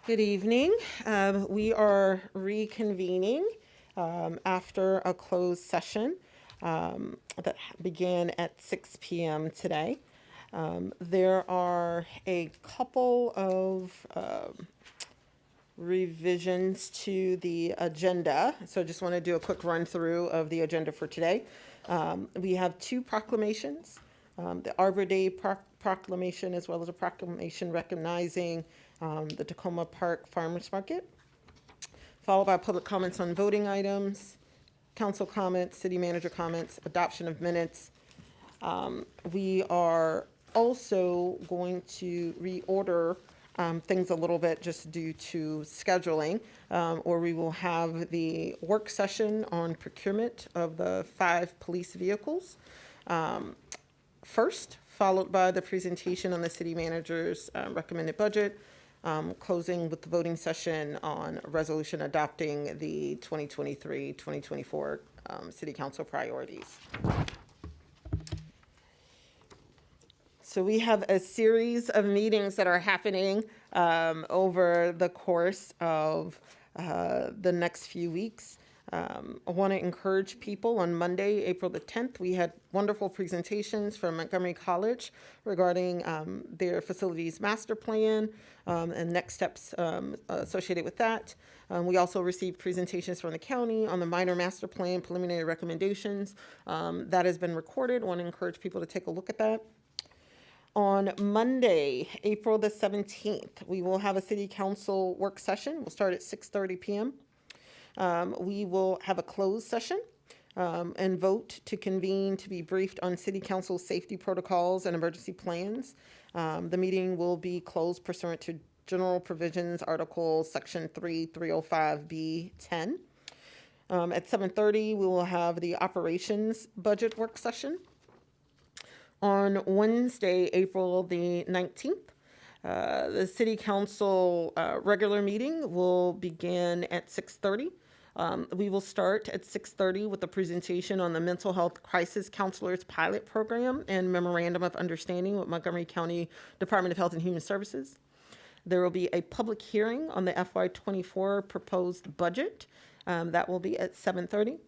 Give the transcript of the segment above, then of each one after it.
Good evening. We are reconvening after a closed session that began at 6 p.m. today. There are a couple of revisions to the agenda. So I just want to do a quick run through of the agenda for today. We have two proclamations, the Arbor Day proclamation, as well as a proclamation recognizing the Tacoma Park Farmers Market, followed by public comments on voting items, council comments, city manager comments, adoption of minutes. We are also going to reorder things a little bit just due to scheduling, or we will have the work session on procurement of the 5 police vehicles first, followed by the presentation on the city manager's recommended budget, closing with the voting session on resolution adopting the 2023-2024 city council priorities. So we have a series of meetings that are happening over the course of the next few weeks. I want to encourage people. On Monday, April the 10th, we had wonderful presentations from Montgomery College regarding their facilities master plan and next steps associated with that. We also received presentations from the county on the minor master plan preliminary recommendations. That has been recorded. I want to encourage people to take a look at that. On Monday, April the 17th, we will have a city council work session. We'll start at 6:30 p.m. We will have a closed session and vote to convene to be briefed on city council safety protocols and emergency plans. The meeting will be closed pursuant to general provisions, article section 305B10. At 7:30, we will have the operations budget work session. On Wednesday, April the 19th, the city council regular meeting will begin at 6:30. We will start at 6:30 with a presentation on the mental health crisis counselors pilot program and memorandum of understanding with Montgomery County Department of Health and Human Services. There will be a public hearing on the FY24 proposed budget. That will be at 7:30.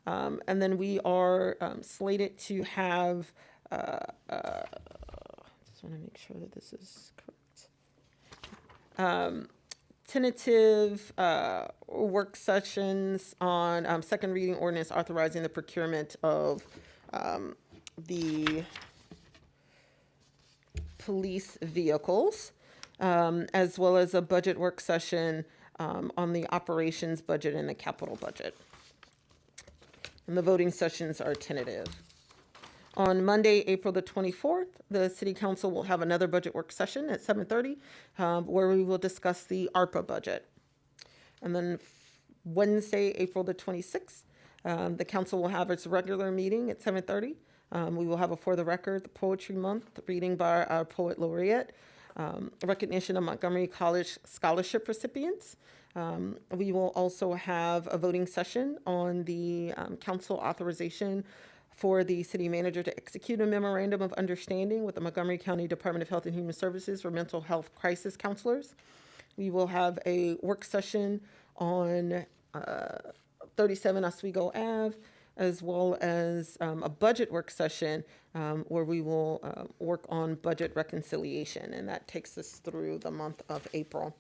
And then we are slated to have just want to make sure that this is correct. Tentative work sessions on second reading ordinance authorizing the procurement of the police vehicles, as well as a budget work session on the operations budget and the capital budget. And the voting sessions are tentative. On Monday, April the 24th, the City Council will have another budget work session at 7:30 where we will discuss the ARPA budget. And then Wednesday, April the 26th, the Council will have its regular meeting at 7:30. We will have a For the Record, the Poetry Month, reading by our Poet Laureate, recognition of Montgomery College scholarship recipients. We will also have a voting session on the Council authorization for the city manager to execute a memorandum of understanding with the Montgomery County Department of Health and Human Services for mental health crisis counselors. We will have a work session on 37 Oswego Ave, as well as a budget work session where we will work on budget reconciliation, and that takes us through the month of April.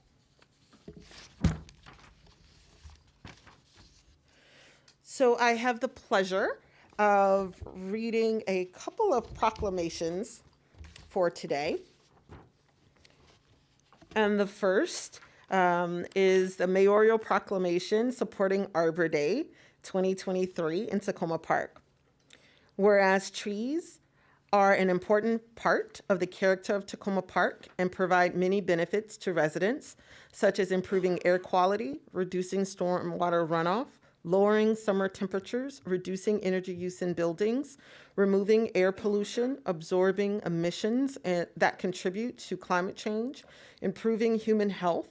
So I have the pleasure of reading a couple of proclamations for today. And the first is the mayoral proclamation supporting Arbor Day 2023 in Tacoma Park. Whereas trees are an important part of the character of Tacoma Park and provide many benefits to residents, such as improving air quality, reducing stormwater runoff, lowering summer temperatures, reducing energy use in buildings, removing air pollution, absorbing emissions that contribute to climate change, improving human health,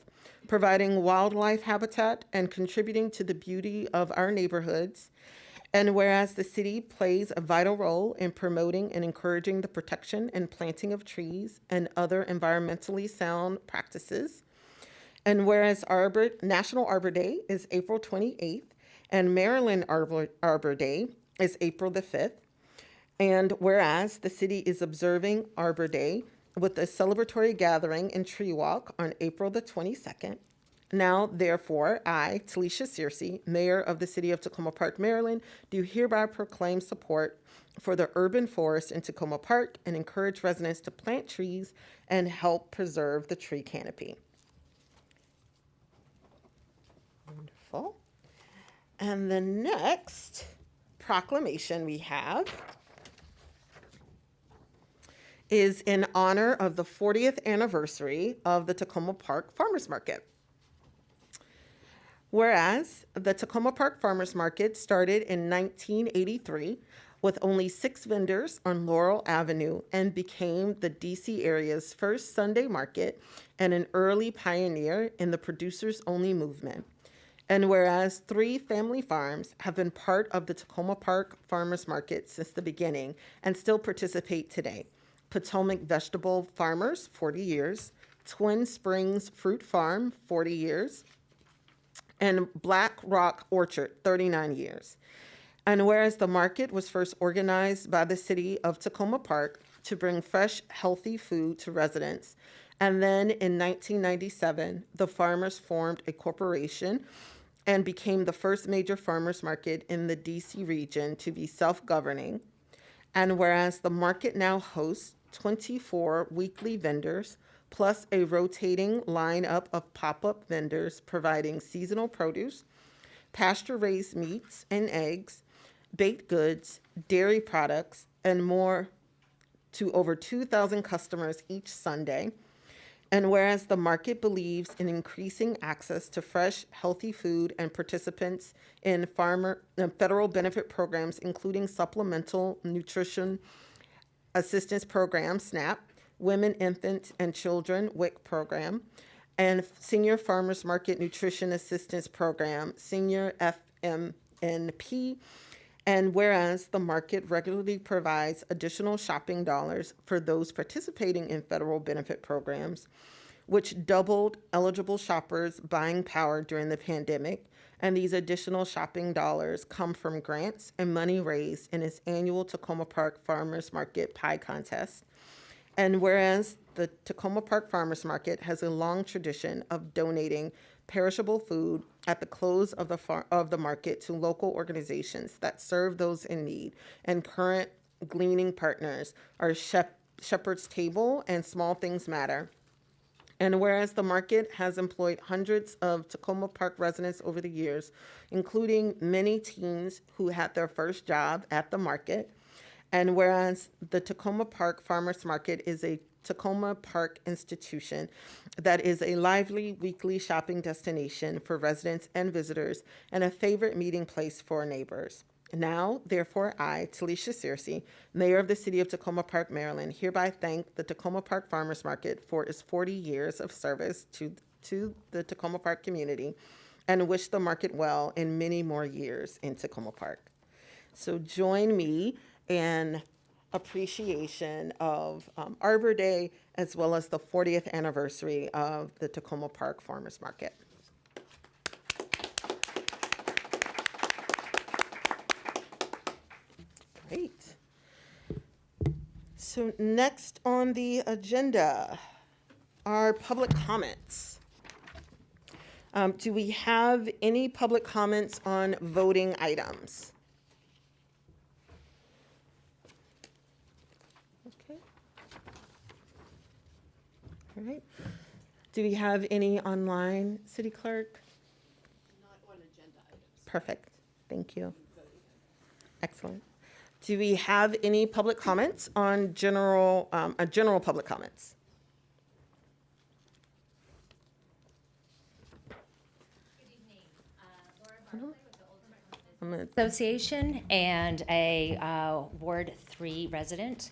providing wildlife habitat, and contributing to the beauty of our neighborhoods. And whereas the city plays a vital role in promoting and encouraging the protection and planting of trees and other environmentally sound practices, And whereas National Arbor Day is April 28th, and Maryland Arbor Day is April the 5th, and whereas the city is observing Arbor Day with a celebratory gathering and tree walk on April the 22nd, now, therefore, I, Talisha Searcy, Mayor of the City of Tacoma Park, Maryland, do hereby proclaim support for the urban forest in Tacoma Park and encourage residents to plant trees and help preserve the tree canopy. Wonderful. And the next proclamation we have is in honor of the 40th anniversary of the Tacoma Park Farmers Market. Whereas the Tacoma Park Farmers Market started in 1983 with only 6 vendors on Laurel Avenue and became the DC area's first Sunday market and an early pioneer in the producers-only movement. And whereas 3 family farms have been part of the Tacoma Park Farmers Market since the beginning and still participate today: Potomac Vegetable Farmers, 40 years, Twin Springs Fruit Farm, 40 years, and Black Rock Orchard, 39 years. And whereas the market was first organized by the city of Tacoma Park to bring fresh, healthy food to residents, and then in 1997, the farmers formed a corporation and became the first major farmers market in the DC region to be self-governing. And whereas the market now hosts 24 weekly vendors, plus a rotating lineup of pop-up vendors providing seasonal produce, pasture-raised meats and eggs, baked goods, dairy products, and more to over 2,000 customers each Sunday. And whereas the market believes in increasing access to fresh, healthy food and participants in federal benefit programs, including Supplemental Nutrition Assistance Program, SNAP, Women, Infant, and Children, WIC program, and Senior Farmers Market Nutrition Assistance Program, Senior FMNP. And whereas the market regularly provides additional shopping dollars for those participating in federal benefit programs, which doubled eligible shoppers' buying power during the pandemic, and these additional shopping dollars come from grants and money raised in its annual Tacoma Park Farmers Market Pie Contest. And whereas the Tacoma Park Farmers Market has a long tradition of donating perishable food at the close of the market to local organizations that serve those in need, and current gleaning partners are Shepherd's Table and Small Things Matter. And whereas the market has employed hundreds of Tacoma Park residents over the years, including many teens who had their first job at the market, and whereas the Tacoma Park Farmers Market is a Tacoma Park institution that is a lively weekly shopping destination for residents and visitors and a favorite meeting place for neighbors. Now, therefore, I, Talisha Searcy, Mayor of the City of Tacoma Park, Maryland, hereby thank the Tacoma Park Farmers Market for its 40 years of service to the Tacoma Park community and wish the market well in many more years in Tacoma Park. So join me in appreciation of Arbor Day, as well as the 40th anniversary of the Tacoma Park Farmers Market. Great. So next on the agenda are public comments. Do we have any public comments on voting items? Okay. All right. Do we have any online, City Clerk? Not on agenda items. Perfect. Thank you. Excellent. Do we have any public comments on general public comments? Good evening. Laura Barclay with the Old Tacoma Association and a Ward 3 resident.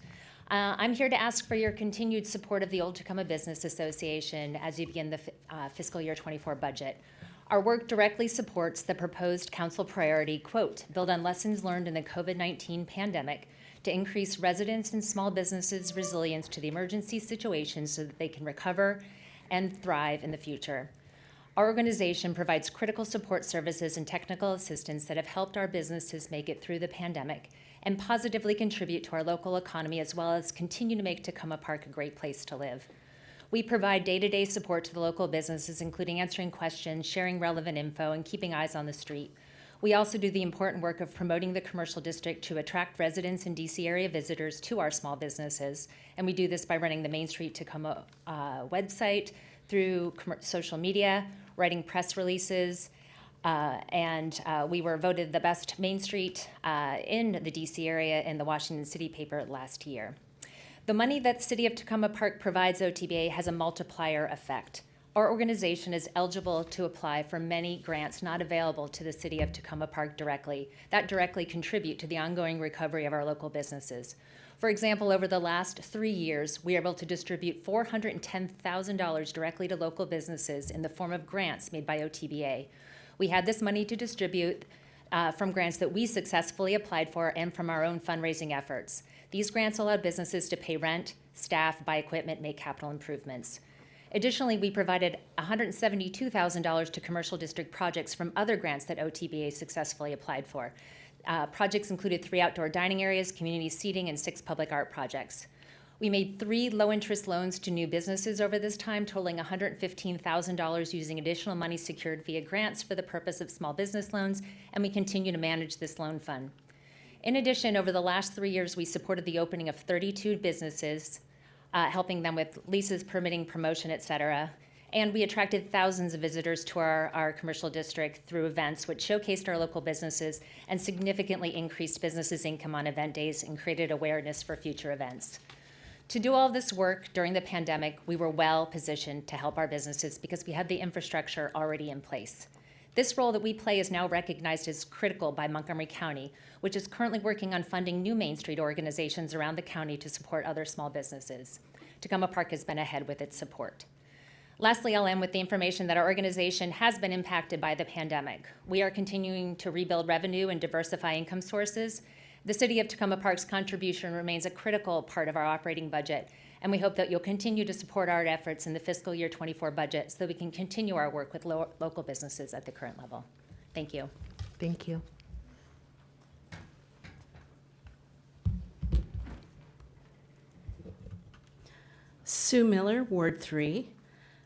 I'm here to ask for your continued support of the Old Tacoma Business Association as we begin the fiscal year 24 budget. Our work directly supports the proposed council priority, quote, build on lessons learned in the COVID-19 pandemic to increase residents and small businesses' resilience to the emergency situation so that they can recover and thrive in the future. Our organization provides critical support services and technical assistance that have helped our businesses make it through the pandemic and positively contribute to our local economy, as well as continue to make Tacoma Park a great place to live. We provide day-to-day support to the local businesses, including answering questions, sharing relevant info, and keeping eyes on the street. We also do the important work of promoting the commercial district to attract residents and DC area visitors to our small businesses, and we do this by running the Main Street Tacoma website, through social media, writing press releases, and we were voted the best Main Street in the DC area in the Washington City paper last year. The money that the City of Tacoma Park provides OTBA has a multiplier effect. Our organization is eligible to apply for many grants not available to the City of Tacoma Park directly, that directly contribute to the ongoing recovery of our local businesses. For example, over the last 3 years, we are able to distribute $410,000 directly to local businesses in the form of grants made by OTBA. We had this money to distribute from grants that we successfully applied for and from our own fundraising efforts. These grants allowed businesses to pay rent, staff, buy equipment, make capital improvements. Additionally, we provided $172,000 to commercial district projects from other grants that OTBA successfully applied for. Projects included 3 outdoor dining areas, community seating, and 6 public art projects. We made 3 low-interest loans to new businesses over this time, totaling $115,000 using additional money secured via grants for the purpose of small business loans, and we continue to manage this loan fund. In addition, over the last 3 years, we supported the opening of 32 businesses, helping them with leases, permitting, promotion, et cetera. And we attracted thousands of visitors to our commercial district through events which showcased our local businesses and significantly increased businesses' income on event days and created awareness for future events. To do all this work during the pandemic, we were well positioned to help our businesses because we had the infrastructure already in place. This role that we play is now recognized as critical by Montgomery County, which is currently working on funding new Main Street organizations around the county to support other small businesses. Tacoma Park has been ahead with its support. Lastly, I'll end with the information that our organization has been impacted by the pandemic. We are continuing to rebuild revenue and diversify income sources. The City of Tacoma Park's contribution remains a critical part of our operating budget, and we hope that you'll continue to support our efforts in the fiscal year 24 budget so that we can continue our work with local businesses at the current level. Thank you. Thank you. Sue Miller, Ward 3.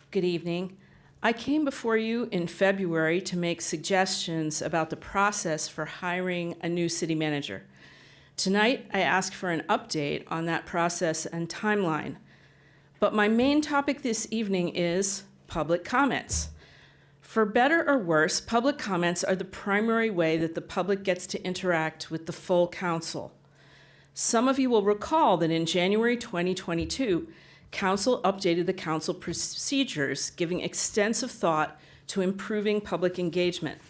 Good evening. I came before you in February to make suggestions about the process for hiring a new city manager. Tonight, I ask for an update on that process and timeline. But my main topic this evening is public comments. For better or worse, public comments are the primary way that the public gets to interact with the full council. Some of you will recall that in January 2022, Council updated the council procedures, giving extensive thought to improving public engagement.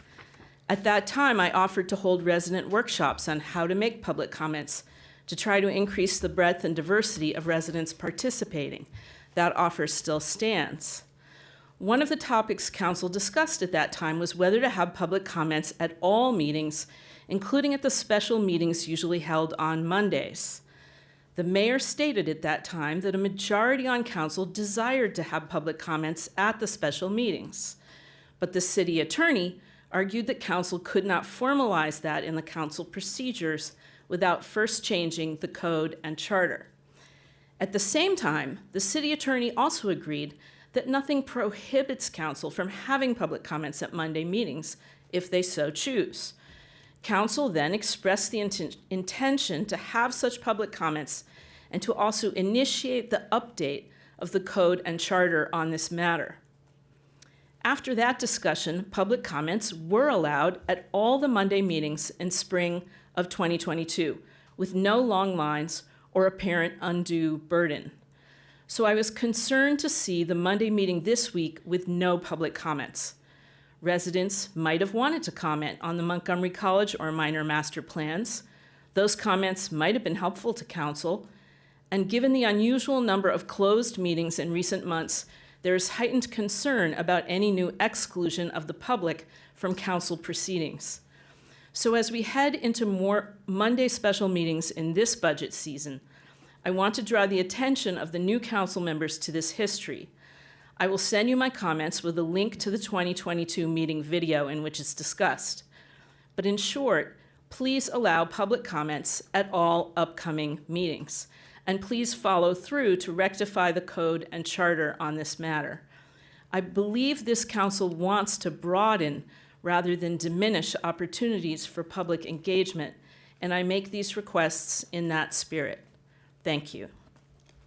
At that time, I offered to hold resident workshops on how to make public comments to try to increase the breadth and diversity of residents participating. That offer still stands. One of the topics council discussed at that time was whether to have public comments at all meetings, including at the special meetings usually held on Mondays. The mayor stated at that time that a majority on council desired to have public comments at the special meetings, but the city attorney argued that council could not formalize that in the council procedures without first changing the code and charter. At the same time, the city attorney also agreed that nothing prohibits council from having public comments at Monday meetings if they so choose. Council then expressed the intention to have such public comments and to also initiate the update of the code and charter on this matter. After that discussion, public comments were allowed at all the Monday meetings in spring of 2022, with no long lines or apparent undue burden. So I was concerned to see the Monday meeting this week with no public comments. Residents might have wanted to comment on the Montgomery College or minor master plans. Those comments might have been helpful to council. And given the unusual number of closed meetings in recent months, there is heightened concern about any new exclusion of the public from council proceedings. So as we head into more Monday special meetings in this budget season, I want to draw the attention of the new council members to this history. I will send you my comments with a link to the 2022 meeting video in which it's discussed. But in short, please allow public comments at all upcoming meetings. And please follow through to rectify the code and charter on this matter. I believe this council wants to broaden rather than diminish opportunities for public engagement, and I make these requests in that spirit. Thank you.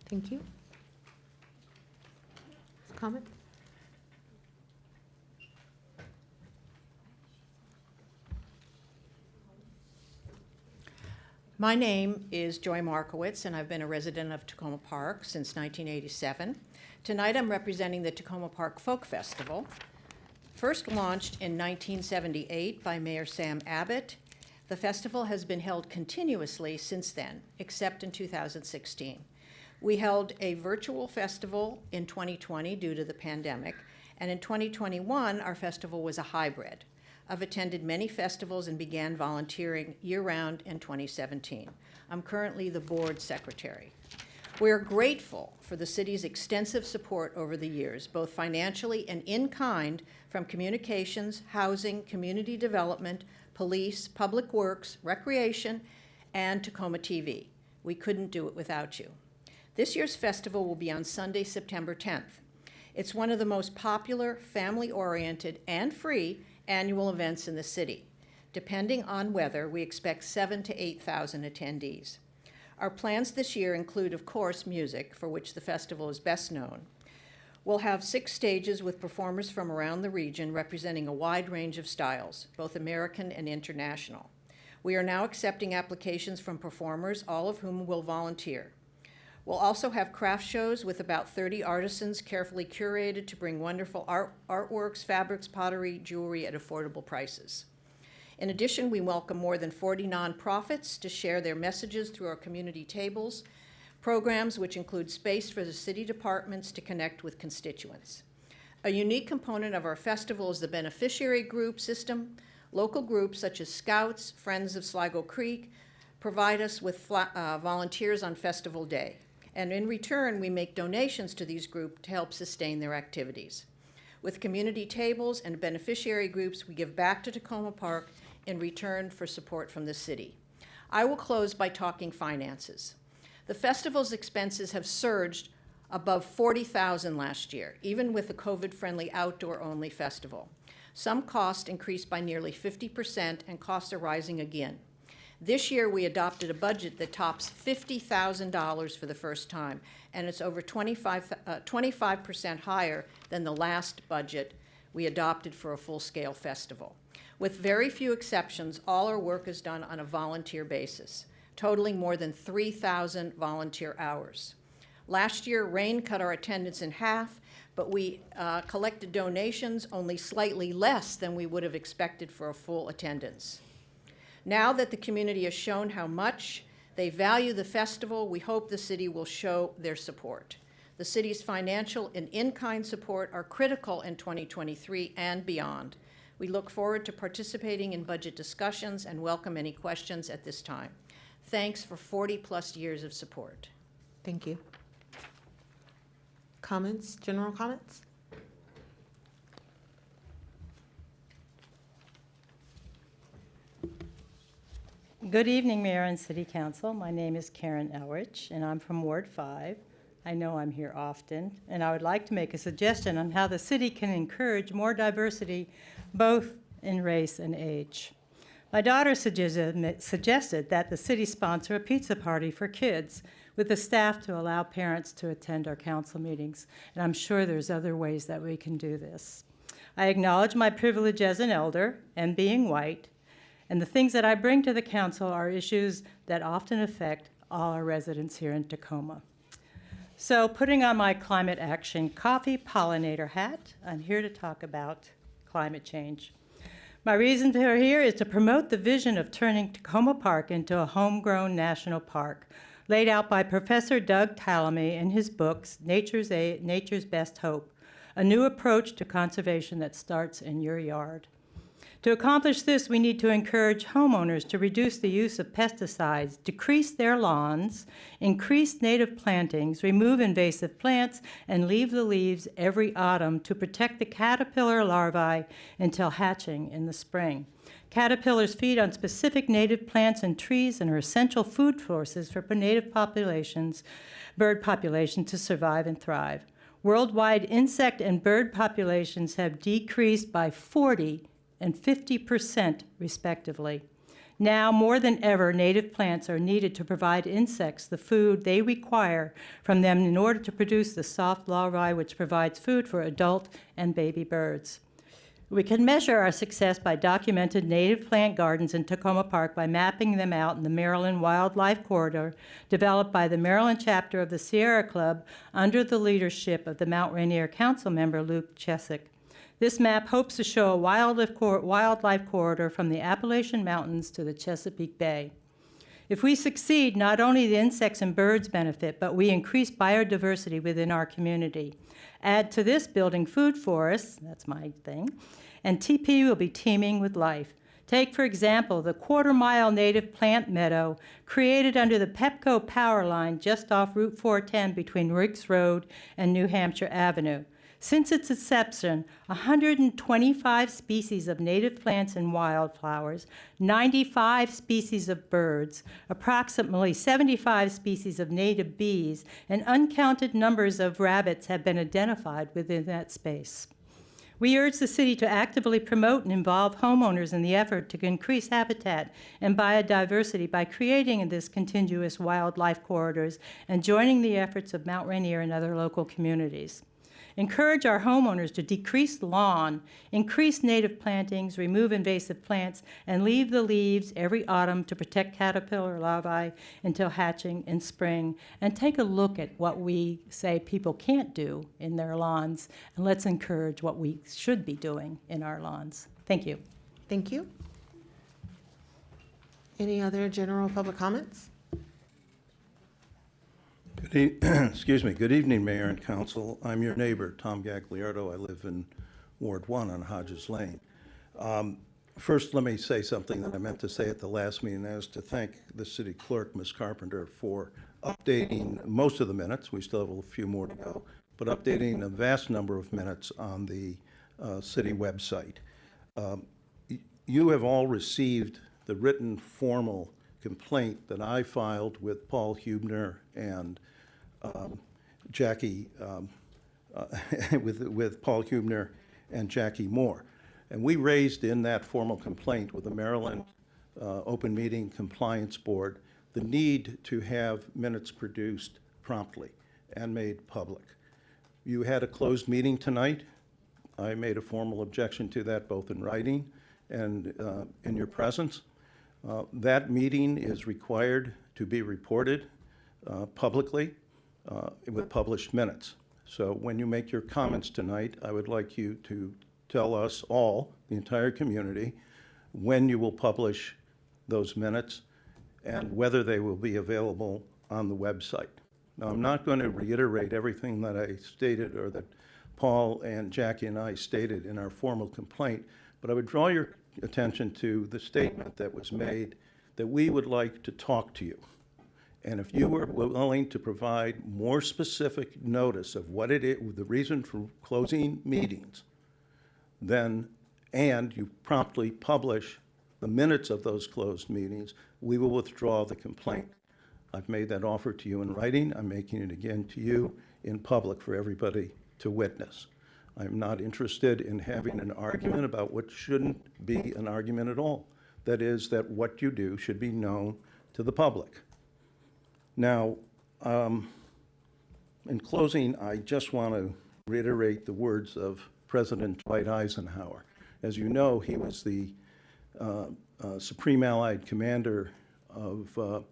Thank you. Comment? My name is Joy Markowitz, and I've been a resident of Tacoma Park since 1987. Tonight I'm representing the Tacoma Park Folk Festival. First launched in 1978 by Mayor Sam Abbott, the festival has been held continuously since then, except in 2016. We held a virtual festival in 2020 due to the pandemic, and in 2021 our festival was a hybrid. I've attended many festivals and began volunteering year-round in 2017. I'm currently the board secretary. We are grateful for the city's extensive support over the years, both financially and in kind, from communications, housing, community development, police, public works, recreation, and Tacoma TV. We couldn't do it without you. This year's festival will be on Sunday, September 10th. It's one of the most popular, family-oriented, and free annual events in the city. Depending on weather, we expect 7,000 to 8,000 attendees. Our plans this year include, of course, music, for which the festival is best known. We'll have 6 stages with performers from around the region representing a wide range of styles, both American and international. We are now accepting applications from performers, all of whom will volunteer. We'll also have craft shows with about 30 artisans carefully curated to bring wonderful artworks, fabrics, pottery, jewelry at affordable prices. In addition, we welcome more than 40 nonprofits to share their messages through our community tables, programs which include space for the city departments to connect with constituents. A unique component of our festival is the beneficiary group system. Local groups such as Scouts, Friends of Sligo Creek, provide us with volunteers on festival day. And in return, we make donations to these groups to help sustain their activities. With community tables and beneficiary groups, we give back to Tacoma Park in return for support from the city. I will close by talking finances. The festival's expenses have surged above $40,000 last year, even with a COVID-friendly outdoor-only festival. Some costs increased by nearly 50%, and costs are rising again. This year, we adopted a budget that tops $50,000 for the first time, and it's over 25% higher than the last budget we adopted for a full-scale festival. With very few exceptions, all our work is done on a volunteer basis, totaling more than 3,000 volunteer hours. Last year, rain cut our attendance in half, but we collected donations only slightly less than we would have expected for a full attendance. Now that the community has shown how much they value the festival, we hope the city will show their support. The city's financial and in-kind support are critical in 2023 and beyond. We look forward to participating in budget discussions and welcome any questions at this time. Thanks for 40-plus years of support. Thank you. Comments, general comments? Good evening, Mayor and City Council. My name is Karen Elrich, and I'm from Ward 5. I know I'm here often, and I would like to make a suggestion on how the city can encourage more diversity, both in race and age. My daughter suggested that the city sponsor a pizza party for kids with the staff to allow parents to attend our council meetings, and I'm sure there's other ways that we can do this. I acknowledge my privilege as an elder and being white, and the things that I bring to the council are issues that often affect all our residents here in Tacoma. So, putting on my climate action coffee pollinator hat, I'm here to talk about climate change. My reason for here is to promote the vision of turning Tacoma Park into a homegrown national park, laid out by Professor Doug Tallamy in his books, Nature's Best Hope, a new approach to conservation that starts in your yard. To accomplish this, we need to encourage homeowners to reduce the use of pesticides, decrease their lawns, increase native plantings, remove invasive plants, and leave the leaves every autumn to protect the caterpillar larvae until hatching in the spring. Caterpillars feed on specific native plants and trees and are essential food sources for native populations, bird populations to survive and thrive. Worldwide insect and bird populations have decreased by 40 and 50% respectively. Now, more than ever, native plants are needed to provide insects the food they require from them in order to produce the soft larvae which provides food for adult and baby birds. We can measure our success by documented native plant gardens in Tacoma Park by mapping them out in the Maryland Wildlife Corridor developed by the Maryland chapter of the Sierra Club under the leadership of the Mount Rainier Council member Luke Chesick. This map hopes to show a wildlife corridor from the Appalachian Mountains to the Chesapeake Bay. If we succeed, not only the insects and birds benefit, but we increase biodiversity within our community. Add to this building food forests, that's my thing, and TP will be teeming with life. Take, for example, the quarter-mile native plant meadow created under the Pepco power line just off Route 410 between Riggs Road and New Hampshire Avenue. Since its inception, 125 species of native plants and wildflowers, 95 species of birds, approximately 75 species of native bees, and uncounted numbers of rabbits have been identified within that space. We urge the city to actively promote and involve homeowners in the effort to increase habitat and biodiversity by creating this contiguous wildlife corridors and joining the efforts of Mount Rainier and other local communities. Encourage our homeowners to decrease lawn, increase native plantings, remove invasive plants, and leave the leaves every autumn to protect caterpillar larvae until hatching in spring. And take a look at what we say people can't do in their lawns, and let's encourage what we should be doing in our lawns. Thank you. Thank you. Any other general public comments? Excuse me. Good evening, Mayor and Council. I'm your neighbor, Tom Gagliardo. I live in Ward 1 on Hodges Lane. First, let me say something that I meant to say at the last meeting, that is to thank the city clerk, Ms. Carpenter, for updating most of the minutes. We still have a few more to go, but updating a vast number of minutes on the city website. You have all received the written formal complaint that I filed with Paul Hubner and Jackie, with Paul Hubner and Jackie Moore. And we raised in that formal complaint with the Maryland Open Meeting Compliance Board the need to have minutes produced promptly and made public. You had a closed meeting tonight. I made a formal objection to that both in writing and in your presence. That meeting is required to be reported publicly with published minutes. So when you make your comments tonight, I would like you to tell us all, the entire community, when you will publish those minutes and whether they will be available on the website. Now, I'm not going to reiterate everything that I stated or that Paul and Jackie and I stated in our formal complaint, but I would draw your attention to the statement that was made that we would like to talk to you. And if you were willing to provide more specific notice of what it is, the reason for closing meetings, then, and you promptly publish the minutes of those closed meetings, we will withdraw the complaint. I've made that offer to you in writing. I'm making it again to you in public for everybody to witness. I'm not interested in having an argument about what shouldn't be an argument at all. That is, that what you do should be known to the public. Now, in closing, I just want to reiterate the words of President Dwight Eisenhower. As you know, he was the Supreme Allied Commander of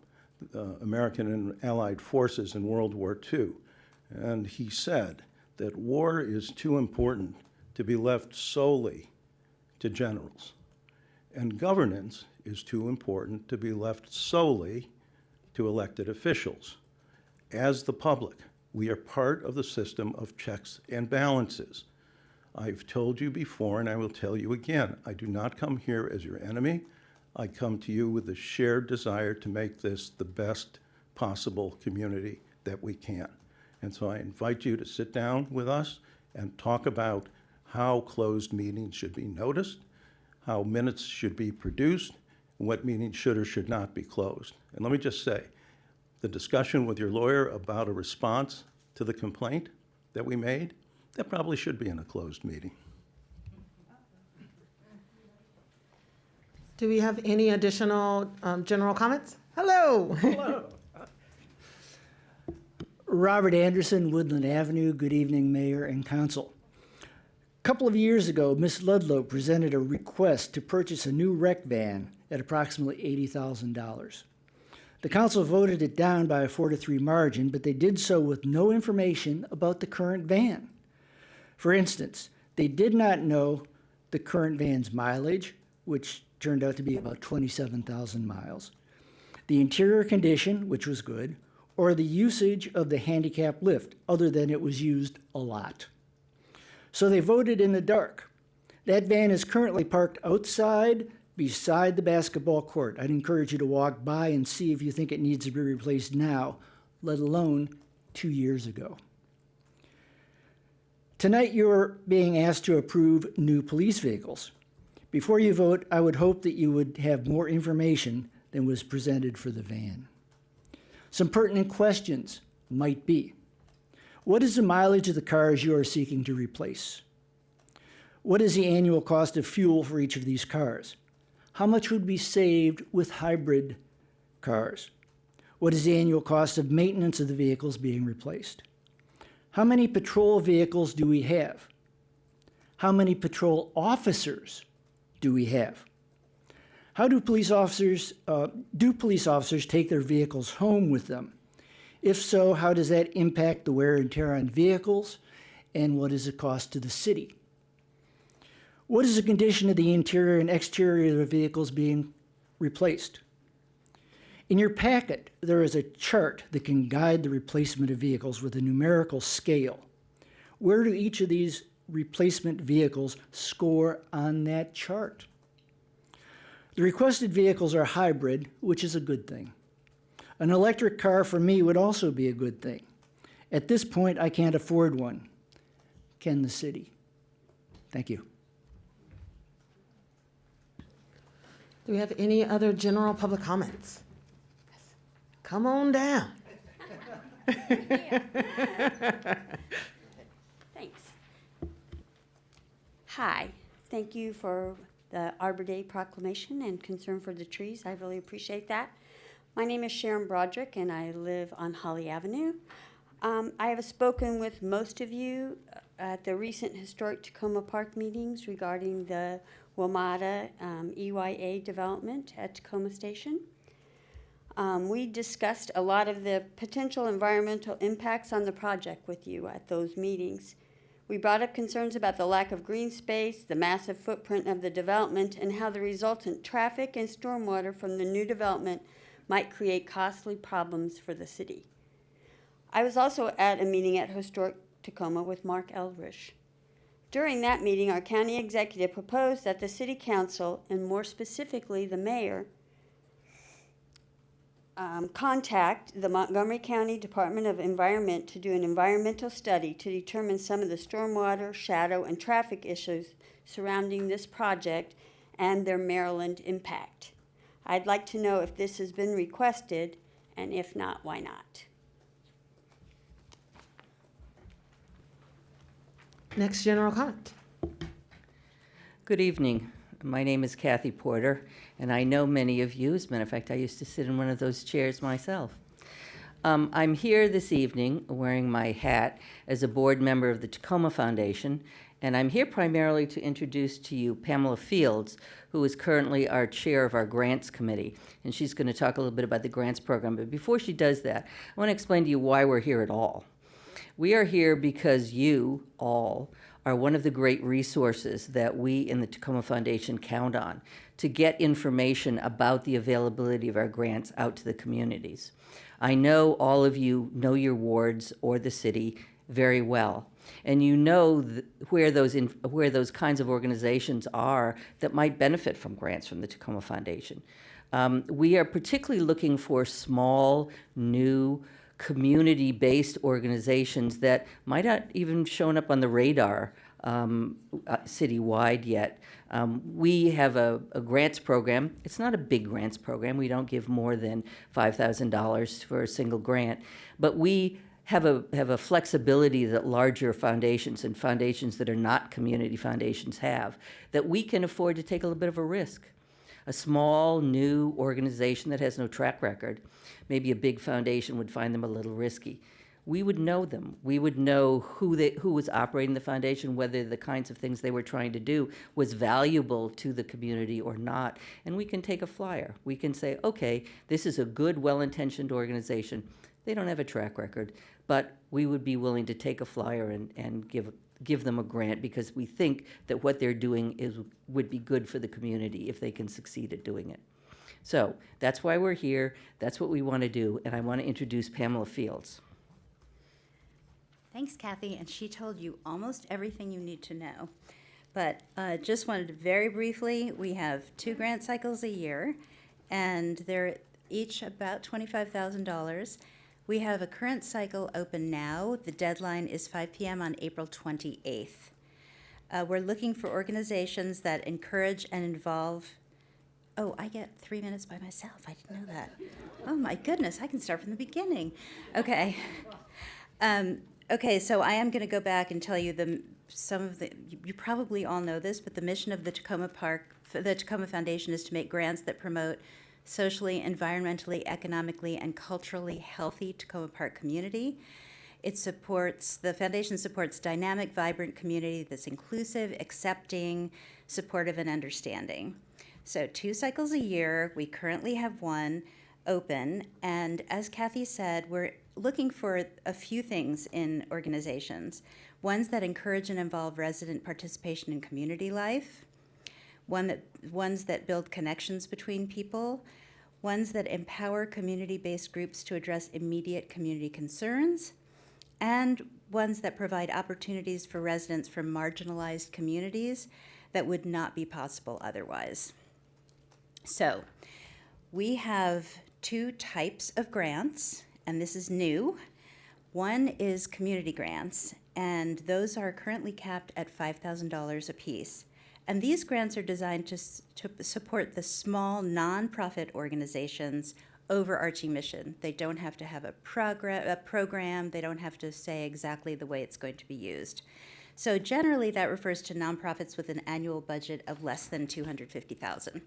American and Allied forces in World War II. And he said that war is too important to be left solely to generals, and governance is too important to be left solely to elected officials. As the public, we are part of the system of checks and balances. I've told you before, and I will tell you again, I do not come here as your enemy. I come to you with a shared desire to make this the best possible community that we can. And so I invite you to sit down with us and talk about how closed meetings should be noticed, how minutes should be produced, and what meetings should or should not be closed. And let me just say, the discussion with your lawyer about a response to the complaint that we made, that probably should be in a closed meeting. Do we have any additional general comments? Hello. Hello. Robert Anderson, Woodland Avenue. Good evening, Mayor and Council. A couple of years ago, Ms. Ludlow presented a request to purchase a new rec van at approximately $80,000. The council voted it down by a 4-3 margin, but they did so with no information about the current van. For instance, they did not know the current van's mileage, which turned out to be about 27,000 miles, the interior condition, which was good, or the usage of the handicap lift, other than it was used a lot. So they voted in the dark. That van is currently parked outside beside the basketball court. I'd encourage you to walk by and see if you think it needs to be replaced now, let alone 2 years ago. Tonight you're being asked to approve new police vehicles. Before you vote, I would hope that you would have more information than was presented for the van. Some pertinent questions might be, what is the mileage of the cars you are seeking to replace? What is the annual cost of fuel for each of these cars? How much would be saved with hybrid cars? What is the annual cost of maintenance of the vehicles being replaced? How many patrol vehicles do we have? How many patrol officers do we have? How do police officers take their vehicles home with them? If so, how does that impact the wear and tear on vehicles? And what is the cost to the city? What is the condition of the interior and exterior of the vehicles being replaced? In your packet, there is a chart that can guide the replacement of vehicles with a numerical scale. Where do each of these replacement vehicles score on that chart? The requested vehicles are hybrid, which is a good thing. An electric car for me would also be a good thing. At this point, I can't afford one. Can the city? Thank you. Do we have any other general public comments? Come on down. Thanks. Hi, thank you for the Arbor Day proclamation and concern for the trees. I really appreciate that. My name is Sharon Broderick and I live on Holly Avenue. I have spoken with most of you at the recent Historic Tacoma Park meetings regarding the WMATA EYA development at Tacoma Station. We discussed a lot of the potential environmental impacts on the project with you at those meetings. We brought up concerns about the lack of green space, the massive footprint of the development, and how the resultant traffic and stormwater from the new development might create costly problems for the city. I was also at a meeting at Historic Tacoma with Mark Elrich. During that meeting, our county executive proposed that the city council, and more specifically the mayor, contact the Montgomery County Department of Environment to do an environmental study to determine some of the stormwater, shadow, and traffic issues surrounding this project and their Maryland impact. I'd like to know if this has been requested, and if not, why not? Next general comment. Good evening. My name is Kathy Porter, and I know many of you. As a matter of fact, I used to sit in one of those chairs myself. I'm here this evening wearing my hat as a board member of the Tacoma Foundation, and I'm here primarily to introduce to you Pamela Fields, who is currently our chair of our grants committee, and she's going to talk a little bit about the grants program. But before she does that, I want to explain to you why we're here at all. We are here because you all are one of the great resources that we in the Tacoma Foundation count on to get information about the availability of our grants out to the communities. I know all of you know your wards or the city very well, and you know where those kinds of organizations are that might benefit from grants from the Tacoma Foundation. We are particularly looking for small, new, community-based organizations that might not even shown up on the radar citywide yet. We have a grants program. It's not a big grants program. We don't give more than $5,000 for a single grant, but we have a flexibility that larger foundations and foundations that are not community foundations have, that we can afford to take a little bit of a risk. A small, new organization that has no track record, maybe a big foundation would find them a little risky. We would know them. We would know who was operating the foundation, whether the kinds of things they were trying to do was valuable to the community or not. And we can take a flyer. We can say, okay, this is a good, well-intentioned organization. They don't have a track record, but we would be willing to take a flyer and give them a grant because we think that what they're doing would be good for the community if they can succeed at doing it. So that's why we're here. That's what we want to do. And I want to introduce Pamela Fields. Thanks, Kathy, and she told you almost everything you need to know. But just wanted to very briefly, we have 2 grant cycles a year, and they're each about $25,000. We have a current cycle open now. The deadline is 5 p.m. on April 28th. We're looking for organizations that encourage and involve. Oh, I get 3 minutes by myself. I didn't know that. Oh my goodness, I can start from the beginning. Okay. Okay, so I am going to go back and tell you you probably all know this, but the mission of the Tacoma Foundation is to make grants that promote socially, environmentally, economically, and culturally healthy Tacoma Park community. The foundation supports dynamic, vibrant community that's inclusive, accepting, supportive, and understanding. So 2 cycles a year. We currently have 1 open, and as Kathy said, we're looking for a few things in organizations. Ones that encourage and involve resident participation in community life, ones that build connections between people, ones that empower community-based groups to address immediate community concerns, and ones that provide opportunities for residents from marginalized communities that would not be possible otherwise. So, we have 2 types of grants, and this is new. One is community grants, and those are currently capped at $5,000 apiece. And these grants are designed to support the small nonprofit organizations' overarching mission. They don't have to have a program. They don't have to say exactly the way it's going to be used. So generally, that refers to nonprofits with an annual budget of less than $250,000.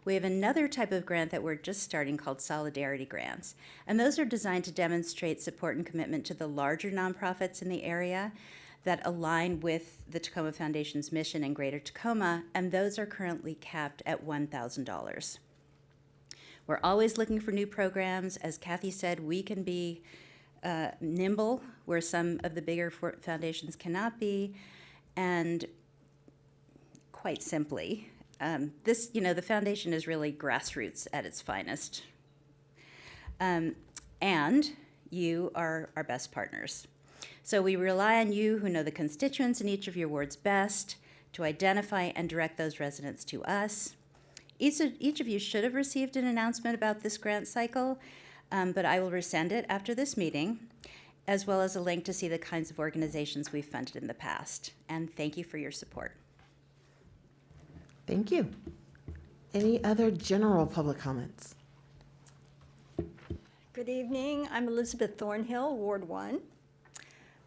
We have another type of grant that we're just starting called Solidarity Grants. And those are designed to demonstrate support and commitment to the larger nonprofits in the area that align with the Tacoma Foundation's mission in Greater Tacoma, and those are currently capped at $1,000. We're always looking for new programs. As Kathy said, we can be nimble where some of the bigger foundations cannot be, and quite simply, the foundation is really grassroots at its finest. And you are our best partners. So we rely on you who know the constituents in each of your wards best to identify and direct those residents to us. Each of you should have received an announcement about this grant cycle, but I will resend it after this meeting, as well as a link to see the kinds of organizations we've funded in the past. And thank you for your support. Thank you. Any other general public comments? Good evening. I'm Elizabeth Thornhill, Ward 1.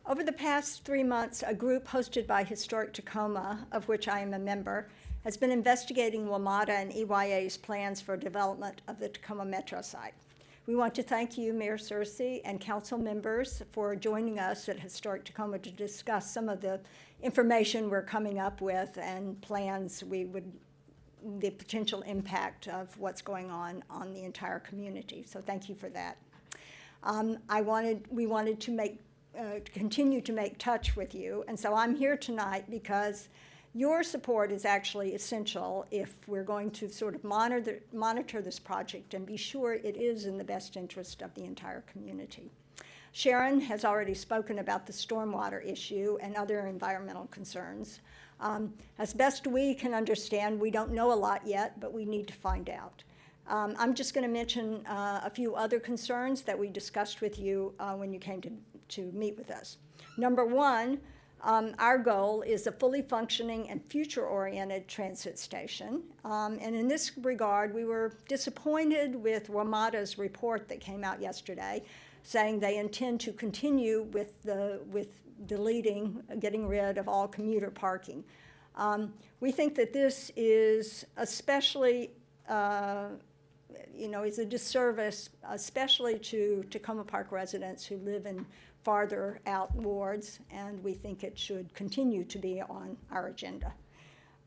Over the past 3 months, a group hosted by Historic Tacoma, of which I am a member, has been investigating WMATA and EYA's plans for development of the Tacoma Metro site. We want to thank you, Mayor Searcy, and council members for joining us at Historic Tacoma to discuss some of the information we're coming up with and plans the potential impact of what's going on the entire community. So thank you for that. We wanted to continue to make touch with you, and so I'm here tonight because your support is actually essential if we're going to sort of monitor this project and be sure it is in the best interest of the entire community. Sharon has already spoken about the stormwater issue and other environmental concerns. As best we can understand, we don't know a lot yet, but we need to find out. I'm just going to mention a few other concerns that we discussed with you when you came to meet with us. Number one, our goal is a fully functioning and future-oriented transit station. And in this regard, we were disappointed with WMATA's report that came out yesterday, saying they intend to continue with getting rid of all commuter parking. We think that this is especially, is a disservice, especially to Tacoma Park residents who live in farther out wards, and we think it should continue to be on our agenda.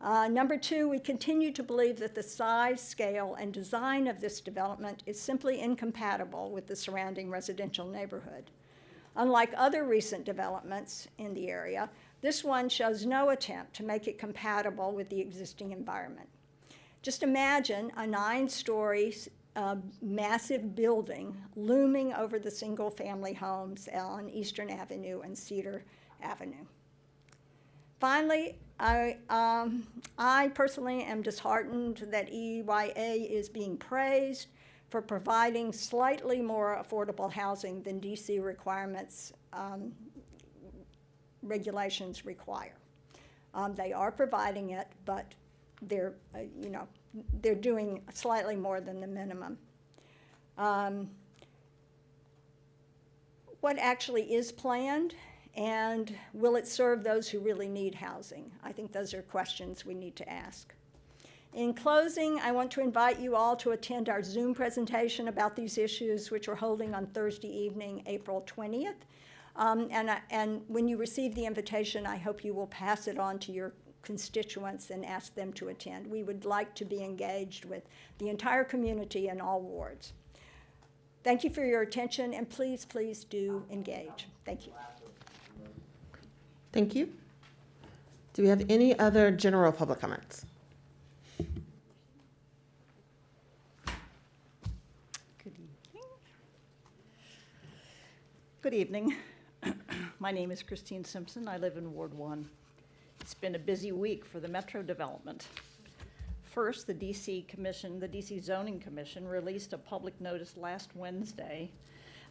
Number two, we continue to believe that the size, scale, and design of this development is simply incompatible with the surrounding residential neighborhood. Unlike other recent developments in the area, this one shows no attempt to make it compatible with the existing environment. Just imagine a 9-story massive building looming over the single-family homes on Eastern Avenue and Cedar Avenue. Finally, I personally am disheartened that EYA is being praised for providing slightly more affordable housing than DC requirements, regulations require. They are providing it, but they're doing slightly more than the minimum. What actually is planned, and will it serve those who really need housing? I think those are questions we need to ask. In closing, I want to invite you all to attend our Zoom presentation about these issues, which we're holding on Thursday evening, April 20th. And when you receive the invitation, I hope you will pass it on to your constituents and ask them to attend. We would like to be engaged with the entire community in all wards. Thank you for your attention, and please, please do engage. Thank you. Thank you. Do we have any other general public comments? Good evening. My name is Christine Simpson. I live in Ward 1. It's been a busy week for the Metro development. First, the DC Zoning Commission released a public notice last Wednesday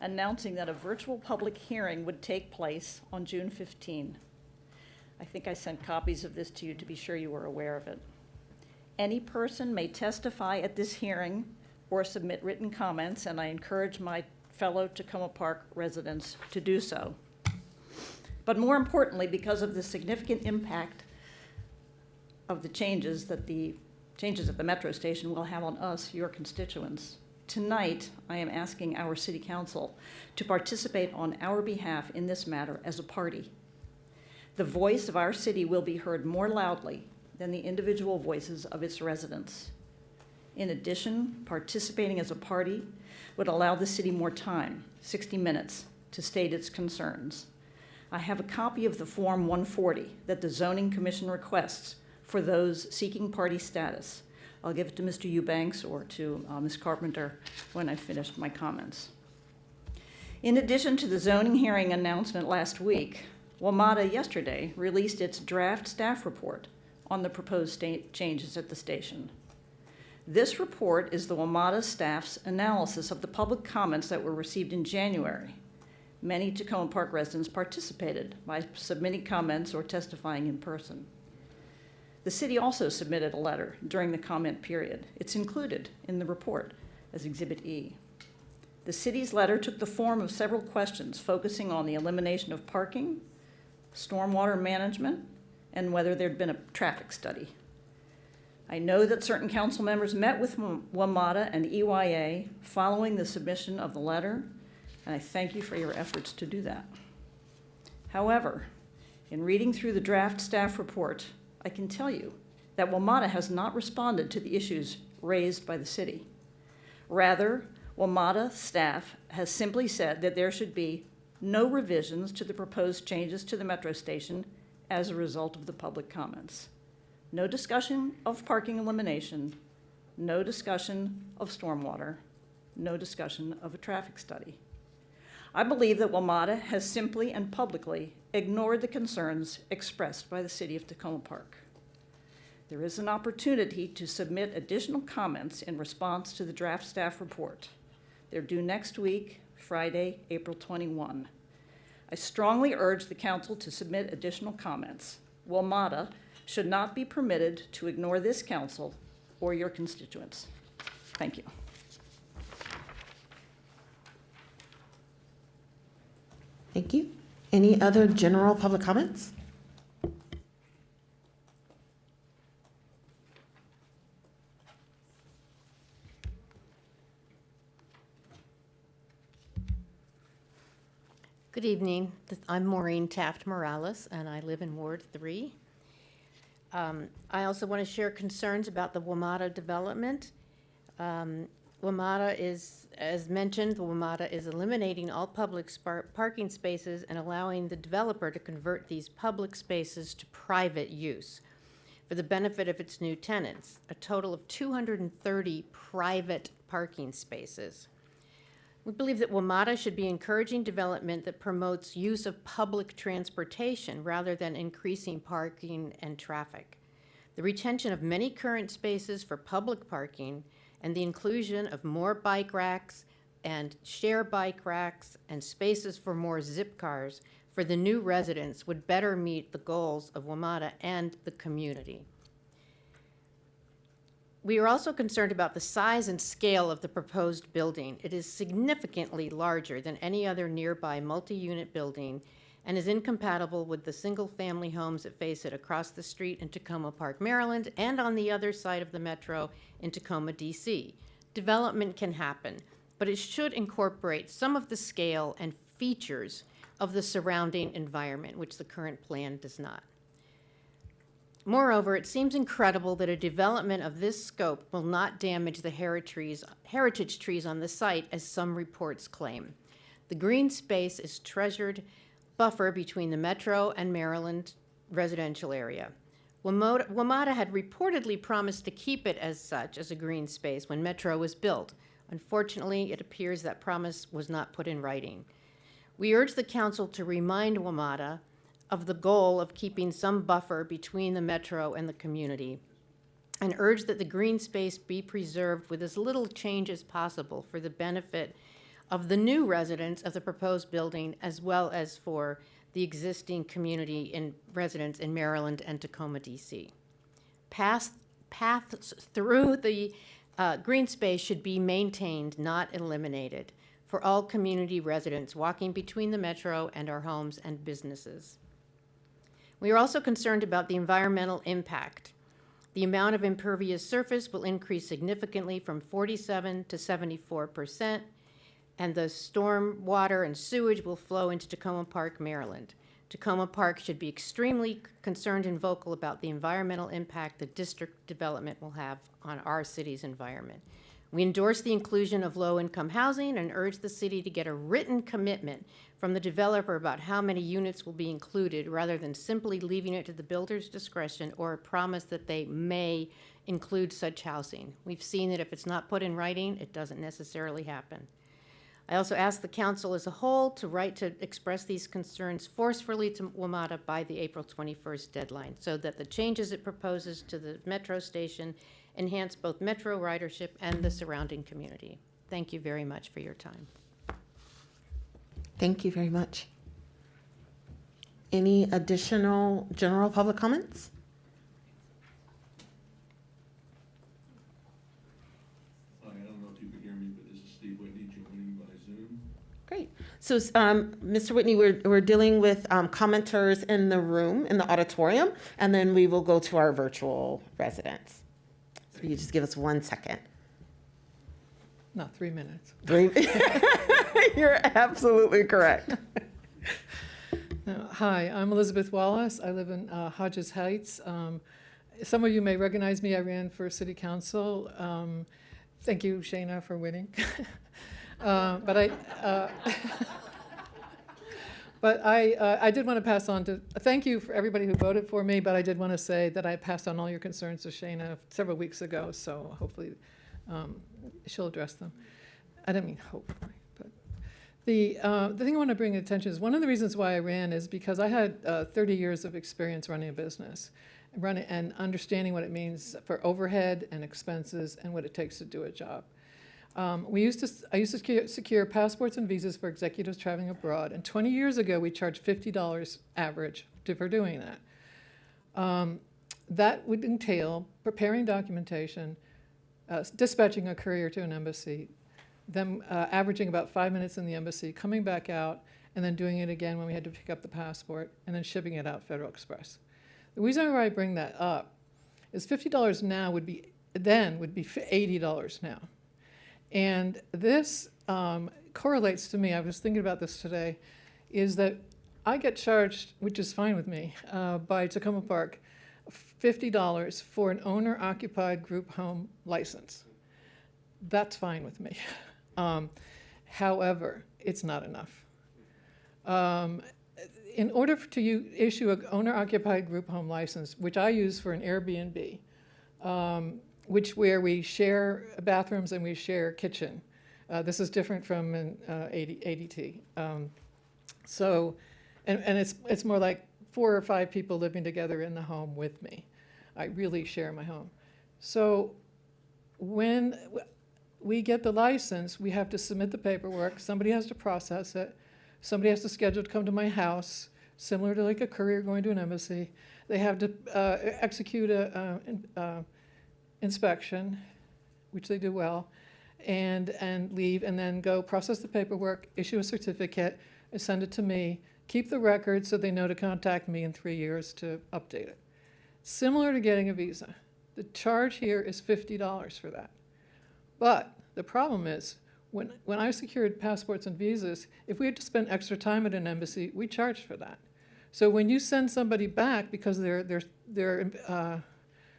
announcing that a virtual public hearing would take place on June 15. I think I sent copies of this to you to be sure you were aware of it. Any person may testify at this hearing or submit written comments, and I encourage my fellow Tacoma Park residents to do so. But more importantly, because of the significant impact of the changes at the Metro station will have on us, your constituents, tonight I am asking our City Council to participate on our behalf in this matter as a party. The voice of our city will be heard more loudly than the individual voices of its residents. In addition, participating as a party would allow the city more time, 60 minutes, to state its concerns. I have a copy of the Form 140 that the Zoning Commission requests for those seeking party status. I'll give it to Mr. Eubanks or to Ms. Carpenter when I've finished my comments. In addition to the zoning hearing announcement last week, WMATA yesterday released its draft staff report on the proposed changes at the station. This report is the WMATA staff's analysis of the public comments that were received in January. Many Tacoma Park residents participated by submitting comments or testifying in person. The city also submitted a letter during the comment period. It's included in the report as Exhibit E. The city's letter took the form of several questions focusing on the elimination of parking, stormwater management, and whether there'd been a traffic study. I know that certain council members met with WMATA and EYA following the submission of the letter, and I thank you for your efforts to do that. However, in reading through the draft staff report, I can tell you that WMATA has not responded to the issues raised by the city. Rather, WMATA staff has simply said that there should be no revisions to the proposed changes to the Metro station as a result of the public comments. No discussion of parking elimination, no discussion of stormwater, no discussion of a traffic study. I believe that WMATA has simply and publicly ignored the concerns expressed by the City of Tacoma Park. There is an opportunity to submit additional comments in response to the draft staff report. They're due next week, Friday, April 21. I strongly urge the council to submit additional comments. WMATA should not be permitted to ignore this council or your constituents. Thank you. Thank you. Any other general public comments? Good evening. I'm Maureen Taft Morales, and I live in Ward 3. I also want to share concerns about the WMATA development. WMATA is, as mentioned, WMATA is eliminating all public parking spaces and allowing the developer to convert these public spaces to private use for the benefit of its new tenants, a total of 230 private parking spaces. We believe that WMATA should be encouraging development that promotes use of public transportation rather than increasing parking and traffic. The retention of many current spaces for public parking and the inclusion of more bike racks and share bike racks and spaces for more zip cars for the new residents would better meet the goals of WMATA and the community. We are also concerned about the size and scale of the proposed building. It is significantly larger than any other nearby multi-unit building and is incompatible with the single-family homes that face it across the street in Tacoma Park, Maryland, and on the other side of the metro in Tacoma, DC. Development can happen, but it should incorporate some of the scale and features of the surrounding environment, which the current plan does not. Moreover, it seems incredible that a development of this scope will not damage the heritage trees on the site, as some reports claim. The green space is treasured buffer between the Metro and Maryland residential area. WMATA had reportedly promised to keep it as such, as a green space, when Metro was built. Unfortunately, it appears that promise was not put in writing. We urge the council to remind WMATA of the goal of keeping some buffer between the Metro and the community, and urge that the green space be preserved with as little change as possible for the benefit of the new residents of the proposed building, as well as for the existing community and residents in Maryland and Tacoma, DC. Paths through the green space should be maintained, not eliminated, for all community residents walking between the Metro and our homes and businesses. We are also concerned about the environmental impact. The amount of impervious surface will increase significantly from 47 to 74%, and the storm water and sewage will flow into Tacoma Park, Maryland. Tacoma Park should be extremely concerned and vocal about the environmental impact the district development will have on our city's environment. We endorse the inclusion of low-income housing and urge the city to get a written commitment from the developer about how many units will be included, rather than simply leaving it to the builder's discretion or a promise that they may include such housing. We've seen that if it's not put in writing, it doesn't necessarily happen. I also ask the council as a whole to write to express these concerns forcefully to WMATA by the April 21st deadline, so that the changes it proposes to the metro station enhance both metro ridership and the surrounding community. Thank you very much for your time. Thank you very much. Any additional general public comments? I don't know if you can hear me, but this is Steve Whitney joining by Zoom. Great. So, Mr. Whitney, we're dealing with commenters in the room, in the auditorium, and then we will go to our virtual residents. So you just give us 1 second. No, 3 minutes. You're absolutely correct. Hi, I'm Elizabeth Wallace. I live in Hodges Heights. Some of you may recognize me. I ran for city council. Thank you, Shana, for winning. But I did want to pass on to thank you for everybody who voted for me. But I did want to say that I passed on all your concerns to Shana several weeks ago. So hopefully she'll address them. I didn't mean hopefully, but The thing I want to bring attention is one of the reasons why I ran is because I had 30 years of experience running a business, running and understanding what it means for overhead and expenses and what it takes to do a job. I used to secure passports and visas for executives traveling abroad, and 20 years ago we charged $50 average for doing that. That would entail preparing documentation, dispatching a courier to an embassy, them averaging about 5 minutes in the embassy, coming back out, and then doing it again when we had to pick up the passport, and then shipping it out Federal Express. The reason why I bring that up is $50 now would be $80 now. And this correlates to me, I was thinking about this today, is that I get charged, which is fine with me, by Tacoma Park, $50 for an owner-occupied group home license. That's fine with me. However, it's not enough. In order to issue an owner-occupied group home license, which I use for an Airbnb, where we share bathrooms and we share kitchen. This is different from an ADT. And it's more like 4 or 5 people living together in the home with me. I really share my home. So when we get the license, we have to submit the paperwork. Somebody has to process it. Somebody has to schedule to come to my house, similar to like a courier going to an embassy. They have to execute a inspection, which they do well, and leave, and then go process the paperwork, issue a certificate, and send it to me, keep the record so they know to contact me in 3 years to update it. Similar to getting a visa. The charge here is $50 for that. But the problem is, when I secured passports and visas, if we had to spend extra time at an embassy, we charged for that. So when you send somebody back because their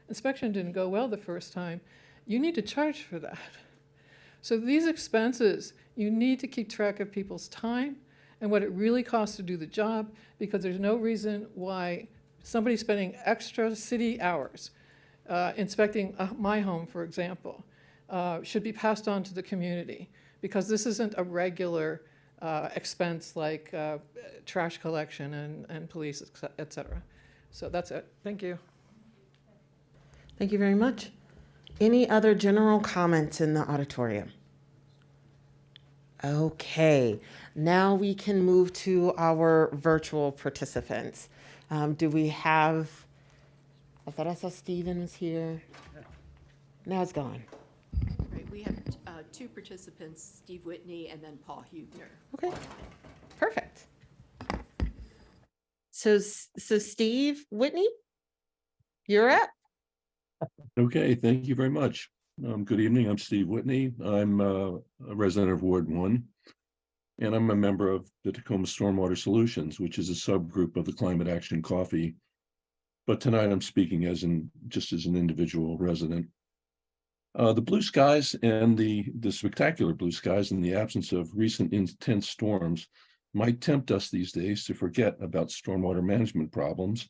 inspection didn't go well the first time, you need to charge for that. So these expenses, you need to keep track of people's time and what it really costs to do the job, because there's no reason why somebody spending extra city hours inspecting my home, for example, should be passed on to the community, because this isn't a regular expense like trash collection and police, et cetera. So that's it. Thank you. Thank you very much. Any other general comments in the auditorium? Okay, now we can move to our virtual participants. Do we have, I thought I saw Stephen was here. Now it's gone. Right, we have 2 participants, Steve Whitney and then Paul Hubner. Okay, perfect. So Steve Whitney, you're up. Okay, thank you very much. Good evening, I'm Steve Whitney. I'm a resident of Ward 1, and I'm a member of the Tacoma Stormwater Solutions, which is a subgroup of the Climate Action Coffee. But tonight I'm speaking just as an individual resident. The blue skies and the spectacular blue skies in the absence of recent intense storms might tempt us these days to forget about stormwater management problems.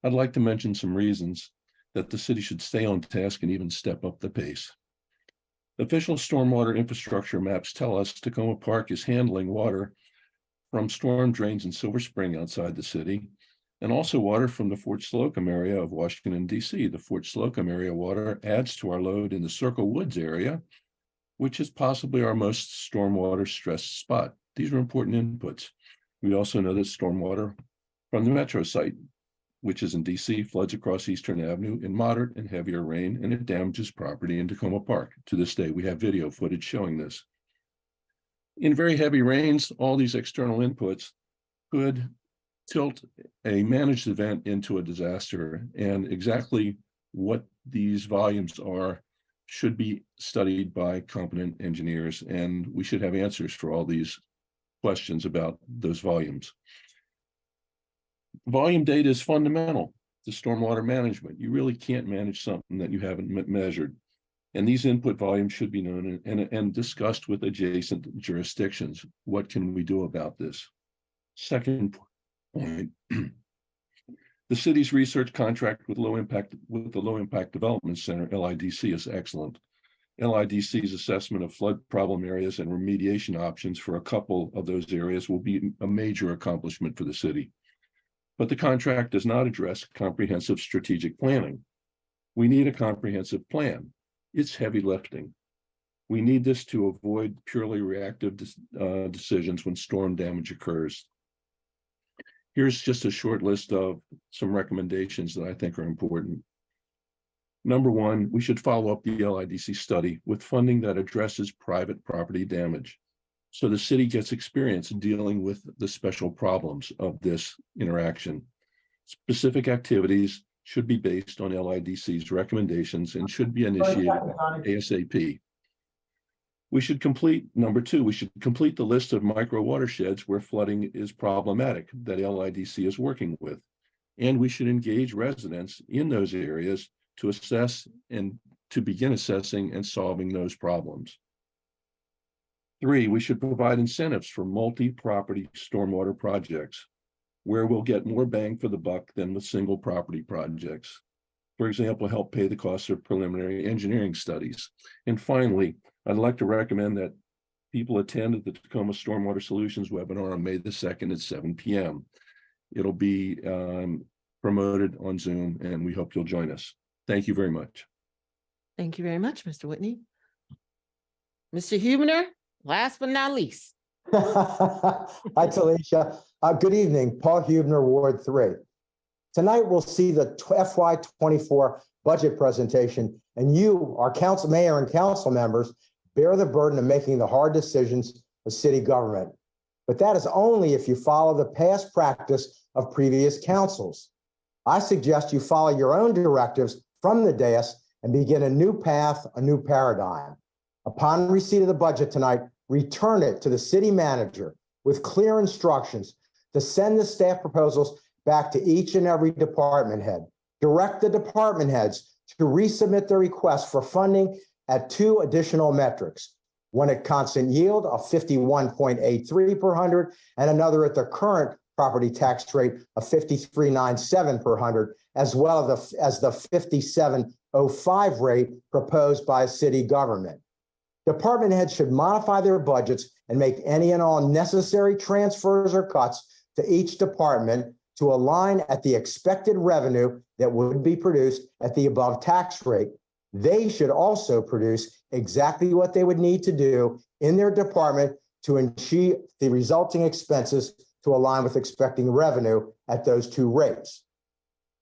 I'd like to mention some reasons that the city should stay on task and even step up the pace. Official stormwater infrastructure maps tell us Tacoma Park is handling water from storm drains in Silver Spring outside the city, and also water from the Fort Slocum area of Washington, D.C. The Fort Slocum area water adds to our load in the Circle Woods area, which is possibly our most stormwater stressed spot. These are important inputs. We also know that stormwater from the metro site, which is in DC, floods across Eastern Avenue in moderate and heavier rain, and it damages property in Tacoma Park. To this day, we have video footage showing this. In very heavy rains, all these external inputs could tilt a managed event into a disaster, and exactly what these volumes are should be studied by competent engineers, and we should have answers for all these questions about those volumes. Volume data is fundamental to stormwater management. You really can't manage something that you haven't measured. And these input volumes should be known and discussed with adjacent jurisdictions. What can we do about this? Second point, the city's research contract with the Low Impact Development Center, LIDC, is excellent. LIDC's assessment of flood problem areas and remediation options for a couple of those areas will be a major accomplishment for the city. But the contract does not address comprehensive strategic planning. We need a comprehensive plan. It's heavy lifting. We need this to avoid purely reactive decisions when storm damage occurs. Here's just a short list of some recommendations that I think are important. Number one, we should follow up the LIDC study with funding that addresses private property damage, so the city gets experience dealing with the special problems of this interaction. Specific activities should be based on LIDC's recommendations and should be initiated ASAP. We should complete, number two, we should complete the list of micro watersheds where flooding is problematic that LIDC is working with. And we should engage residents in those areas to assess and to begin assessing and solving those problems. Three, we should provide incentives for multi-property stormwater projects where we'll get more bang for the buck than with single property projects. For example, help pay the costs of preliminary engineering studies. And finally, I'd like to recommend that people attend the Tacoma Stormwater Solutions webinar on May the 2nd at 7 p.m. It'll be promoted on Zoom, and we hope you'll join us. Thank you very much. Thank you very much, Mr. Whitney. Mr. Hubner, last but not least. Hi, Talisha. Good evening. Paul Hubner, Ward 3. Tonight, we'll see the FY24 budget presentation, and you, our council mayor and council members, bear the burden of making the hard decisions of city government. But that is only if you follow the past practice of previous councils. I suggest you follow your own directives from the dais and begin a new path, a new paradigm. Upon receipt of the budget tonight, return it to the city manager with clear instructions to send the staff proposals back to each and every department head. Direct the department heads to resubmit their request for funding at two additional metrics, one at constant yield of 51.83 per hundred and another at the current property tax rate of 53.97 per hundred, as well as the 57.05 rate proposed by city government. Department heads should modify their budgets and make any and all necessary transfers or cuts to each department to align at the expected revenue that would be produced at the above tax rate. They should also produce exactly what they would need to do in their department to achieve the resulting expenses to align with expecting revenue at those two rates.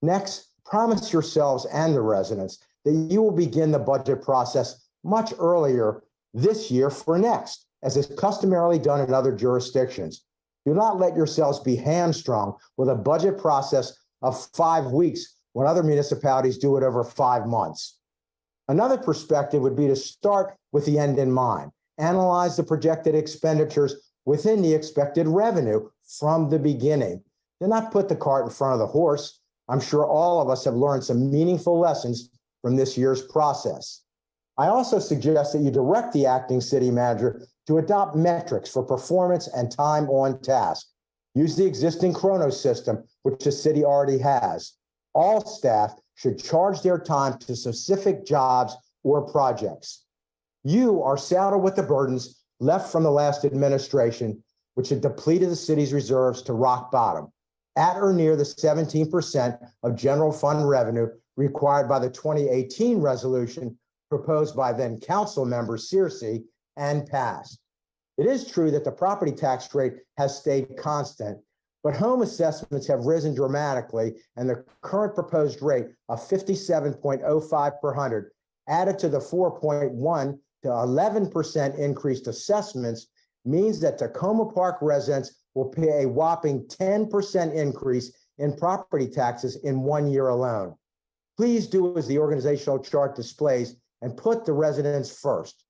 Next, promise yourselves and the residents that you will begin the budget process much earlier this year for next, as is customarily done in other jurisdictions. Do not let yourselves be hamstrung with a budget process of 5 weeks when other municipalities do it over 5 months. Another perspective would be to start with the end in mind. Analyze the projected expenditures within the expected revenue from the beginning. Do not put the cart in front of the horse. I'm sure all of us have learned some meaningful lessons from this year's process. I also suggest that you direct the acting city manager to adopt metrics for performance and time on task. Use the existing Chronos system, which the city already has. All staff should charge their time to specific jobs or projects. You are saddled with the burdens left from the last administration, which had depleted the city's reserves to rock bottom, at or near the 17% of general fund revenue required by the 2018 resolution proposed by then council member Searcy and passed. It is true that the property tax rate has stayed constant, but home assessments have risen dramatically, and the current proposed rate of 57.05 per hundred added to the 4.1 to 11% increased assessments means that Tacoma Park residents will pay a whopping 10% increase in property taxes in 1 year alone. Please do as the organizational chart displays and put the residents first.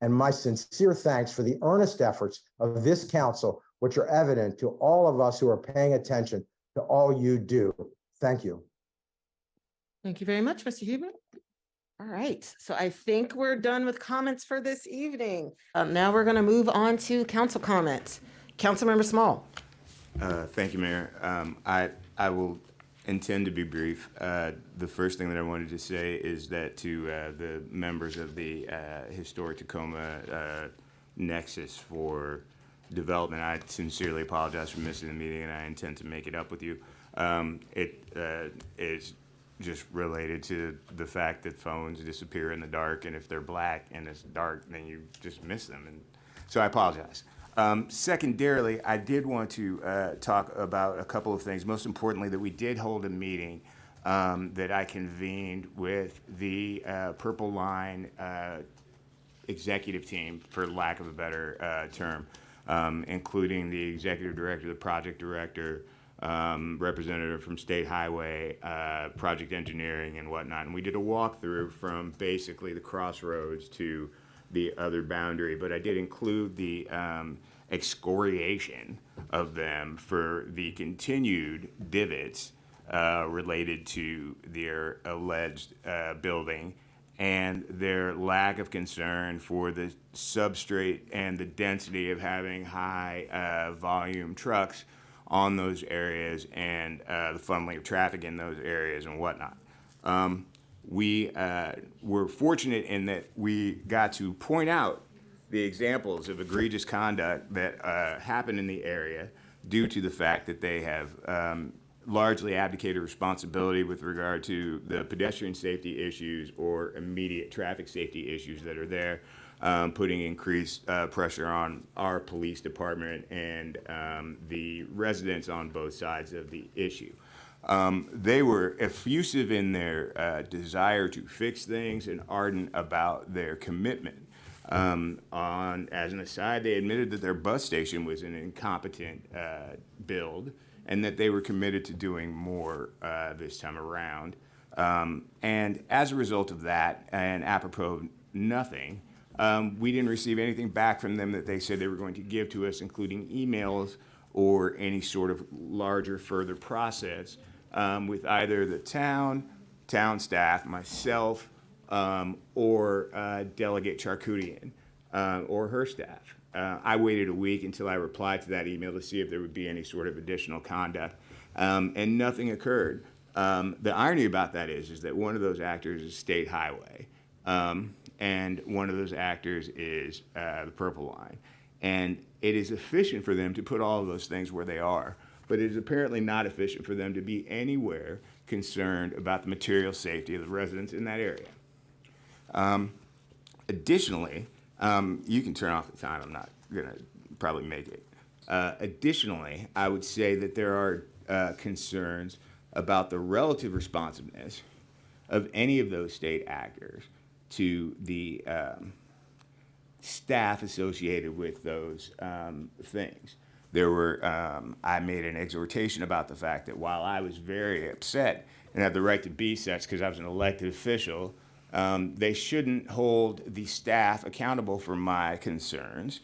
And my sincere thanks for the earnest efforts of this council, which are evident to all of us who are paying attention to all you do. Thank you. Thank you very much, Mr. Hubner. All right, so I think we're done with comments for this evening. Now we're going to move on to council comments. Councilmember Small. Thank you, Mayor. I will intend to be brief. The first thing that I wanted to say is that to the members of the Historic Tacoma Nexus for Development, I sincerely apologize for missing the meeting, and I intend to make it up with you. It is just related to the fact that phones disappear in the dark, and if they're black and it's dark, then you just miss them. And so I apologize. Secondarily, I did want to talk about a couple of things. Most importantly, that we did hold a meeting that I convened with the Purple Line executive team, for lack of a better term, including the executive director, the project director, representative from State Highway, project engineering and whatnot. And we did a walkthrough from basically the crossroads to the other boundary, but I did include the excoriation of them for the continued divots related to their alleged building and their lack of concern for the substrate and the density of having high volume trucks on those areas and the funneling of traffic in those areas and whatnot. We were fortunate in that we got to point out the examples of egregious conduct that happen in the area due to the fact that they have largely abdicated responsibility with regard to the pedestrian safety issues or immediate traffic safety issues that are there, putting increased pressure on our police department and the residents on both sides of the issue. They were effusive in their desire to fix things and ardent about their commitment. As an aside, they admitted that their bus station was an incompetent build and that they were committed to doing more this time around. And as a result of that, and apropos nothing, we didn't receive anything back from them that they said they were going to give to us, including emails or any sort of larger further process with either the town staff, myself, or Delegate Charkoudian or her staff. I waited a week until I replied to that email to see if there would be any sort of additional conduct, and nothing occurred. The irony about that is that one of those actors is State Highway, and one of those actors is the Purple Line. And it is efficient for them to put all of those things where they are, but it is apparently not efficient for them to be anywhere concerned about the material safety of the residents in that area. Additionally, you can turn off the time, I'm not gonna probably make it. Additionally, I would say that there are concerns about the relative responsiveness of any of those state actors to the staff associated with those things. I made an exhortation about the fact that while I was very upset and had the right to be such because I was an elected official, they shouldn't hold the staff accountable for my concerns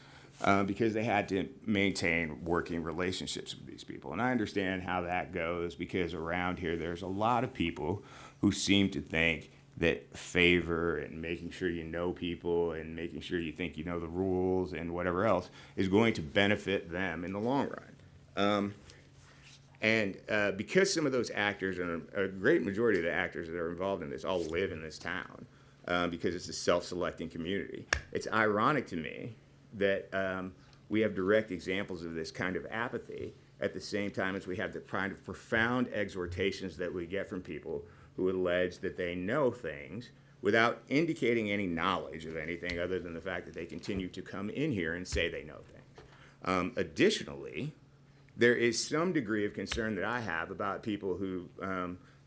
because they had to maintain working relationships with these people. And I understand how that goes because around here there's a lot of people who seem to think that favor and making sure you know people and making sure you think you know the rules and whatever else is going to benefit them in the long run. Because some of those actors, and a great majority of the actors that are involved in this all live in this town because it's a self-selecting community, it's ironic to me that we have direct examples of this kind of apathy at the same time as we have the kind of profound exhortations that we get from people who allege that they know things without indicating any knowledge of anything other than the fact that they continue to come in here and say they know things. Additionally, there is some degree of concern that I have about people who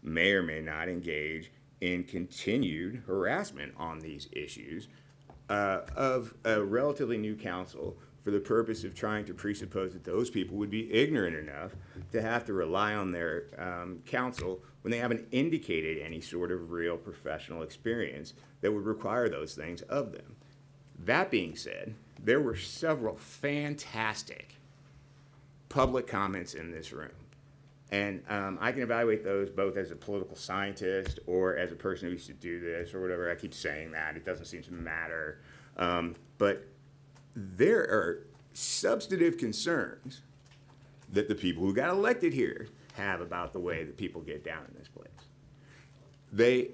may or may not engage in continued harassment on these issues of a relatively new council for the purpose of trying to presuppose that those people would be ignorant enough to have to rely on their counsel when they haven't indicated any sort of real professional experience that would require those things of them. That being said, there were several fantastic public comments in this room. And I can evaluate those both as a political scientist or as a person who used to do this or whatever. I keep saying that. It doesn't seem to matter. But there are substantive concerns that the people who got elected here have about the way that people get down in this place. They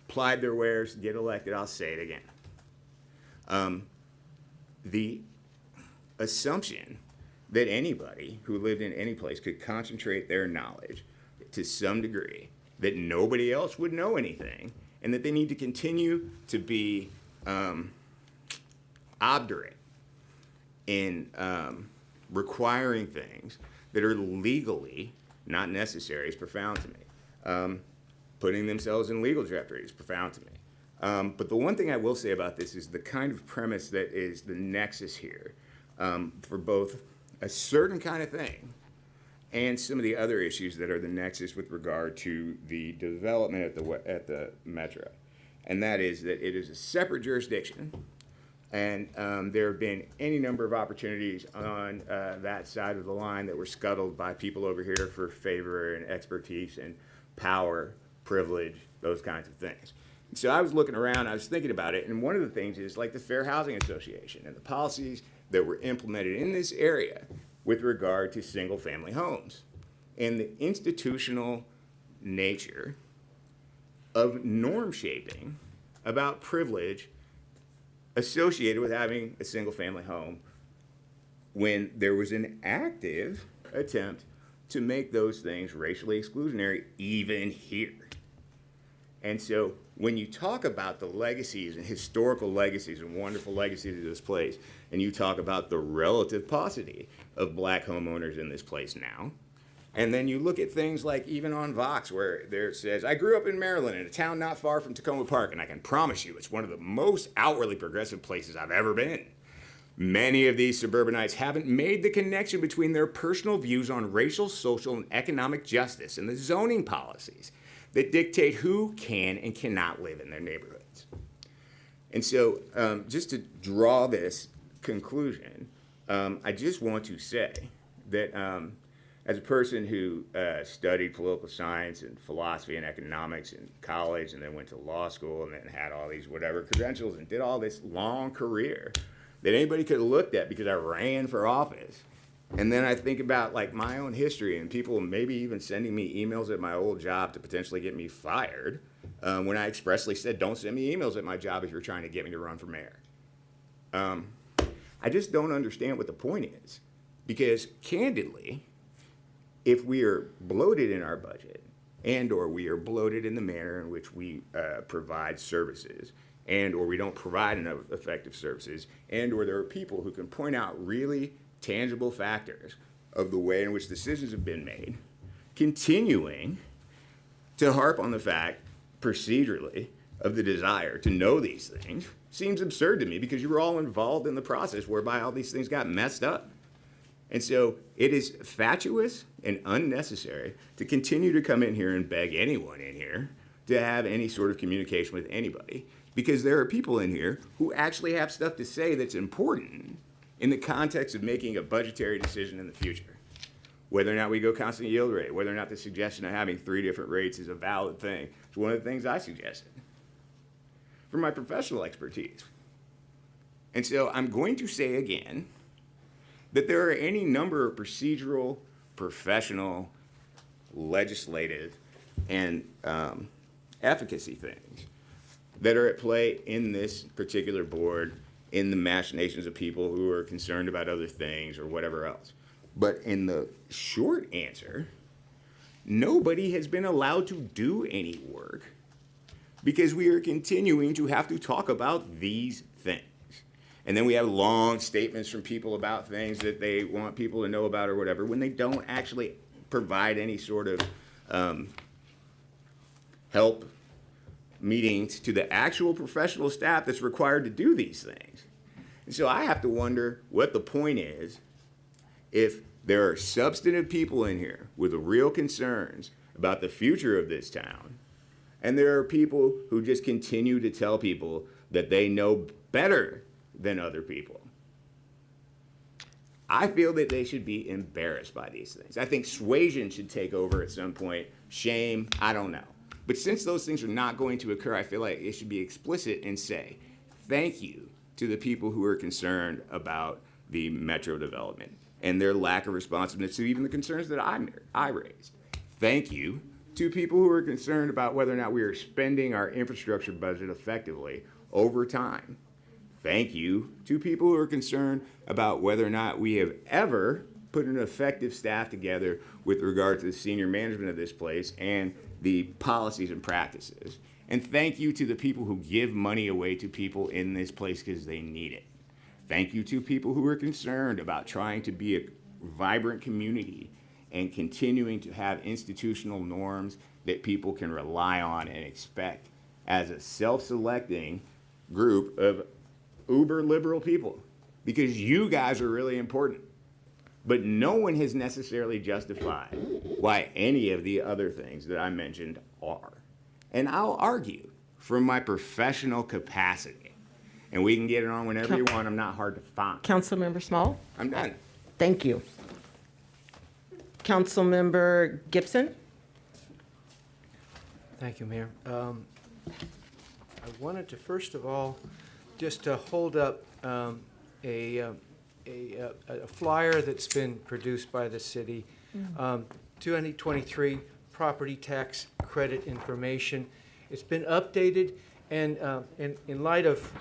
plied their wares, get elected, I'll say it again. The assumption that anybody who lived in any place could concentrate their knowledge to some degree, that nobody else would know anything, and that they need to continue to be obdurate in requiring things that are legally not necessary is profound to me. Putting themselves in legal jeopardy is profound to me. But the one thing I will say about this is the kind of premise that is the nexus here for both a certain kind of thing and some of the other issues that are the nexus with regard to the development at the Metro. And that is that it is a separate jurisdiction, and there have been any number of opportunities on that side of the line that were scuttled by people over here for favor and expertise and power, privilege, those kinds of things. So I was looking around, I was thinking about it, and one of the things is like the Fair Housing Association and the policies that were implemented in this area with regard to single-family homes and the institutional nature of norm shaping about privilege associated with having a single-family home when there was an active attempt to make those things racially exclusionary even here. And so when you talk about the legacies and historical legacies and wonderful legacies of this place, and you talk about the relative paucity of black homeowners in this place now, and then you look at things like even on Vox where there it says, I grew up in Maryland in a town not far from Tacoma Park, and I can promise you it's one of the most outwardly progressive places I've ever been. Many of these suburbanites haven't made the connection between their personal views on racial, social, and economic justice and the zoning policies that dictate who can and cannot live in their neighborhoods. And so just to draw this conclusion, I just want to say that as a person who studied political science and philosophy and economics in college and then went to law school and then had all these whatever credentials and did all this long career that anybody could have looked at because I ran for office. And then I think about like my own history and people maybe even sending me emails at my old job to potentially get me fired when I expressly said, don't send me emails at my job if you're trying to get me to run for mayor. I just don't understand what the point is, because candidly, if we are bloated in our budget and or we are bloated in the manner in which we provide services and or we don't provide enough effective services and or there are people who can point out really tangible factors of the way in which decisions have been made, continuing to harp on the fact procedurally of the desire to know these things seems absurd to me, because you were all involved in the process whereby all these things got messed up. And so it is fatuous and unnecessary to continue to come in here and beg anyone in here to have any sort of communication with anybody, because there are people in here who actually have stuff to say that's important in the context of making a budgetary decision in the future. Whether or not we go constant yield rate, whether or not the suggestion of having 3 different rates is a valid thing. It's one of the things I suggested from my professional expertise. And so I'm going to say again that there are any number of procedural, professional, legislative, and efficacy things that are at play in this particular board, in the machinations of people who are concerned about other things or whatever else. But in the short answer, nobody has been allowed to do any work because we are continuing to have to talk about these things. And then we have long statements from people about things that they want people to know about or whatever, when they don't actually provide any sort of help meetings to the actual professional staff that's required to do these things. And so I have to wonder what the point is if there are substantive people in here with real concerns about the future of this town, and there are people who just continue to tell people that they know better than other people. I feel that they should be embarrassed by these things. I think suasion should take over at some point. Shame, I don't know. But since those things are not going to occur, I feel like it should be explicit and say, thank you to the people who are concerned about the metro development and their lack of responsiveness to even the concerns that I raised. Thank you to people who are concerned about whether or not we are spending our infrastructure budget effectively over time. Thank you to people who are concerned about whether or not we have ever put an effective staff together with regard to the senior management of this place and the policies and practices. And thank you to the people who give money away to people in this place because they need it. Thank you to people who are concerned about trying to be a vibrant community and continuing to have institutional norms that people can rely on and expect as a self-selecting group of uber liberal people, because you guys are really important. But no one has necessarily justified why any of the other things that I mentioned are. And I'll argue from my professional capacity. And we can get it on whenever you want. I'm not hard to find. Councilmember Small? I'm done. Thank you. Councilmember Gibson? Thank you, Mayor. I wanted to, first of all, just to hold up a flyer that's been produced by the city, 2023 property tax credit information. It's been updated, and in light of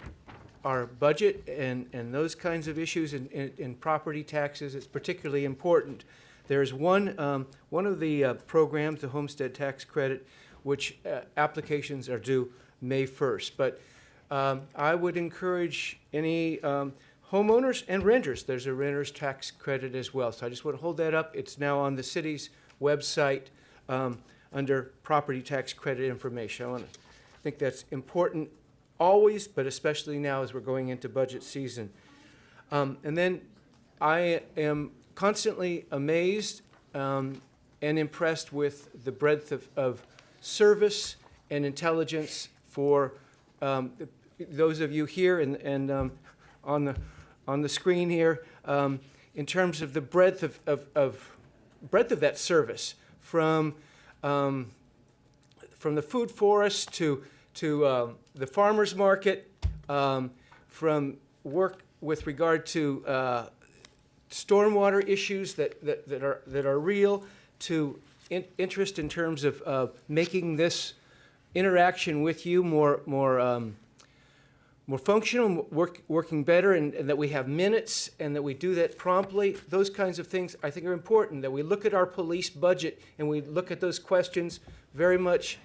our budget and those kinds of issues in property taxes, it's particularly important. There's one of the programs, the homestead tax credit, which applications are due May 1st. But I would encourage any homeowners and renters. There's a renter's tax credit as well. So I just want to hold that up. It's now on the city's website under property tax credit information. I think that's important always, but especially now as we're going into budget season. And then I am constantly amazed and impressed with the breadth of service and intelligence for those of you here and on the screen here, in terms of the breadth of that service, from the food forest to the farmers market, from work with regard to stormwater issues that are real, to interest in terms of making this interaction with you more functional, working better, and that we have minutes and that we do that promptly. Those kinds of things I think are important, that we look at our police budget and we look at those questions very much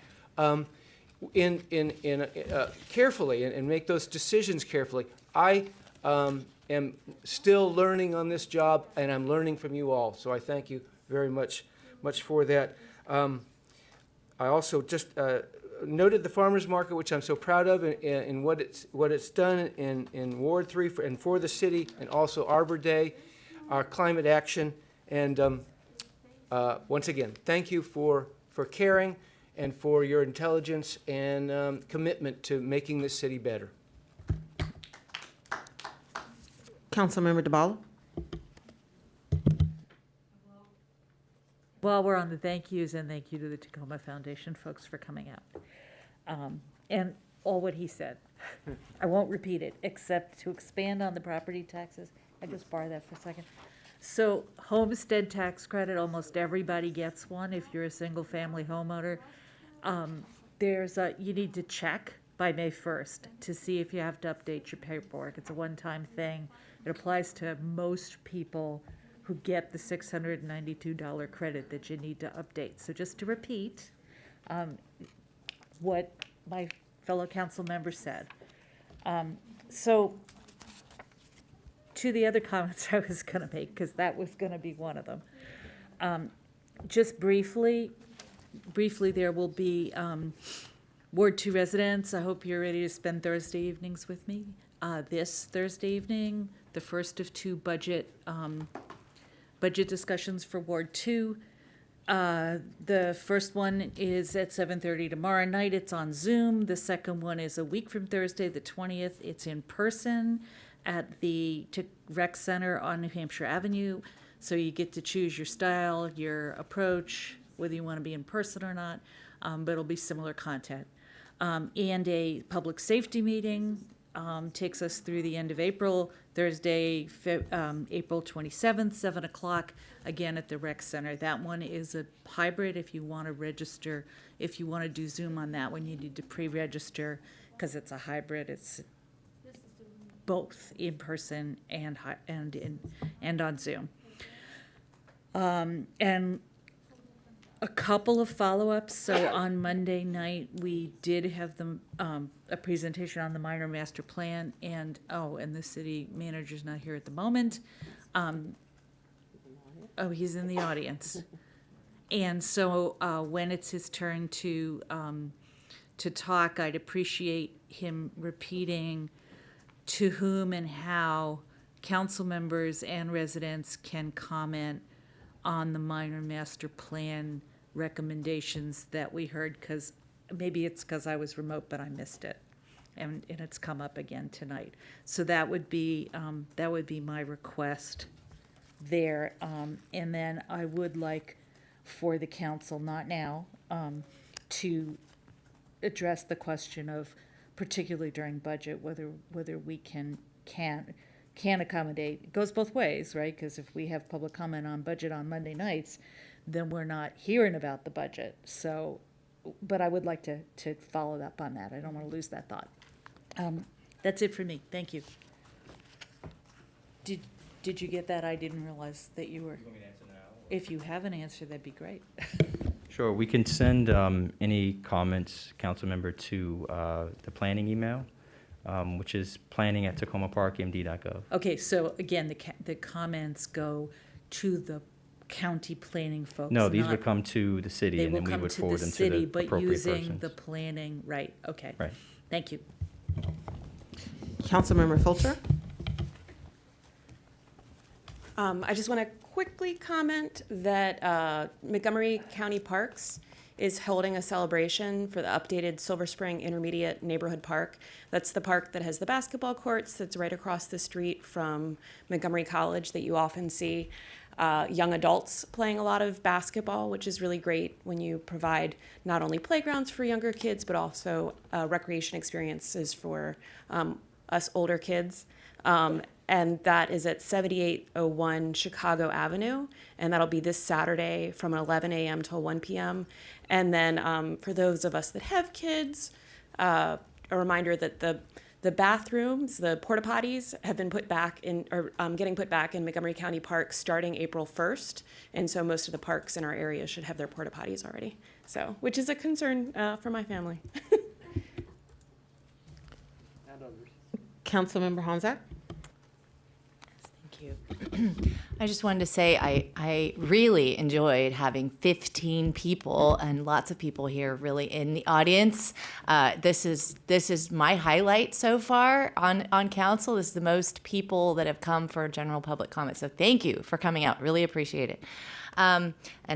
carefully and make those decisions carefully. I am still learning on this job, and I'm learning from you all. So I thank you very much for that. I also just noted the farmers market, which I'm so proud of, in what it's done in Ward 3 and for the city, and also Arbor Day, our climate action, and once again, thank you for caring and for your intelligence and commitment to making this city better. Councilmember DeBala? Well, we're on the thank yous, and thank you to the Tacoma Foundation folks for coming out. And all what he said. I won't repeat it, except to expand on the property taxes. I just borrow that for a second. So homestead tax credit, almost everybody gets one if you're a single-family homeowner. You need to check by May 1st to see if you have to update your paperwork. It's a one-time thing. It applies to most people who get the $692 credit that you need to update. So just to repeat what my fellow council member said. So to the other comments I was going to make, because that was going to be one of them. Just briefly, there will be Ward 2 residents. I hope you're ready to spend Thursday evenings with me. This Thursday evening, the first of two budget discussions for Ward 2. The first one is at 7:30 tomorrow night. It's on Zoom. The second one is a week from Thursday, the 20th. It's in person at the Rec Center on New Hampshire Avenue. So you get to choose your style, your approach, whether you want to be in person or not, but it'll be similar content. And a public safety meeting takes us through the end of April, Thursday, April 27th, 7 o'clock, again at the rec center. That one is a hybrid. If you want to register, if you want to do Zoom on that one, you need to pre-register because it's a hybrid. It's both in person and on Zoom. And a couple of follow-ups. So on Monday night, we did have a presentation on the minor master plan, and the city manager's not here at the moment. He's in the audience. And so when it's his turn to talk, I'd appreciate him repeating to whom and how council members and residents can comment on the minor master plan recommendations that we heard, because maybe it's because I was remote, but I missed it. And it's come up again tonight. So that would be my request there. And then I would like for the council, not now, to address the question of, particularly during budget, whether we can accommodate. It goes both ways, right? Because if we have public comment on budget on Monday nights, then we're not hearing about the budget. So, but I would like to follow up on that. I don't want to lose that thought. That's it for me. Thank you. Did you get that? I didn't realize that you were. You want me to answer now? If you have an answer, that'd be great. Sure. We can send any comments, council member, to the planning email, which is planning@tacomaparkmd.gov. Okay. So again, the comments go to the county planning folks. No, these would come to the city, and then we would forward them to the appropriate but using persons. the planning, right? Okay. Right. Thank you. Councilmember Fulcher. I just want to quickly comment that Montgomery County Parks is holding a celebration for the updated Silver Spring Intermediate Neighborhood Park. That's the park that has the basketball courts that's right across the street from Montgomery College that you often see young adults playing a lot of basketball, which is really great when you provide not only playgrounds for younger kids, but also recreation experiences for us older kids. And that is at 7801 Chicago Avenue, and that'll be this Saturday from 11 a.m. till 1 p.m. And then for those of us that have kids, a reminder that the bathrooms, the porta potties, have been put back in, or getting put back in Montgomery County Parks starting April 1st, and so most of the parks in our area should have their porta potties already. So, which is a concern for my family. Councilmember Honzak. Thank you. I just wanted to say I really enjoyed having 15 people and lots of people here really in the audience. This is my highlight so far on council. This is the most people that have come for general public comment. So thank you for coming out. Really appreciate it. And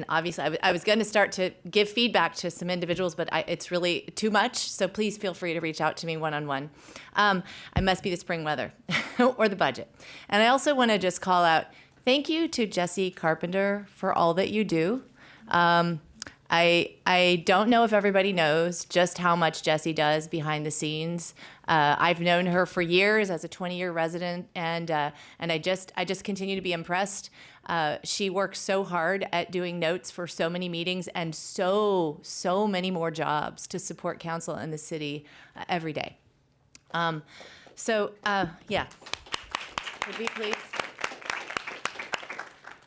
obviously, I was going to start to give feedback to some individuals, but it's really too much. So please feel free to reach out to me one-on-one. I must be the spring weather or the budget. And I also want to just call out thank you to Jesse Carpenter for all that you do. I don't know if everybody knows just how much Jessie does behind the scenes. I've known her for years as a 20-year resident, and I just continue to be impressed. She works so hard at doing notes for so many meetings and so many more jobs to support council and the city every day. Yeah, would we please?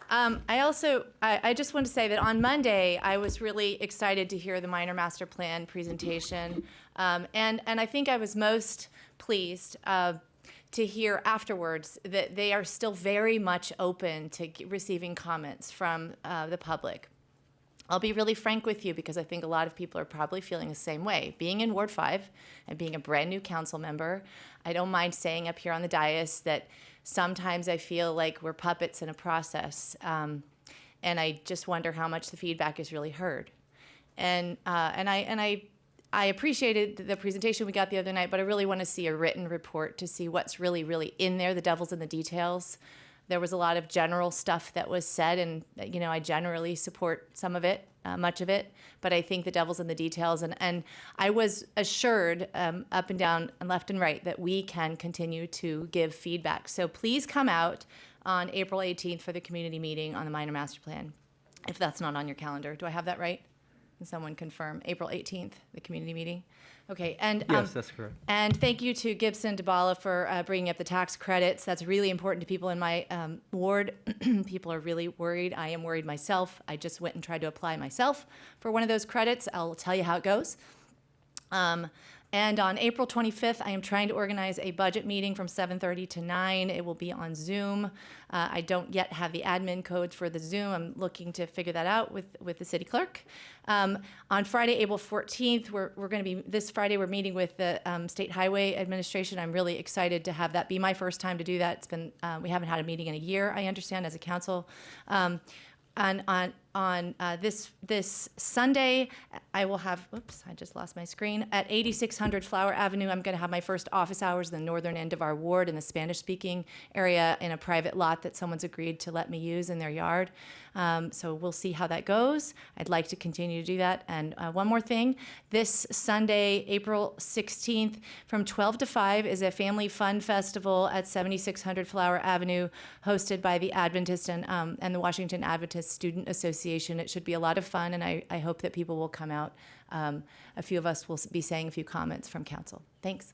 I just want to say that on Monday, I was really excited to hear the minor master plan presentation. And I think I was most pleased to hear afterwards that they are still very much open to receiving comments from the public. I'll be really frank with you because I think a lot of people are probably feeling the same way. Being in Ward 5 and being a brand new council member, I don't mind saying up here on the dais that sometimes I feel like we're puppets in a process, and I just wonder how much the feedback is really heard. And I appreciated the presentation we got the other night, but I really want to see a written report to see what's really in there. The devil's in the details. There was a lot of general stuff that was said, and I generally support some of it, much of it, but I think the devil's in the details. And I was assured up and down and left and right that we can continue to give feedback. So please come out on April 18th for the community meeting on the minor master plan, if that's not on your calendar. Do I have that right? Can someone confirm? April 18th, the community meeting? Okay, and Yes, that's correct. And thank you to Gibson DeBala for bringing up the tax credits. That's really important to people in my ward. People are really worried. I am worried myself. I just went and tried to apply myself for one of those credits. I'll tell you how it goes. And on April 25th, I am trying to organize a budget meeting from 7:30 to 9. It will be on Zoom. I don't yet have the admin code for the Zoom. I'm looking to figure that out with the city clerk. On Friday, April 14th, this Friday, we're meeting with the State Highway Administration. I'm really excited to have that be my first time to do that. It's been, we haven't had a meeting in a year, I understand, as a council. On this Sunday, I will have, oops, I just lost my screen, at 8600 Flower Avenue. I'm going to have my first office hours in the northern end of our ward in the Spanish-speaking area in a private lot that someone's agreed to let me use in their yard. So we'll see how that goes. I'd like to continue to do that. And one more thing, this Sunday, April 16th, from 12 to 5 is a family fun festival at 7600 Flower Avenue, hosted by the Adventist and the Washington Adventist Student Association. It should be a lot of fun, and I hope that people will come out. A few of us will be saying a few comments from council. Thanks.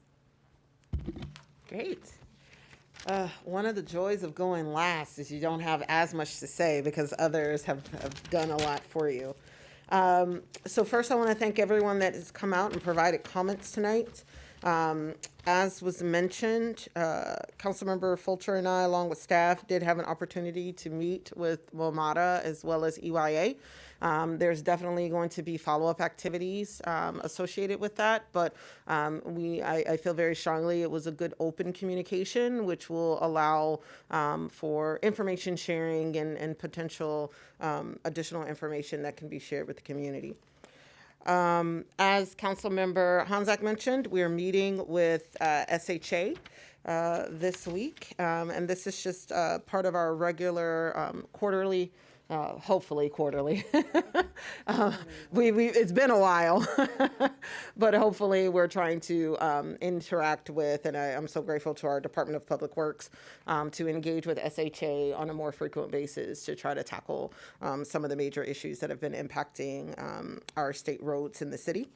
Great. One of the joys of going last is you don't have as much to say because others have done a lot for you. So first I want to thank everyone that has come out and provided comments tonight. As was mentioned, Councilmember Fulcher and I, along with staff, did have an opportunity to meet with WMATA as well as EYA. There's definitely going to be follow-up activities associated with that, but I feel very strongly it was a good open communication, which will allow for information sharing and potential additional information that can be shared with the community. As Councilmember Hanzak mentioned, we are meeting with SHA this week, and this is just part of our regular quarterly, hopefully quarterly. It's been a while, but hopefully we're trying to interact with, and I'm so grateful to our Department of Public Works to engage with SHA on a more frequent basis to try to tackle some of the major issues that have been impacting our state roads in the city.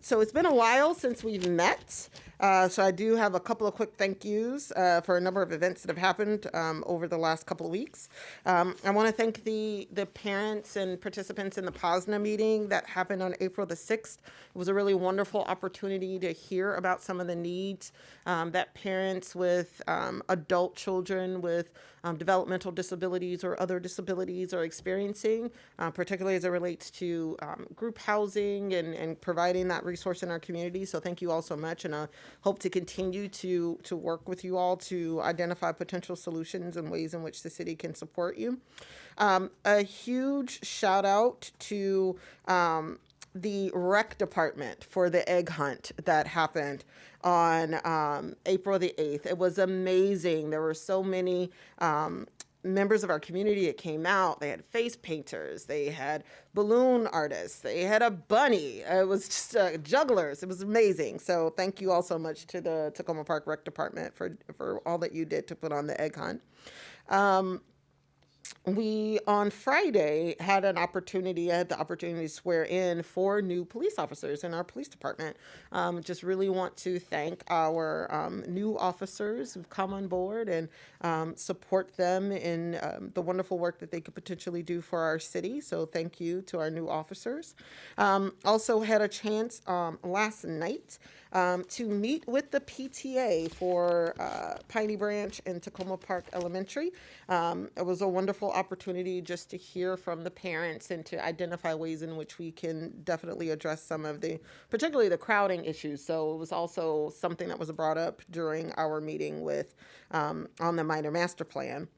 So it's been a while since we've met. So I do have a couple of quick thank yous for a number of events that have happened over the last couple of weeks. I want to thank the parents and participants in the POSNA meeting that happened on April the 6th. It was a really wonderful opportunity to hear about some of the needs that parents with adult children with developmental disabilities or other disabilities are experiencing, particularly as it relates to group housing and providing that resource in our community. So thank you all so much, and I hope to continue to work with you all to identify potential solutions and ways in which the city can support you. A huge shout out to the rec department for the egg hunt that happened on April the 8th. It was amazing. There were so many members of our community that came out. They had face painters, they had balloon artists, they had a bunny. It was just jugglers. It was amazing. So thank you all so much to the Tacoma Park Rec Department for all that you did to put on the egg hunt. We, on Friday, I had the opportunity to swear in 4 new police officers in our police department. Just really want to thank our new officers who've come on board and support them in the wonderful work that they could potentially do for our city. So thank you to our new officers. Also had a chance last night to meet with the PTA for Piney Branch and Tacoma Park Elementary. It was a wonderful opportunity just to hear from the parents and to identify ways in which we can definitely address some of particularly the crowding issues. So it was also something that was brought up during our meeting with on the minor master plan.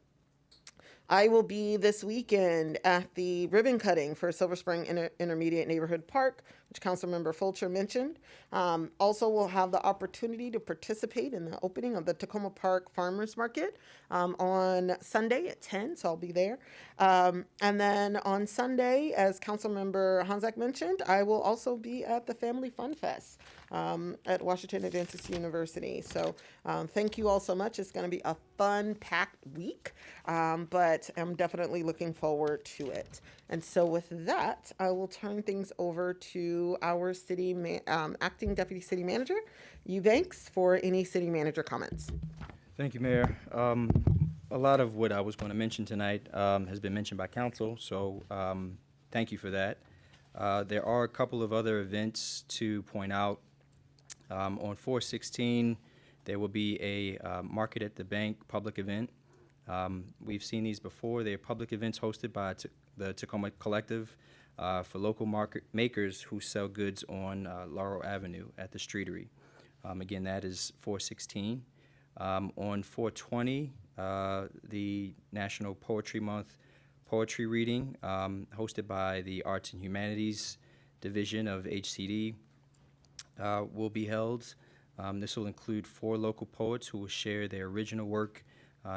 I will be this weekend at the ribbon cutting for Silver Spring Intermediate Neighborhood Park, which Councilmember Fulcher mentioned. Also, we'll have the opportunity to participate in the opening of the Tacoma Park Farmers Market on Sunday at 10, so I'll be there. And then on Sunday, as Councilmember Hanzak mentioned, I will also be at the Family Fun Fest at Washington Adventist University. So thank you all so much. It's going to be a fun, packed week, but I'm definitely looking forward to it. And so with that, I will turn things over to our acting deputy city manager, Eubanks, for any city manager comments. Thank you, Mayor. A lot of what I was going to mention tonight has been mentioned by council, so thank you for that. There are a couple of other events to point out. On 4/16, there will be a Market at the Bank public event. We've seen these before. They are public events hosted by the Tacoma Collective for local market makers who sell goods on Laurel Avenue at the Streetery. Again, that is 4/16. On 4/20, the National Poetry Month poetry reading hosted by the Arts and Humanities Division of HCD will be held. This will include 4 local poets who will share their original work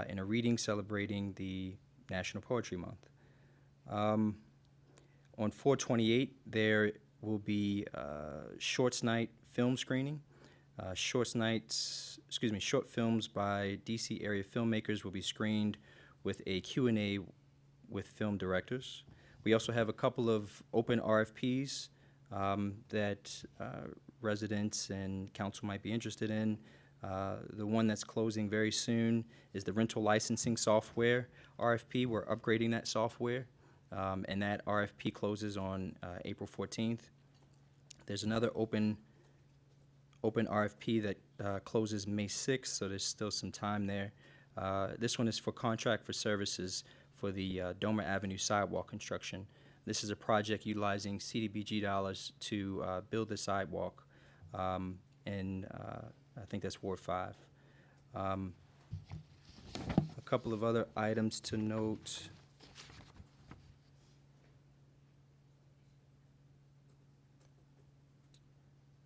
in a reading celebrating the National Poetry Month. On 4/28, there will be Shorts Night film screening. Short films by DC area filmmakers will be screened with a Q&A with film directors. We also have a couple of open RFPs that residents and council might be interested in. The one that's closing very soon is the rental licensing software RFP. We're upgrading that software, and that RFP closes on April 14th. There's another open RFP that closes May 6th, so there's still some time there. This one is for contract for services for the Domer Avenue sidewalk construction. This is a project utilizing CDBG dollars to build the sidewalk in, I think that's Ward 5. A couple of other items to note.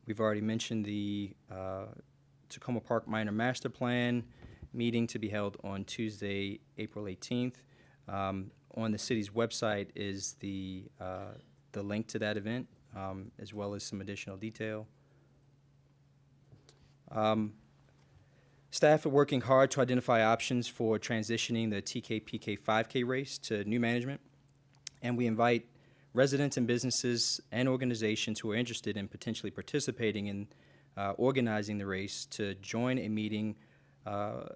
We've already mentioned the Tacoma Park Minor Master Plan meeting to be held on Tuesday, April 18th. On the city's website is the link to that event, as well as some additional detail. Staff are working hard to identify options for transitioning the TKPK 5K race to new management, and we invite residents and businesses and organizations who are interested in potentially participating in organizing the race to join a meeting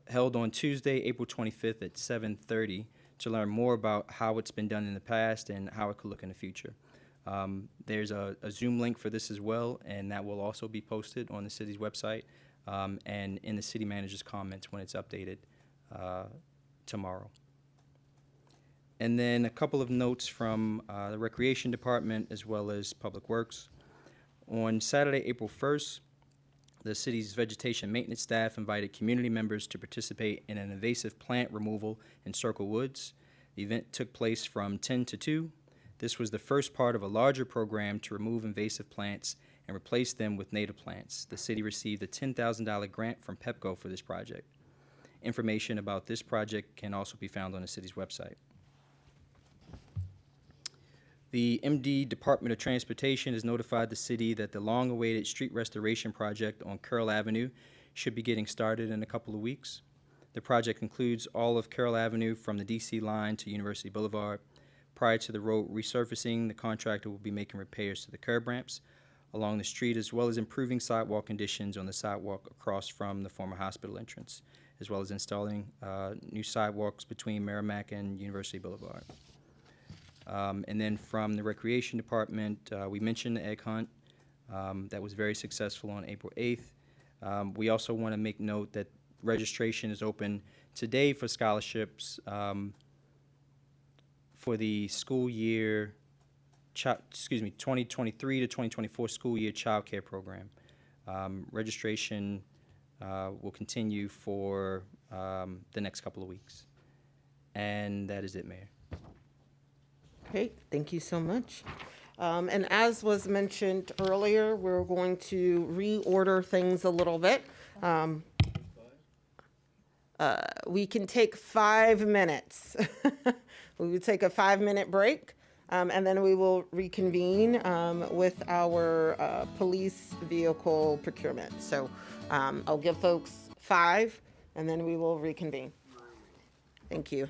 held on Tuesday, April 25th at 7:30 to learn more about how it's been done in the past and how it could look in the future. There's a Zoom link for this as well, and that will also be posted on the city's website and in the city manager's comments when it's updated tomorrow. And then a couple of notes from the Recreation Department as well as Public Works. On Saturday, April 1st, the city's vegetation maintenance staff invited community members to participate in an invasive plant removal in Circle Woods. The event took place from 10 to 2. This was the first part of a larger program to remove invasive plants and replace them with native plants. The city received a $10,000 grant from PEPCO for this project. Information about this project can also be found on the city's website. The MD Department of Transportation has notified the city that the long-awaited street restoration project on Carroll Avenue should be getting started in a couple of weeks. The project includes all of Carroll Avenue from the DC line to University Boulevard. Prior to the road resurfacing, the contractor will be making repairs to the curb ramps along the street, as well as improving sidewalk conditions on the sidewalk across from the former hospital entrance, as well as installing new sidewalks between Merrimack and University Boulevard. And then from the Recreation Department, we mentioned the egg hunt. That was very successful on April 8th. We also want to make note that registration is open today for scholarships for the school year, 2023 to 2024 school year child care program. Registration will continue for the next couple of weeks. And that is it, Mayor. Great, thank you so much. And as was mentioned earlier, we're going to reorder things a little bit. We can take 5 minutes. We will take a 5-minute break, and then we will reconvene with our police vehicle procurement. So I'll give folks 5, and then we will reconvene. Thank you.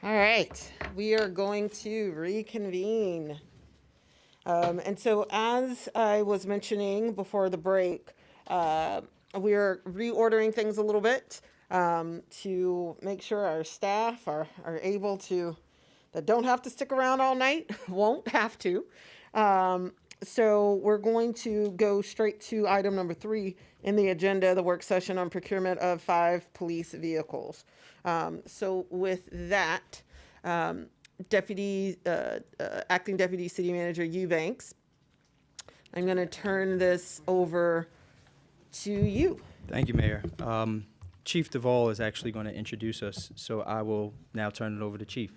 All right, we are going to reconvene. And so as I was mentioning before the break, we are reordering things a little bit to make sure our staff are able to, that don't have to stick around all night, won't have to. So we're going to go straight to item number 3 in the agenda, the work session on procurement of 5 police vehicles. So with that, Acting Deputy City Manager Eubanks, I'm going to turn this over to you. Thank you, Mayor. Chief Duvall is actually going to introduce us, so I will now turn it over to Chief.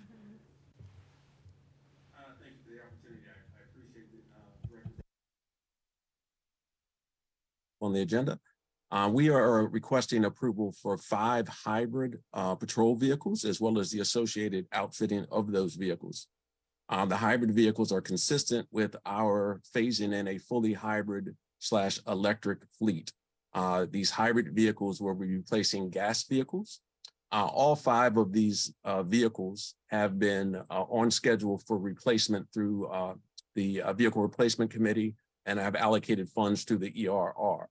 Thank you for the opportunity. I appreciate the on the agenda. We are requesting approval for 5 hybrid patrol vehicles, as well as the associated outfitting of those vehicles. The hybrid vehicles are consistent with our phasing in a fully hybrid/electric fleet. These hybrid vehicles will be replacing gas vehicles. All 5 of these vehicles have been on schedule for replacement through the Vehicle Replacement Committee, and have allocated funds to the ERR.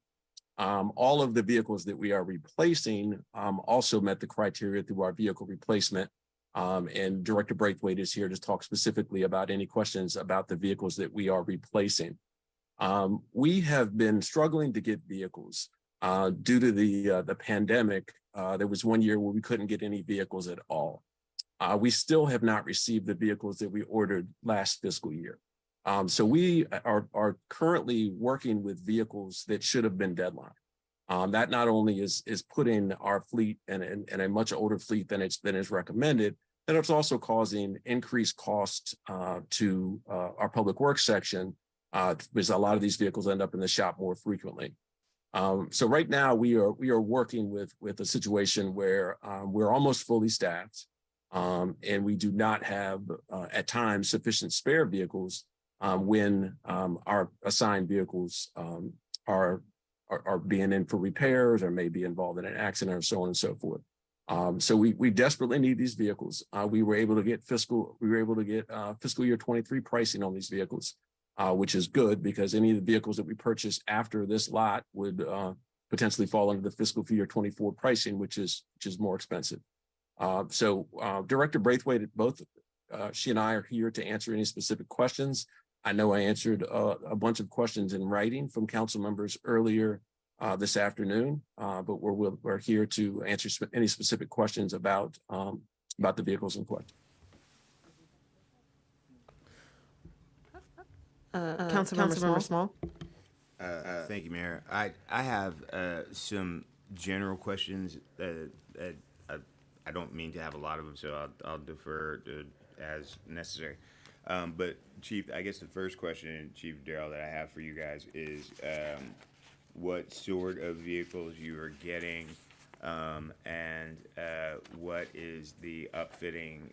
All of the vehicles that we are replacing also met the criteria through our vehicle replacement. And Director Braithwaite is here to talk specifically about any questions about the vehicles that we are replacing. We have been struggling to get vehicles due to the pandemic. There was one year where we couldn't get any vehicles at all. We still have not received the vehicles that we ordered last fiscal year. So we are currently working with vehicles that should have been deadline. That not only is putting our fleet in a much older fleet than is recommended, and it's also causing increased costs to our public works section, because a lot of these vehicles end up in the shop more frequently. So right now we are working with a situation where we're almost fully staffed, and we do not have at times sufficient spare vehicles when our assigned vehicles are being in for repairs or may be involved in an accident or so on and so forth. So we desperately need these vehicles. We were able to get fiscal year 23 pricing on these vehicles, which is good because any of the vehicles that we purchase after this lot would potentially fall under the fiscal year 24 pricing, which is more expensive. So Director Braithwaite, both she and I are here to answer any specific questions. I know I answered a bunch of questions in writing from council members earlier this afternoon, but we're here to answer any specific questions about the vehicles in question. Councilmember Small. Thank you, Mayor. I have some general questions that I don't mean to have a lot of them, so I'll defer as necessary. But Chief, I guess the first question, Chief Darrell, that I have for you guys is what sort of vehicles you are getting, and what is the upfitting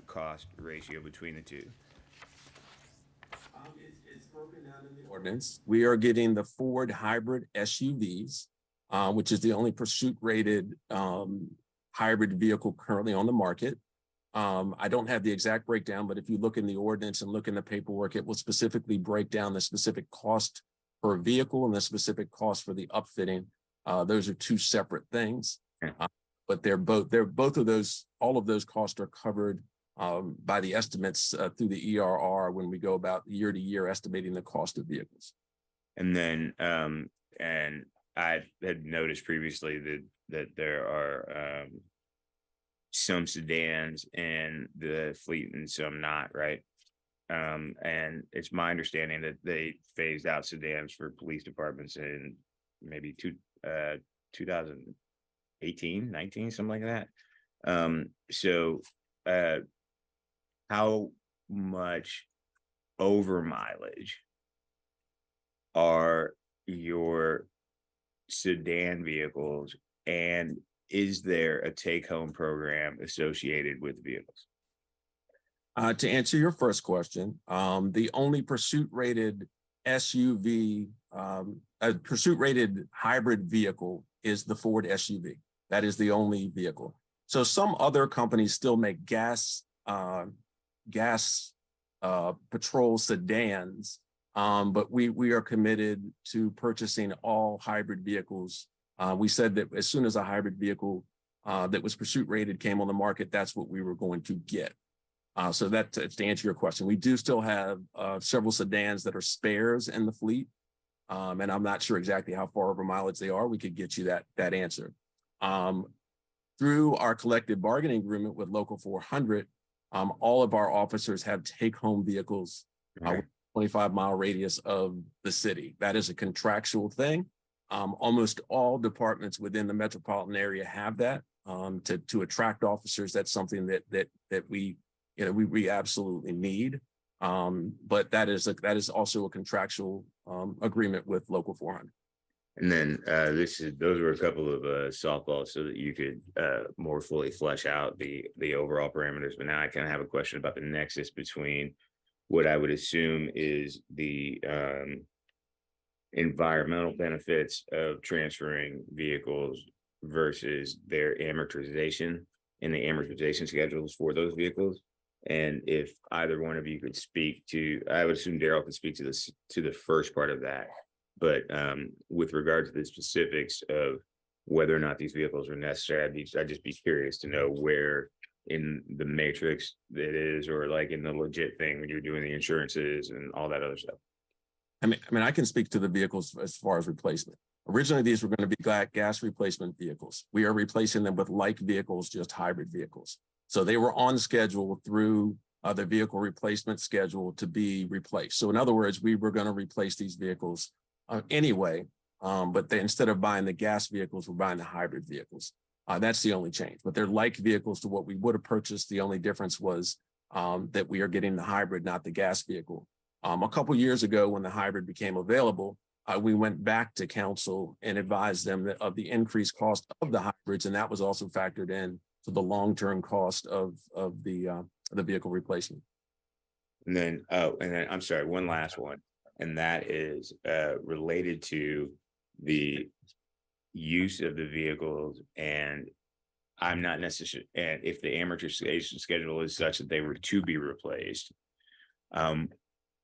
cost ratio between the two? It's broken down in the ordinance. We are getting the Ford hybrid SUVs, which is the only pursuit-rated hybrid vehicle currently on the market. I don't have the exact breakdown, but if you look in the ordinance and look in the paperwork, it will specifically break down the specific cost per vehicle and the specific cost for the upfitting. Those are 2 separate things, but all of those costs are covered by the estimates through the ERR when we go about year to year estimating the cost of vehicles. And then, and I had noticed previously that there are some sedans in the fleet and some not, right? And it's my understanding that they phased out sedans for police departments in maybe 2018, 19, something like that. So how much over mileage are your sedan vehicles, and is there a take-home program associated with vehicles? To answer your first question, the only pursuit-rated SUV, pursuit-rated hybrid vehicle is the Ford SUV. That is the only vehicle. So some other companies still make gas gas patrol sedans, but we are committed to purchasing all hybrid vehicles. We said that as soon as a hybrid vehicle that was pursuit rated came on the market, that's what we were going to get. So that to answer your question, we do still have several sedans that are spares in the fleet. And I'm not sure exactly how far over mileage they are. We could get you that answer. Through our collective bargaining agreement with Local 400, all of our officers have take-home vehicles with 25-mile radius of the city. That is a contractual thing. Almost all departments within the metropolitan area have that. To attract officers, that's something that we absolutely need. But that is also a contractual agreement with Local 400. And then those were a couple of softballs so that you could more fully flesh out the overall parameters. But now I kind of have a question about the nexus between what I would assume is the environmental benefits of transferring vehicles versus their amortization and the amortization schedules for those vehicles. And if either one of you could speak to, I would assume Daryl could speak to this, to the first part of that. But with regard to the specifics of whether or not these vehicles are necessary, I'd just be curious to know where in the matrix it is, or like in the legit thing when you're doing the insurances and all that other stuff. I mean, I can speak to the vehicles as far as replacement. Originally, these were going to be gas replacement vehicles. We are replacing them with like vehicles, just hybrid vehicles. So they were on schedule through the vehicle replacement schedule to be replaced. So in other words, we were going to replace these vehicles anyway, but instead of buying the gas vehicles, we're buying the hybrid vehicles. That's the only change, but they're like vehicles to what we would have purchased. The only difference was that we are getting the hybrid, not the gas vehicle. A couple years ago, when the hybrid became available, we went back to council and advised them of the increased cost of the hybrids, and that was also factored in to the long-term cost of the vehicle replacement. And then, I'm sorry, one last one, and that is related to the use of the vehicles. And I'm not necessarily, and if the amortization schedule is such that they were to be replaced,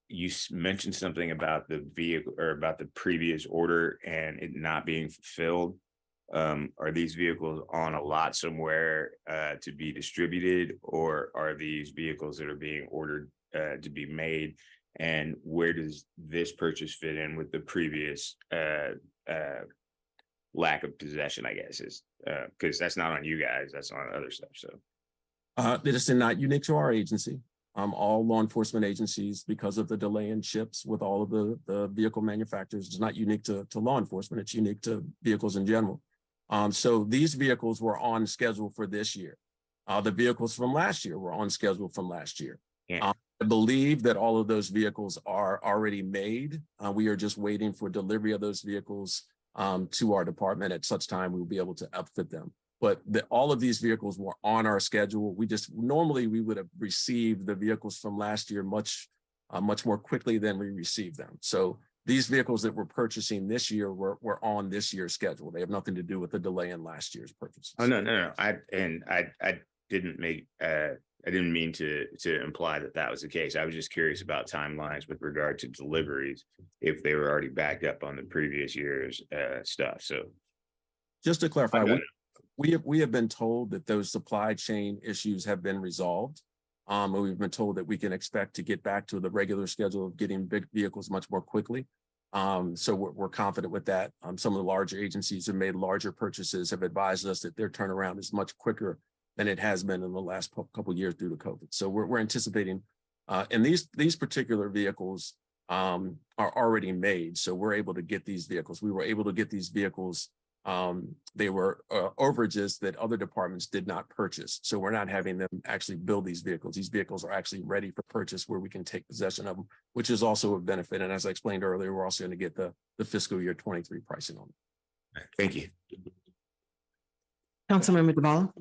you mentioned something about the vehicle or about the previous order and it not being fulfilled. Are these vehicles on a lot somewhere to be distributed, or are these vehicles that are being ordered to be made? And where does this purchase fit in with the previous lack of possession, I guess, is because that's not on you guys, that's on other stuff. So this is not unique to our agency. All law enforcement agencies, because of the delay in ships with all of the vehicle manufacturers, it's not unique to law enforcement, it's unique to vehicles in general. So these vehicles were on schedule for this year. The vehicles from last year were on schedule from last year. Yeah. I believe that all of those vehicles are already made. We are just waiting for delivery of those vehicles to our department. At such time, we will be able to upfit them. But all of these vehicles were on our schedule. Normally we would have received the vehicles from last year much more quickly than we received them. So these vehicles that we're purchasing this year were on this year's schedule. They have nothing to do with the delay in last year's purchases. Oh, no. I didn't mean to imply that was the case. I was just curious about timelines with regard to deliveries, if they were already backed up on the previous year's stuff. So just to clarify, we have been told that those supply chain issues have been resolved. And we've been told that we can expect to get back to the regular schedule of getting big vehicles much more quickly. So we're confident with that. Some of the larger agencies who made larger purchases have advised us that their turnaround is much quicker than it has been in the last couple of years due to COVID. So we're anticipating, and these particular vehicles are already made. So we're able to get these vehicles. We were able to get these vehicles. They were overages that other departments did not purchase. So we're not having them actually build these vehicles. These vehicles are actually ready for purchase where we can take possession of them, which is also a benefit. And as I explained earlier, we're also going to get the fiscal year 23 pricing on them. Thank you. Councilmember Duvall.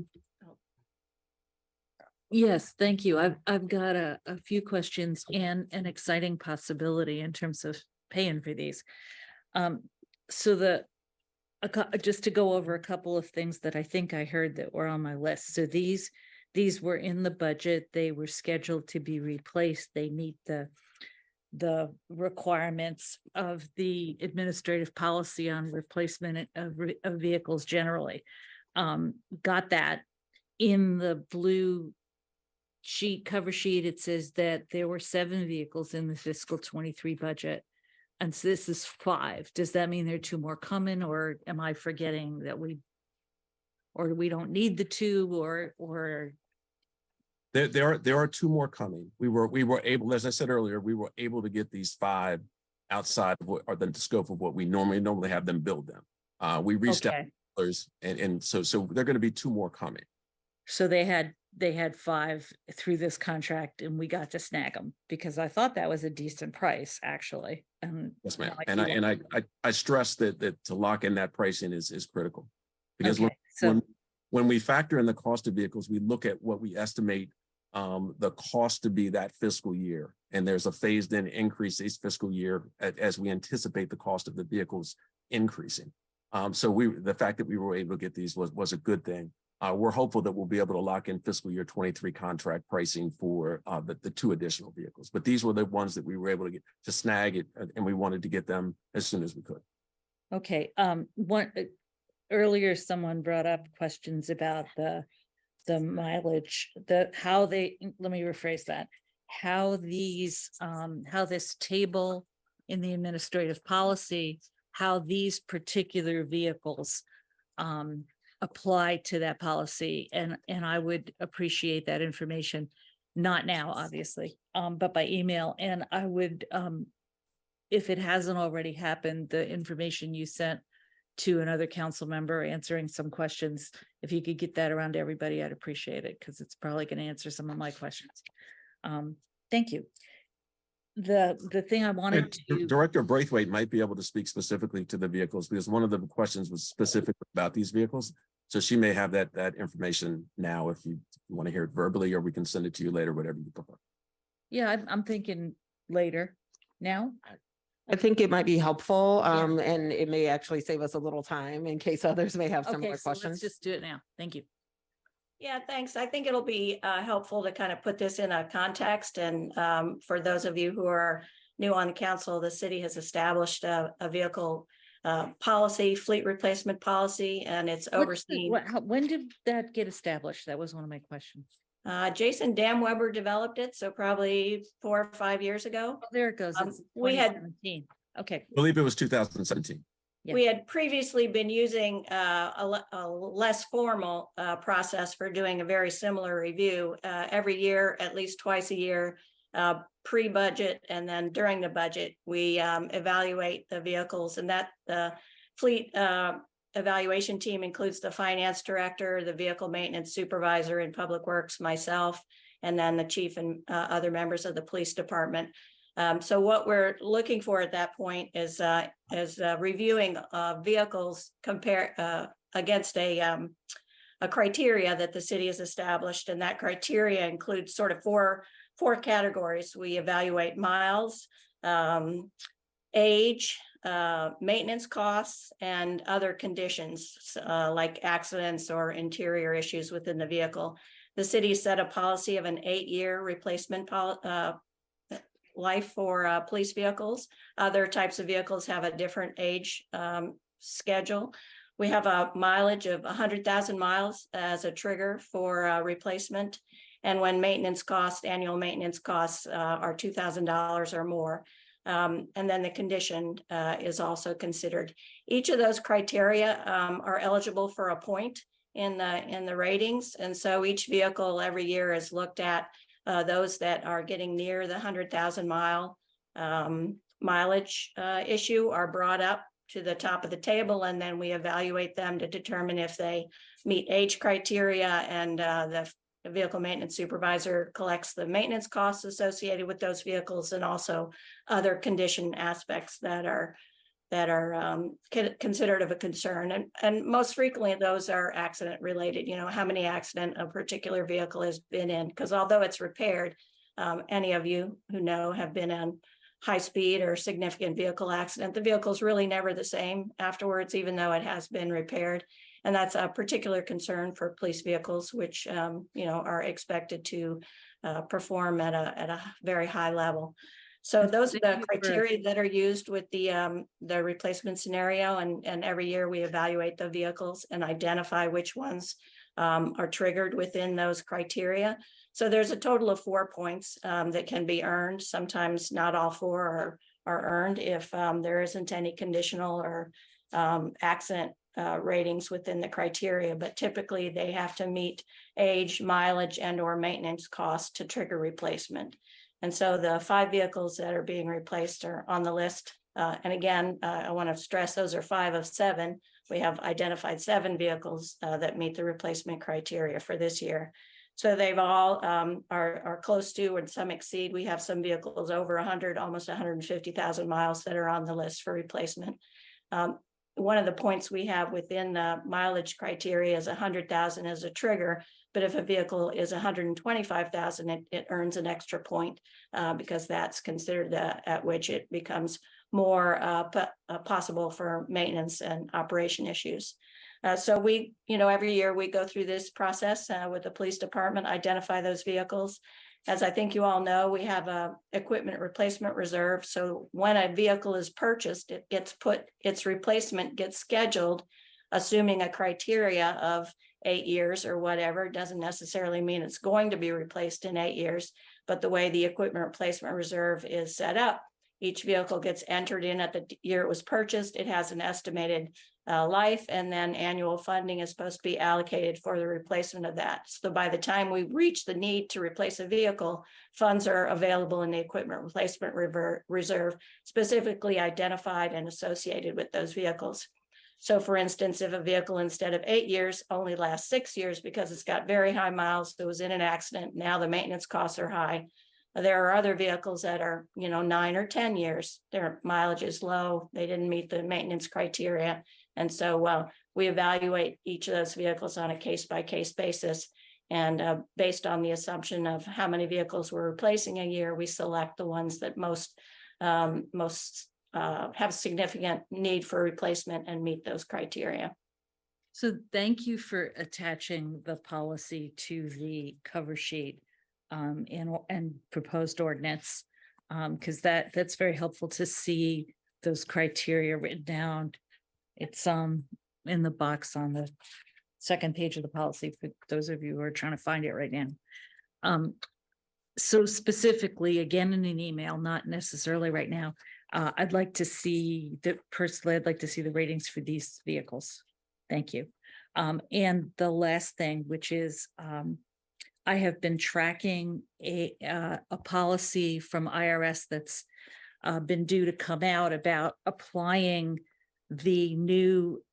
Yes, thank you. I've got a few questions and an exciting possibility in terms of paying for these. So just to go over a couple of things that I think I heard that were on my list. So these these were in the budget, they were scheduled to be replaced, they meet the requirements of the administrative policy on replacement of vehicles generally. Got that. In the blue cover sheet, it says that there were 7 vehicles in the fiscal 23 budget. And so this is 5. Does that mean there are 2 more coming, or am I forgetting that we don't need the 2, or? There are 2 more coming. We were able, as I said earlier, we were able to get these 5 outside of what are the scope of what we normally have them build them. We reached out to others, and so there are going to be 2 more coming. So they had 5 through this contract, and we got to snag them because I thought that was a decent price, actually. Yes, ma'am. And I stress that to lock in that pricing is critical, because when we factor in the cost of vehicles, we look at what we estimate the cost to be that fiscal year, and there's a phased in increase each fiscal year as we anticipate the cost of the vehicles increasing. So the fact that we were able to get these was a good thing. We're hopeful that we'll be able to lock in fiscal year 23 contract pricing for the 2 additional vehicles. But these were the ones that we were able to snag it, and we wanted to get them as soon as we could. Okay. Earlier, someone brought up questions about the mileage, let me rephrase that, how this table in the administrative policy, how these particular vehicles apply to that policy. And I would appreciate that information, not now, obviously, but by email. And I would, if it hasn't already happened, the information you sent to another council member answering some questions, if you could get that around to everybody, I'd appreciate it, because it's probably going to answer some of my questions. Thank you. The thing I wanted to... Director Braithwaite might be able to speak specifically to the vehicles, because one of the questions was specific about these vehicles. So she may have that information now if you want to hear it verbally, or we can send it to you later, whatever you prefer. Yeah, I'm thinking later. Now? I think it might be helpful, and it may actually save us a little time in case others may have similar questions. Let's just do it now. Thank you. Yeah, thanks. I think it'll be helpful to kind of put this in a context. And for those of you who are new on the council, the city has established a vehicle policy, fleet replacement policy, and it's overseen. When did that get established? That was one of my questions. Jason Damweber developed it, so probably 4 or 5 years ago. Oh, there it goes. We had, okay. I believe it was 2017. We had previously been using a less formal process for doing a very similar review every year, at least twice a year, pre-budget, and then during the budget, we evaluate the vehicles, and that fleet evaluation team includes the finance director, the vehicle maintenance supervisor in public works, myself, and then the chief and other members of the police department. So what we're looking for at that point is reviewing vehicles against a criteria that the city has established, and that criteria includes sort of four categories. We evaluate miles, age, maintenance costs, and other conditions like accidents or interior issues within the vehicle. The city set a policy of an 8-year replacement life for police vehicles. Other types of vehicles have a different age schedule. We have a mileage of 100,000 miles as a trigger for replacement. And when annual maintenance costs are $2,000 or more. And then the condition is also considered. Each of those criteria are eligible for a point in the ratings. And so each vehicle every year is looked at. Those that are getting near the 100,000 mile mileage issue are brought up to the top of the table, and then we evaluate them to determine if they meet age criteria, and the vehicle maintenance supervisor collects the maintenance costs associated with those vehicles, and also other condition aspects that are considered of a concern. And most frequently those are accident related, how many accident a particular vehicle has been in, because although it's repaired, any of you who know have been in high speed or significant vehicle accident, the vehicle is really never the same afterwards, even though it has been repaired. And that's a particular concern for police vehicles, which, are expected to perform at a very high level. So those are the criteria that are used with the replacement scenario, and every year we evaluate the vehicles and identify which ones are triggered within those criteria. So there's a total of 4 points that can be earned. Sometimes not all 4 are earned if there isn't any conditional or accident ratings within the criteria, but typically they have to meet age, mileage, and or maintenance costs to trigger replacement. And so the 5 vehicles that are being replaced are on the list. And again, I want to stress those are 5 of 7. We have identified 7 vehicles that meet the replacement criteria for this year. So they've all are close to, and some exceed. We have some vehicles over 100, almost 150,000 miles that are on the list for replacement. One of the points we have within the mileage criteria is 100,000 as a trigger, but if a vehicle is 125,000, it earns an extra point because that's considered at which it becomes more possible for maintenance and operation issues. So we, every year we go through this process with the police department, identify those vehicles. As I think you all know, we have a equipment replacement reserve. So when a vehicle is purchased, it gets put, its replacement gets scheduled, assuming a criteria of 8 years or whatever. It doesn't necessarily mean it's going to be replaced in 8 years, but the way the equipment replacement reserve is set up, each vehicle gets entered in at the year it was purchased. It has an estimated life, and then annual funding is supposed to be allocated for the replacement of that. So by the time we reach the need to replace a vehicle, funds are available in the equipment replacement reserve, specifically identified and associated with those vehicles. So for instance, if a vehicle instead of 8 years only lasts 6 years because it's got very high miles, it was in an accident, now the maintenance costs are high. There are other vehicles that are, 9 or 10 years, their mileage is low, they didn't meet the maintenance criteria. And so we evaluate each of those vehicles on a case-by-case basis. And based on the assumption of how many vehicles we're replacing a year, we select the ones that most have significant need for replacement and meet those criteria. So thank you for attaching the policy to the cover sheet and proposed ordinance, because that's very helpful to see those criteria written down. It's in the box on the second page of the policy for those of you who are trying to find it right now. So specifically, again, in an email, not necessarily right now, I'd like to see the ratings for these vehicles. Thank you. And the last thing, which is I have been tracking a policy from IRS that's been due to come out about applying the new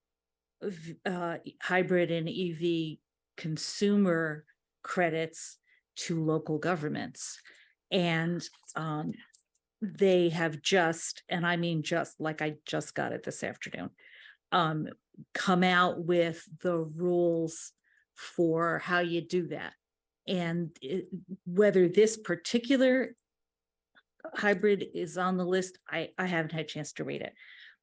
hybrid and EV consumer credits to local governments. And they have just, and I mean just like I just got it this afternoon, come out with the rules for how you do that. And whether this particular hybrid is on the list, I haven't had a chance to read it.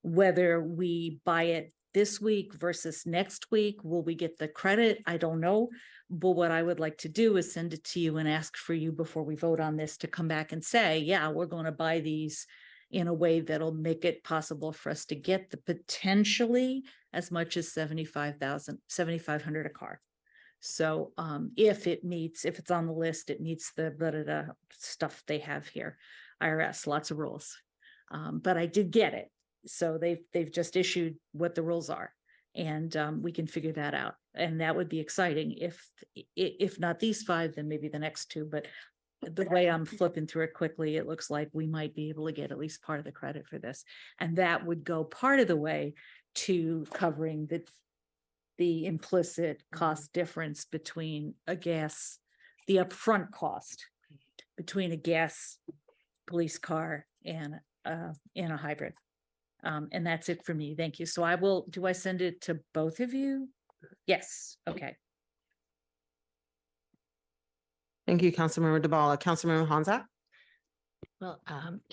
Whether we buy it this week versus next week, will we get the credit? I don't know. But what I would like to do is send it to you and ask for you before we vote on this to come back and say, yeah, we're going to buy these in a way that'll make it possible for us to get the potentially as much as $7,500 a car. So if it's on the list, it meets the stuff they have here. IRS, lots of rules. But I did get it. So they've just issued what the rules are, and we can figure that out. And that would be exciting. If not these 5, then maybe the next 2. But the way I'm flipping through it quickly, it looks like we might be able to get at least part of the credit for this. And that would go part of the way to covering the implicit cost difference between the upfront cost between a gas police car and a hybrid. And that's it for me. Thank you. So do I send it to both of you? Yes. Okay. Thank you, Councilmember DeBala. Councilmember Honzak? Well,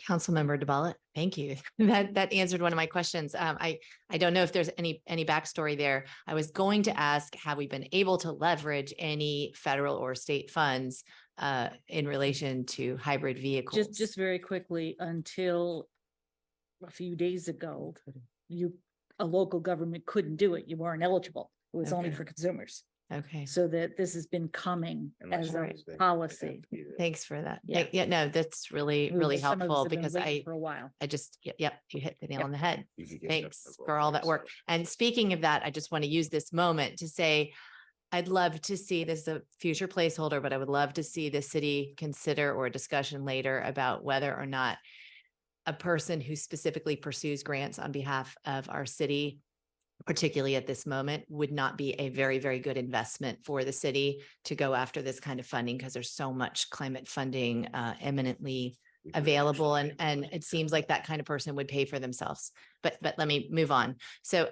Councilmember DeBala, thank you. That answered one of my questions. I don't know if there's any backstory there. I was going to ask, have we been able to leverage any federal or state funds in relation to hybrid vehicles? Just very quickly, until a few days ago, a local government couldn't do it. You weren't eligible. It was only Okay. for consumers. Okay. So that this has been coming as a policy. Thanks for that. Yeah. Yeah, no, that's really, We- really some of us helpful have been because waiting for a while. I just, yep, you hit the nail Yep. on the head. You could get Thanks stuff for all that over work. And speaking of that, I just want to use this moment to say, I'd love to see this as a future placeholder, but I would love to see the city consider or a discussion later about whether or not a person who specifically pursues grants on behalf of our city, particularly at this moment, would not be a very, very good investment for the city to go after this kind of funding because there's so much climate funding eminently available. And it seems like that kind of person would pay for themselves. But let me move on. So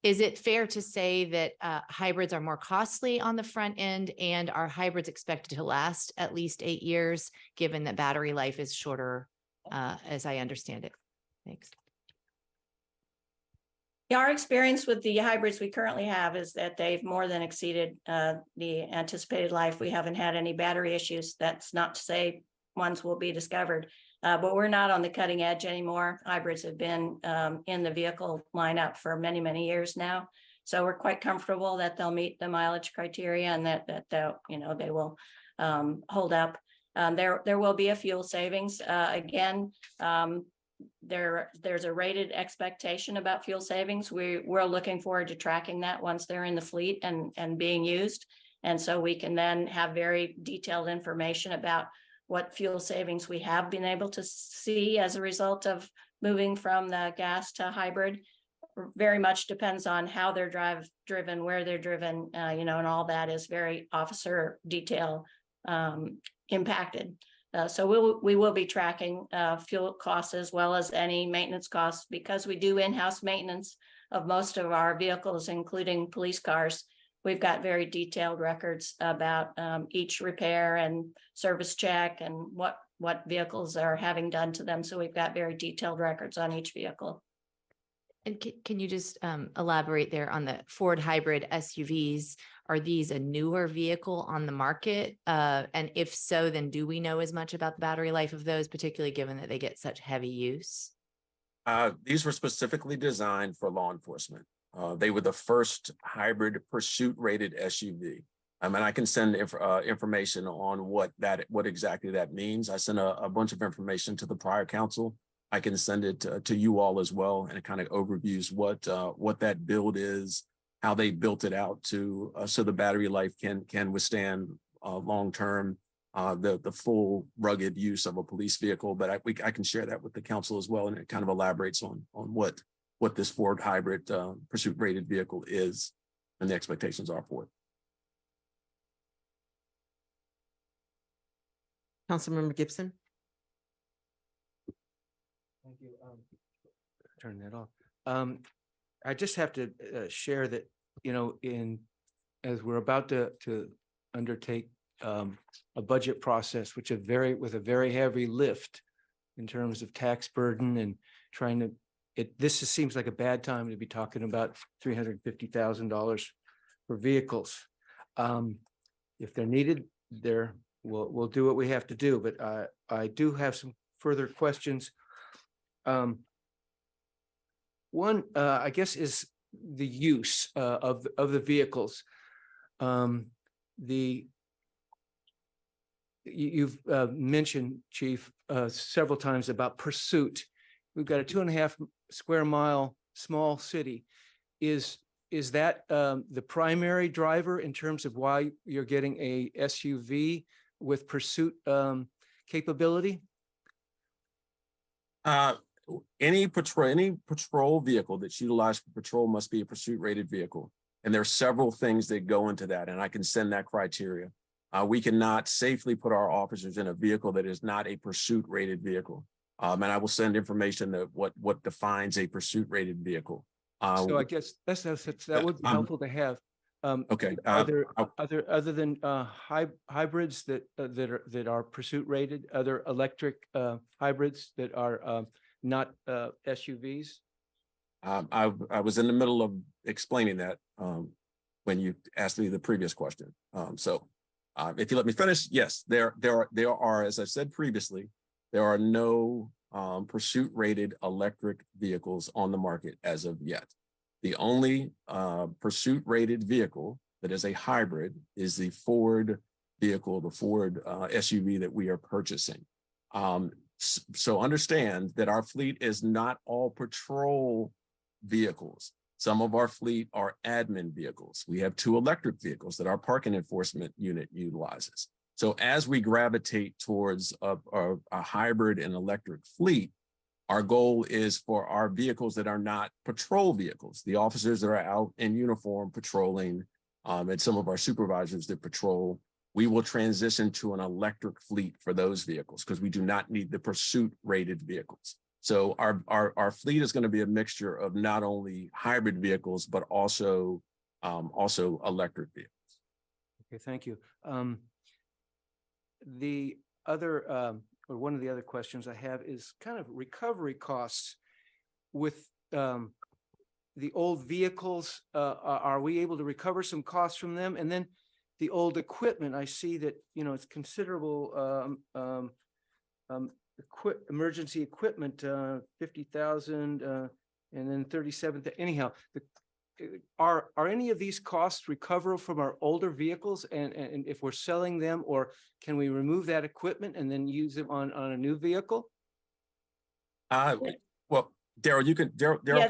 is it fair to say that hybrids are more costly on the front end, and are hybrids expected to last at least 8 years, given that battery life is shorter, as I understand it? Thanks. Yeah, our experience with the hybrids we currently have is that they've more than exceeded the anticipated life. We haven't had any battery issues. That's not to say ones will be discovered, but we're not on the cutting edge anymore. Hybrids have been in the vehicle lineup for many, many years now. So we're quite comfortable that they'll meet the mileage criteria and that they'll, they will hold up. There will be a fuel savings. Again, there's a rated expectation about fuel savings. We're looking forward to tracking that once they're in the fleet and being used. And so we can then have very detailed information about what fuel savings we have been able to see as a result of moving from the gas to hybrid. Very much depends on how they're driven, where they're driven, and all that is very officer detail impacted. So we will be tracking fuel costs as well as any maintenance costs, because we do in-house maintenance of most of our vehicles, including police cars. We've got very detailed records about each repair and service check and what vehicles are having done to them. So we've got very detailed records on each vehicle. And can you just elaborate there on the Ford hybrid SUVs? Are these a newer vehicle on the market? And if so, then do we know as much about the battery life of those, particularly given that they get such heavy use? These were specifically designed for law enforcement. They were the first hybrid pursuit rated SUV. And I can send information on what exactly that means. I sent a bunch of information to the prior council. I can send it to you all as well, and it kind of overviews what that build is, how they built it out to so the battery life can withstand long term the full rugged use of a police vehicle. But I can share that with the council as well, and it kind of elaborates on what this Ford hybrid pursuit rated vehicle is and the expectations are for it. Councilmember Gibson. Thank you. Turn that off. I just have to share that, as we're about to undertake a budget process, with a very heavy lift in terms of tax burden and trying to, this just seems like a bad time to be talking about $350,000 for vehicles. If they're needed, we'll do what we have to do. But I do have some further questions. One, I guess, is the use of the vehicles. You've mentioned, Chief, several times about pursuit. We've got a 2.5 square mile small city. Is that the primary driver in terms of why you're getting a SUV with pursuit capability? Any patrol vehicle that's utilized for patrol must be a pursuit rated vehicle. And there are several things that go into that, and I can send that criteria. We cannot safely put our officers in a vehicle that is not a pursuit rated vehicle. And I will send information that what defines a pursuit rated vehicle. So I guess that would be helpful to have. Okay. Are there other than hybrids that are pursuit rated, other electric hybrids that are not SUVs? I was in the middle of explaining that when you asked me the previous question. If you let me finish, yes, there are, as I said previously, there are no pursuit rated electric vehicles on the market as of yet. The only pursuit rated vehicle that is a hybrid is the Ford vehicle, the Ford SUV that we are purchasing. So understand that our fleet is not all patrol vehicles. Some of our fleet are admin vehicles. We have 2 electric vehicles that our parking enforcement unit utilizes. So as we gravitate towards a hybrid and electric fleet, our goal is for our vehicles that are not patrol vehicles, the officers that are out in uniform patrolling, and some of our supervisors that patrol, we will transition to an electric fleet for those vehicles because we do not need the pursuit rated vehicles. So our fleet is going to be a mixture of not only hybrid vehicles, but also electric vehicles. Okay, thank you. The other, or one of the other questions I have is kind of recovery costs with the old vehicles. Are we able to recover some costs from them? And then the old equipment, I see that, it's considerable emergency equipment, 50,000 and then 37. Anyhow, are any of these costs recoverable from our older vehicles? And if we're selling them, or can we remove that equipment and then use it on a new vehicle? Well, Daryl, you can. Daryl, yeah,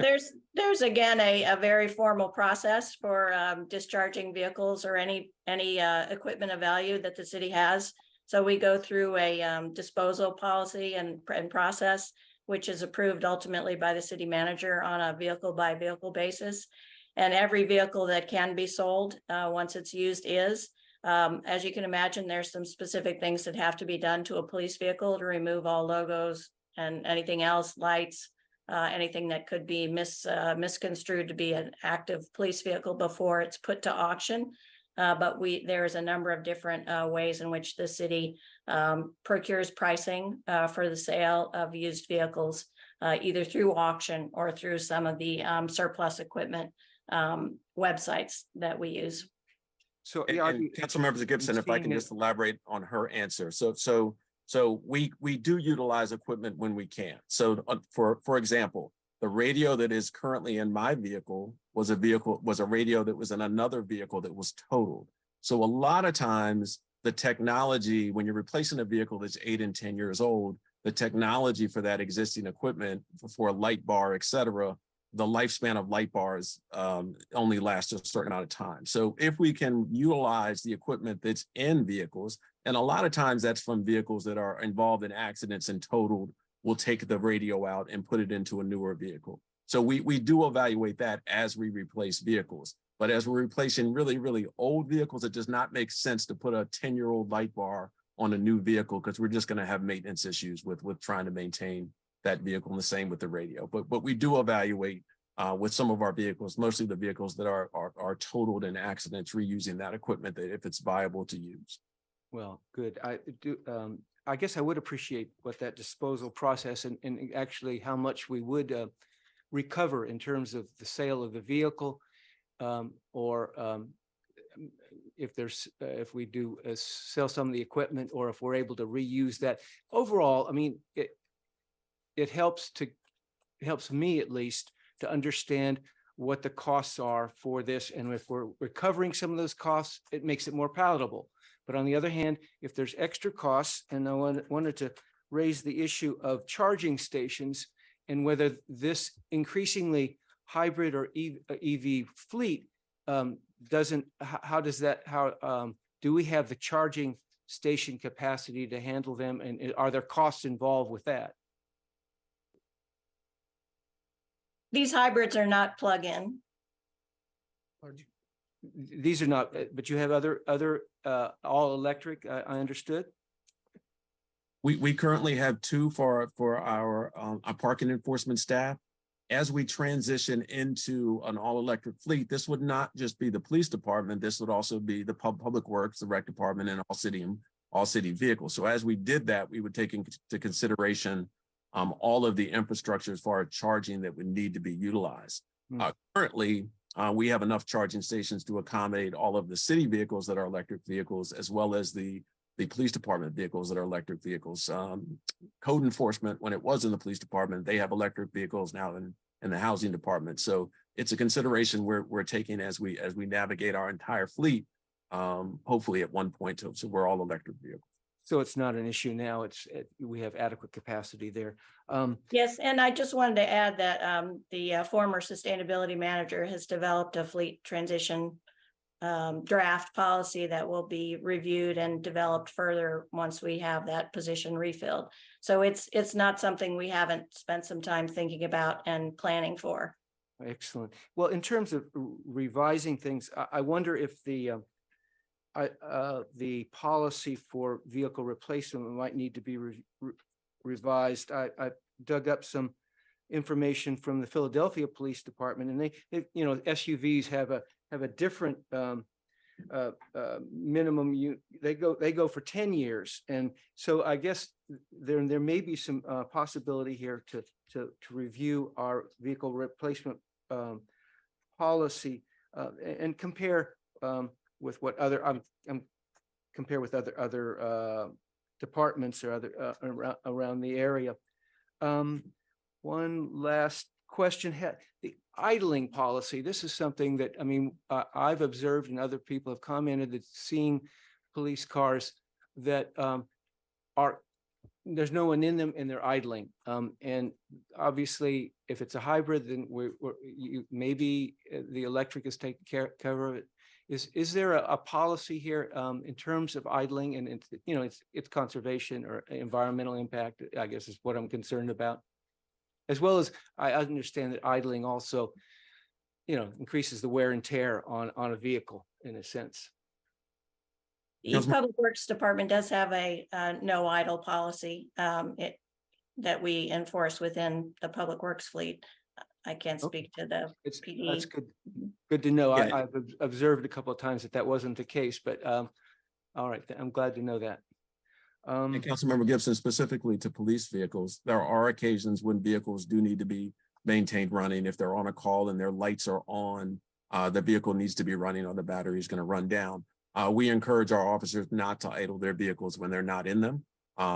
there's again a very formal process for discharging vehicles or any equipment of value that the city has. So we go through a disposal policy and process, which is approved ultimately by the city manager on a vehicle by vehicle basis. And every vehicle that can be sold once it's used is. As you can imagine, there's some specific things that have to be done to a police vehicle to remove all logos and anything else, lights, anything that could be misconstrued to be an active police vehicle before it's put to auction. But there's a number of different ways in which the city procures pricing for the sale of used vehicles, either through auction or through some of the surplus equipment websites that we use. So, Councilmember Gibson, if I can just elaborate on her answer. So we do utilize equipment when we can. So for example, the radio that is currently in my vehicle was a radio that was in another vehicle that was totaled. So a lot of times the technology, when you're replacing a vehicle that's 8 and 10 years old, the technology for that existing equipment for a light bar, et cetera, the lifespan of light bars only lasts a certain amount of time. So if we can utilize the equipment that's in vehicles, and a lot of times that's from vehicles that are involved in accidents and totaled, we'll take the radio out and put it into a newer vehicle. So we do evaluate that as we replace vehicles. But as we're replacing really, really old vehicles, it does not make sense to put a 10-year-old light bar on a new vehicle because we're just going to have maintenance issues with trying to maintain that vehicle, and the same with the radio. But we do evaluate with some of our vehicles, mostly the vehicles that are totaled in accidents, reusing that equipment that if it's viable to use. Well, good. I guess I would appreciate what that disposal process and actually how much we would recover in terms of the sale of the vehicle, or if we do sell some of the equipment, or if we're able to reuse that. Overall, I mean, it helps me at least to understand what the costs are for this, and if we're recovering some of those costs, it makes it more palatable. But on the other hand, if there's extra costs, and I wanted to raise the issue of charging stations and whether this increasingly hybrid or EV fleet do we have the charging station capacity to handle them, and are there costs involved with that? These hybrids are not plug-in. These are not, but you have other all electric, I understood. We currently have 2 for our parking enforcement staff, as we transition into an all-electric fleet, this would not just be the police department, this would also be the public works, the rec department, and all city vehicles. So as we did that, we would take into consideration all of the infrastructure as far as charging that would need to be utilized. Currently, we have enough charging stations to accommodate all of the city vehicles that are electric vehicles, as well as the police department vehicles that are electric vehicles. Code enforcement, when it was in the police department, they have electric vehicles now in the housing department. So it's a consideration we're taking as we navigate our entire fleet, hopefully at one point, so we're all electric vehicles. So it's not an issue now. We have adequate capacity there. Yes, and I just wanted to add that the former sustainability manager has developed a fleet transition draft policy that will be reviewed and developed further once we have that position refilled. So it's not something we haven't spent some time thinking about and planning for. Excellent. Well, in terms of revising things, I wonder if the policy for vehicle replacement might need to be revised. I dug up some information from the Philadelphia Police Department, and they SUVs have a different minimum. They go for 10 years, and so I guess there may be some possibility here to review our vehicle replacement policy and compare with what other compare with other departments or other around the area. One last question: the idling policy. This is something that I've observed, and other people have commented that seeing police cars that there's no one in them and they're idling. And obviously, if it's a hybrid, then maybe the electric is taking care of it. Is there a policy here in terms of idling, and it's conservation or environmental impact, I guess, is what I'm concerned about, as well as I understand that idling also increases the wear and tear on a vehicle in a sense. The Public Works Department does have a no idle policy that we enforce within the Public Works fleet. I can't speak to the PD. That's good to know. Yeah. I've observed a couple of times that wasn't the case, but all right, I'm glad to know that. And Councilmember Gibson, specifically to police vehicles, there are occasions when vehicles do need to be maintained running. If they're on a call and their lights are on, the vehicle needs to be running or the battery is going to run down. We encourage our officers not to idle their vehicles when they're not in them.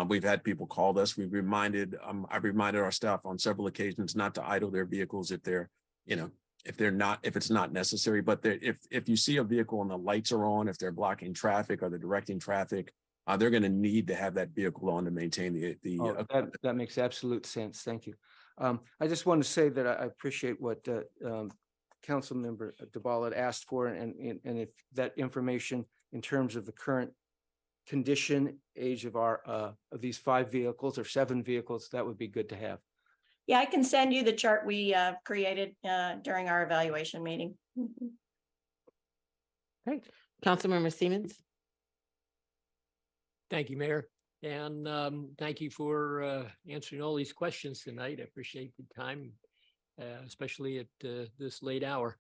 We've had people call us. I've reminded our staff on several occasions not to idle their vehicles if it's not necessary. But if you see a vehicle and the lights are on, if they're blocking traffic or they're directing traffic, they're going to need to have that vehicle on to maintain that makes absolute sense. Thank you. I just want to say that I appreciate what Councilmember Duvall had asked for, and if that information in terms of the current condition, age of our of these 5 vehicles or 7 vehicles, that would be good to have. Yeah, I can send you the chart we created during our evaluation meeting. Great. Councilmember Siemens. Thank you, Mayor. And thank you for answering all these questions tonight. I appreciate the time, especially at this late hour.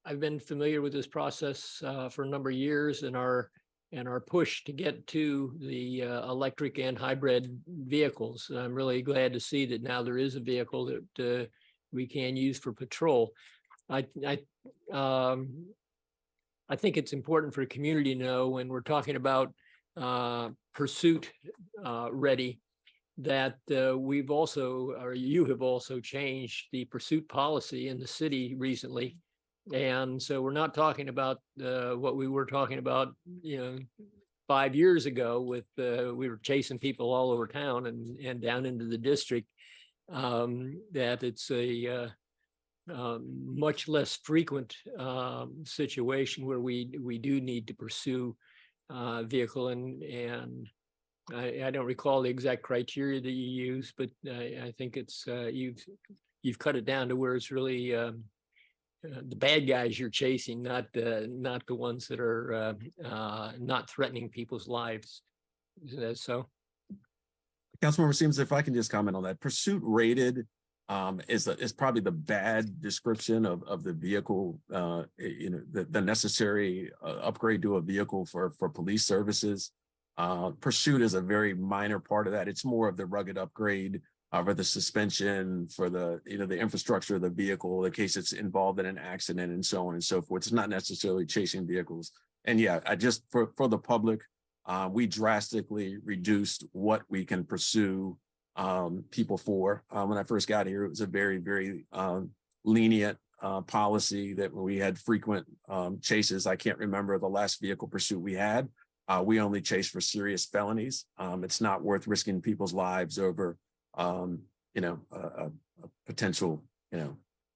I've been familiar with this process for a number of years, and our push to get to the electric and hybrid vehicles. And I'm really glad to see that now there is a vehicle that we can use for patrol. I think it's important for the community to know when we're talking about pursuit ready, that we've also, or you have also changed the pursuit policy in the city recently. And so we're not talking about what we were talking about, 5 years ago with, we were chasing people all over town and down into the district, that it's a much less frequent situation where we do need to pursue vehicle, and I don't recall the exact criteria that you use, but I think it's you've cut it down to where it's really the bad guys you're chasing, not the ones that are not threatening people's lives. Is that so? Councilmember Siemens, if I can just comment on that, pursuit rated is probably the bad description of the vehicle, the necessary upgrade to a vehicle for police services. Pursuit is a very minor part of that. It's more of the rugged upgrade for the suspension, for the infrastructure of the vehicle, in case it's involved in an accident and so on and so forth. It's not necessarily chasing vehicles. And yeah, I just for the public, we drastically reduced what we can pursue people for. When I first got here, it was a very, very lenient policy that we had frequent chases. I can't remember the last vehicle pursuit we had. We only chase for serious felonies. It's not worth risking people's lives over, a potential,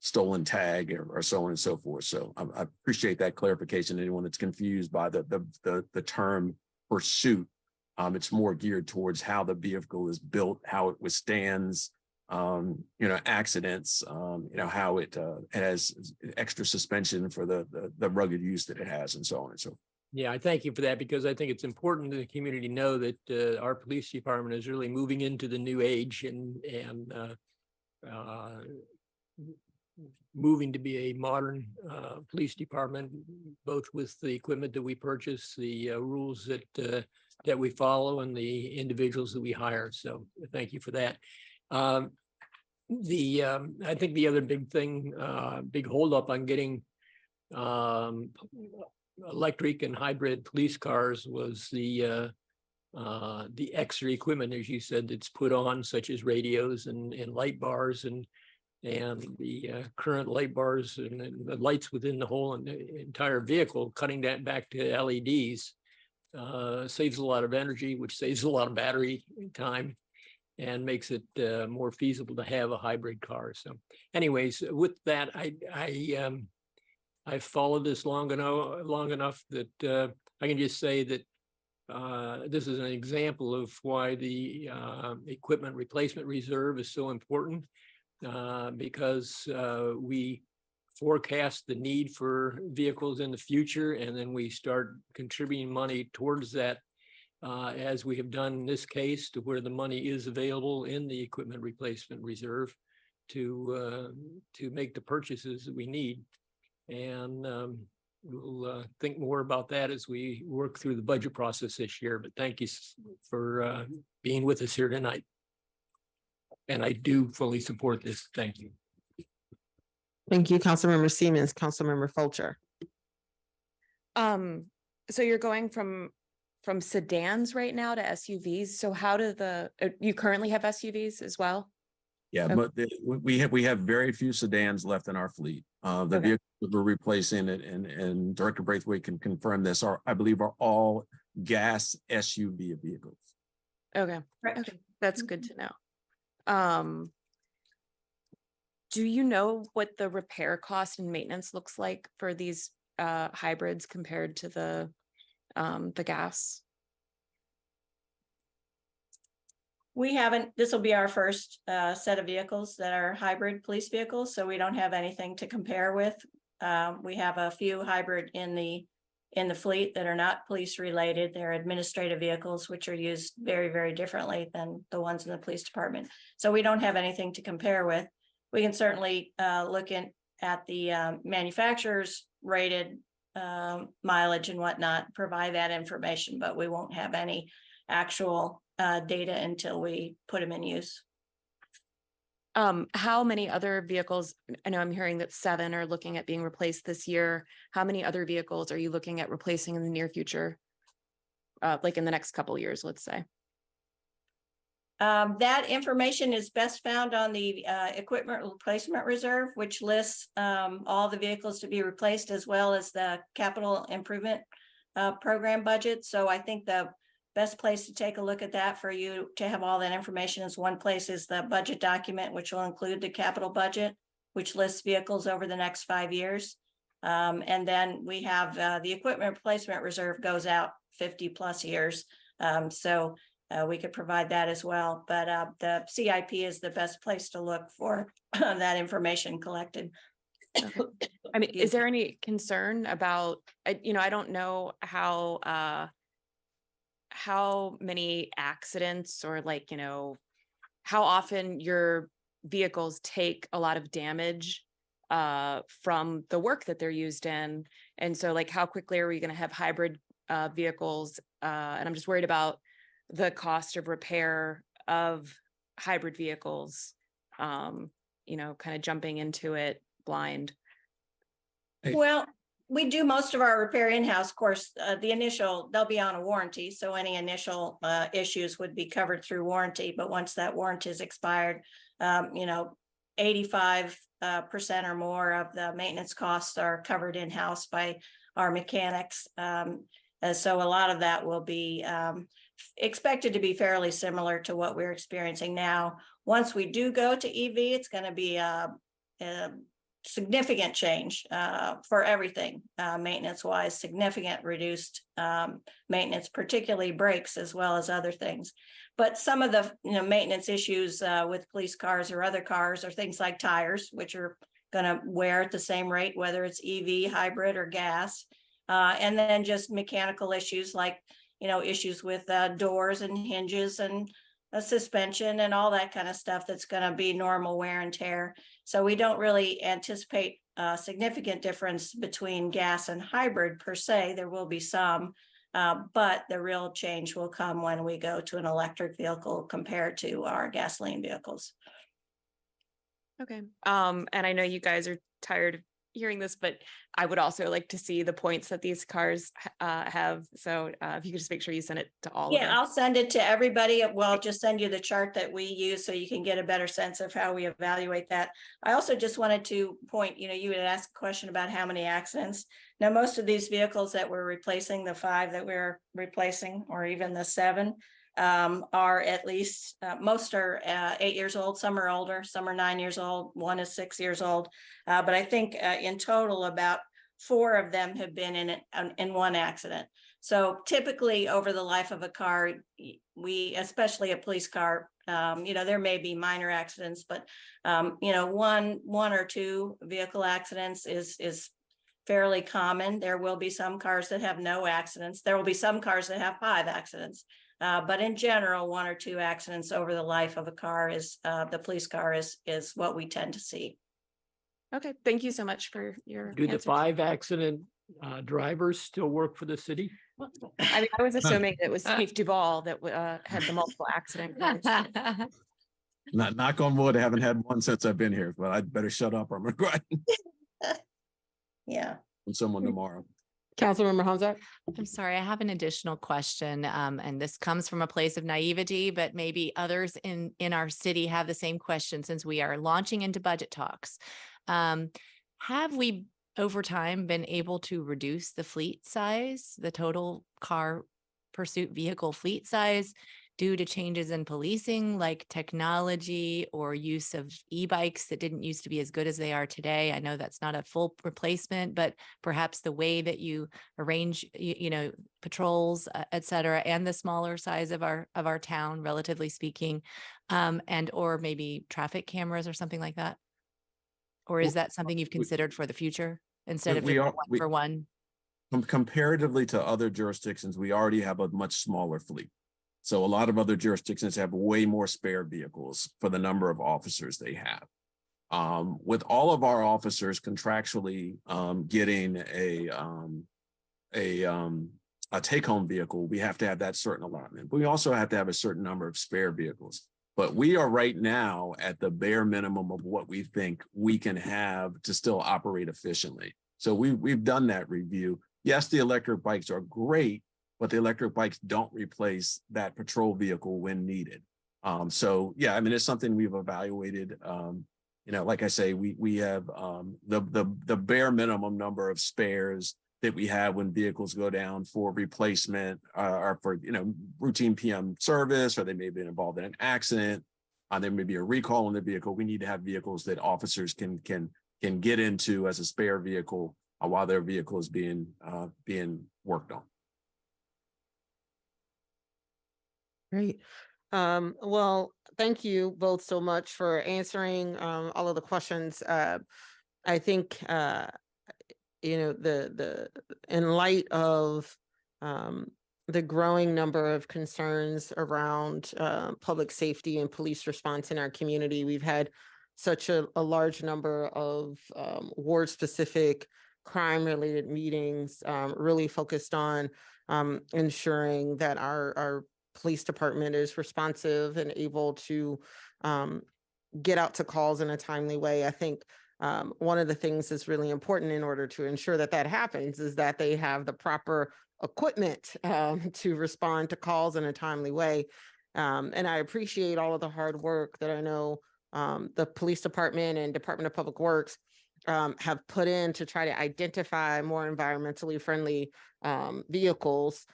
stolen tag or so on and so forth. So I appreciate that clarification. Anyone that's confused by the term pursuit, it's more geared towards how the vehicle is built, how it withstands, accidents, how it has extra suspension for the rugged use that it has, and so on and so forth. Yeah, I thank you for that, because I think it's important that the community know that our police department is really moving into the new age and moving to be a modern police department, both with the equipment that we purchase, the rules that we follow, and the individuals that we hire. So thank you for that. I think the other big thing, big holdup on getting electric and hybrid police cars was the extra equipment, as you said, that's put on, such as radios and light bars and the current light bars and the lights within the whole entire vehicle. Cutting that back to LEDs saves a lot of energy, which saves a lot of battery time and makes it more feasible to have a hybrid car. So anyways, with that, I've followed this long enough that I can just say that this is an example of why the equipment replacement reserve is so important, because we forecast the need for vehicles in the future, and then we start contributing money towards that, as we have done in this case, to where the money is available in the equipment replacement reserve to make the purchases that we need. And we'll think more about that as we work through the budget process this year. But thank you for being with us here tonight. And I do fully support this. Thank you. Thank you, Councilmember Siemens. Councilmember Fulcher. So you're going from sedans right now to SUVs. So how do you currently have SUVs as well? Yeah, Okay. but we have very few sedans left in our fleet. The vehicles that we're replacing it, and Director Braithwaite can confirm this, I believe are all gas SUV vehicles. Okay. Okay, that's good to know. Do you know what the repair cost and maintenance looks like for these hybrids compared to the gas? We haven't, this will be our first set of vehicles that are hybrid police vehicles, so we don't have anything to compare with. We have a few hybrid in the fleet that are not police related. They're administrative vehicles, which are used very, very differently than the ones in the police department. So we don't have anything to compare with. We can certainly look at the manufacturer's rated mileage and whatnot, provide that information, but we won't have any actual data until we put them in use. How many other vehicles, I know I'm hearing that 7 are looking at being replaced this year. How many other vehicles are you looking at replacing in the near future? Like in the next couple of years, let's say. That information is best found on the equipment replacement reserve, which lists all the vehicles to be replaced, as well as the capital improvement program budget. So I think the best place to take a look at that for you to have all that information is one place is the budget document, which will include the capital budget, which lists vehicles over the next 5 years. And then we have the equipment replacement reserve goes out 50+ years. So we could provide that as well. But the CIP is the best place to look for that information collected. Okay. I mean, is there any concern about, I don't know how how many accidents or like, you know, how often your vehicles take a lot of damage from the work that they're used in. And so like, how quickly are we going to have hybrid vehicles? And I'm just worried about the cost of repair of hybrid vehicles, you know, kind of jumping into it blind. Well, we do most of our repair in-house. Of course, they'll be on a warranty. So any initial issues would be covered through warranty. But once that warranty is expired, 85% or more of the maintenance costs are covered in-house by our mechanics. So a lot of that will be expected to be fairly similar to what we're experiencing now. Once we do go to EV, it's going to be a significant change for everything, maintenance-wise, significant reduced maintenance, particularly brakes as well as other things. But some of the maintenance issues with police cars or other cars are things like tires, which are going to wear at the same rate, whether it's EV, hybrid, or gas. And then just mechanical issues like, issues with doors and hinges and a suspension and all that kind of stuff that's going to be normal wear and tear. So we don't really anticipate a significant difference between gas and hybrid per se. There will be some, but the real change will come when we go to an electric vehicle compared to our gasoline vehicles. Okay. And I know you guys are tired of hearing this, but I would also like to see the points that these cars have. So if you could just make sure you send it to all of them. Yeah, I'll send it to everybody. Well, I'll just send you the chart that we use so you can get a better sense of how we evaluate that. I also just wanted to point, you had asked a question about how many accidents. Now, most of these vehicles that we're replacing, the 5 that we're replacing, or even the 7, are at least, most are 8 years old, some are older, some are 9 years old, 1 is 6 years old. But I think in total, about 4 of them have been in one accident. So typically over the life of a car, especially a police car, there may be minor accidents, but, one or 2 vehicle accidents is fairly common. There will be some cars that have no accidents. There will be some cars that have 5 accidents. But in general, 1 or 2 accidents over the life of a car the police car is what we tend to see. Okay, thank you so much for your Do the answers. 5 accident drivers still work for the city? I mean, I was assuming it was Chief Duvall that had the multiple accident cars. Not knock on wood, I haven't had one since I've been here, but I'd better shut up. I'm going to go ahead Yeah. and someone tomorrow. Councilmember Honzak. I'm sorry, I have an additional question, and this comes from a place of naivety, but maybe others in our city have the same question since we are launching into budget talks. Have we, over time, been able to reduce the fleet size, the total car pursuit vehicle fleet size, due to changes in policing, like technology or use of e-bikes that didn't used to be as good as they are today? I know that's not a full replacement, but perhaps the way that you arrange, patrols, et cetera, and the smaller size of our town, relatively speaking, and or maybe traffic cameras or something like that? Or is that something you've considered for the future instead of just one for one? Comparatively to other jurisdictions, we already have a much smaller fleet. So a lot of other jurisdictions have way more spare vehicles for the number of officers they have. With all of our officers contractually getting a take-home vehicle, we have to have that certain allotment. But we also have to have a certain number of spare vehicles. But we are right now at the bare minimum of what we think we can have to still operate efficiently. So we've done that review. Yes, the electric bikes are great, but the electric bikes don't replace that patrol vehicle when needed. So yeah, I mean, it's something we've evaluated. Like I say, we have the bare minimum number of spares that we have when vehicles go down for replacement or for routine PM service, or they may have been involved in an accident. There may be a recall on the vehicle. We need to have vehicles that officers can get into as a spare vehicle while their vehicle is being worked on. Great. Well, thank you both so much for answering all of the questions. I think the in light of the growing number of concerns around public safety and police response in our community. We've had such a large number of ward-specific crime-related meetings, really focused on ensuring that our police department is responsive and able to get out to calls in a timely way. I think one of the things that's really important in order to ensure that that happens is that they have the proper equipment to respond to calls in a timely way. And I appreciate all of the hard work that I know the police department and Department of Public Works have put in to try to identify more environmentally friendly vehicles,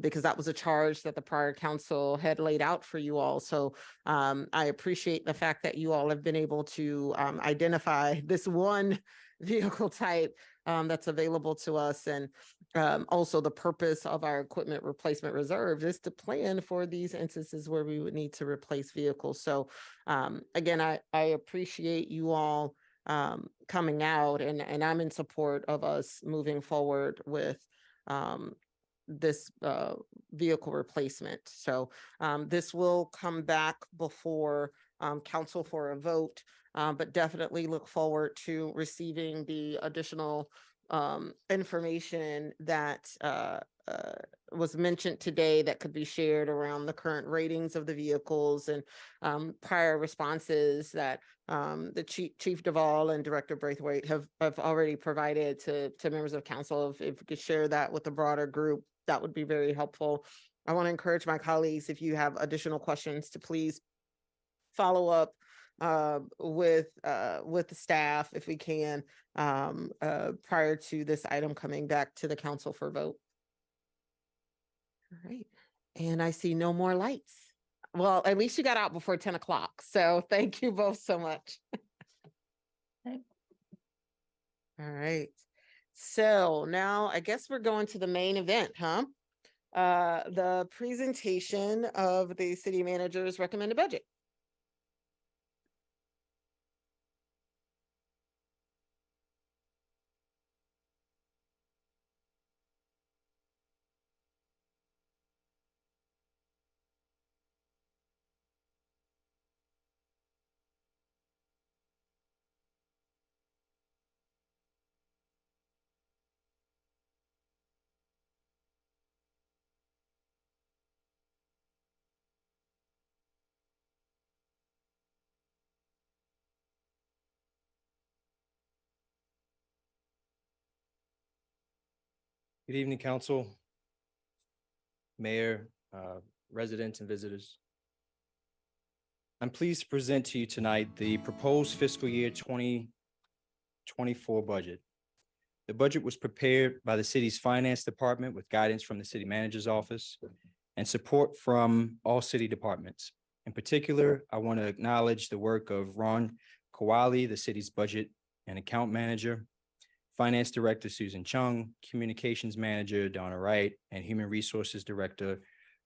because that was a charge that the prior council had laid out for you all. So I appreciate the fact that you all have been able to identify this one vehicle type that's available to us. And also the purpose of our equipment replacement reserve is to plan for these instances where we would need to replace vehicles. So again, I appreciate you all coming out, and I'm in support of us moving forward with this vehicle replacement. So this will come back before council for a vote, but definitely look forward to receiving the additional information that was mentioned today that could be shared around the current ratings of the vehicles and prior responses that the Chief Duvall and Director Braithwaite have already provided to members of council. If we could share that with the broader group, that would be very helpful. I want to encourage my colleagues, if you have additional questions, to please follow up with the staff if we can prior to this item coming back to the council for vote. All right, and I see no more lights. Well, at least you got out before 10 o'clock. So thank you both so much. All right. So now I guess we're going to the main event, huh? The presentation of the city manager's recommended budget. Good evening, council, mayor, residents and visitors. I'm pleased to present to you tonight the proposed fiscal year 2024 budget. The budget was prepared by the city's finance department with guidance from the city manager's office and support from all city departments. In particular, I want to acknowledge the work of Ron Kowali, the city's budget and account manager, Finance Director Susan Chung, Communications Manager Donna Wright, and Human Resources Director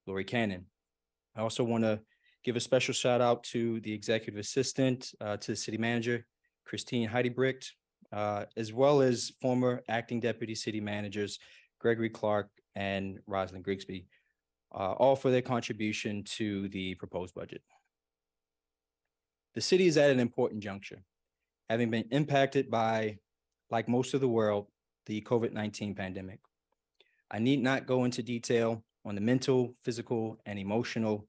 Lori Cannon. I also want to give a special shout out to the Executive Assistant to the City Manager, Christine Heidebricht, as well as former Acting Deputy City Managers Gregory Clark and Rosalind Grigsby, all for their contribution to the proposed budget. The city is at an important juncture, having been impacted by, like most of the world, the COVID-19 pandemic. I need not go into detail on the mental, physical, and emotional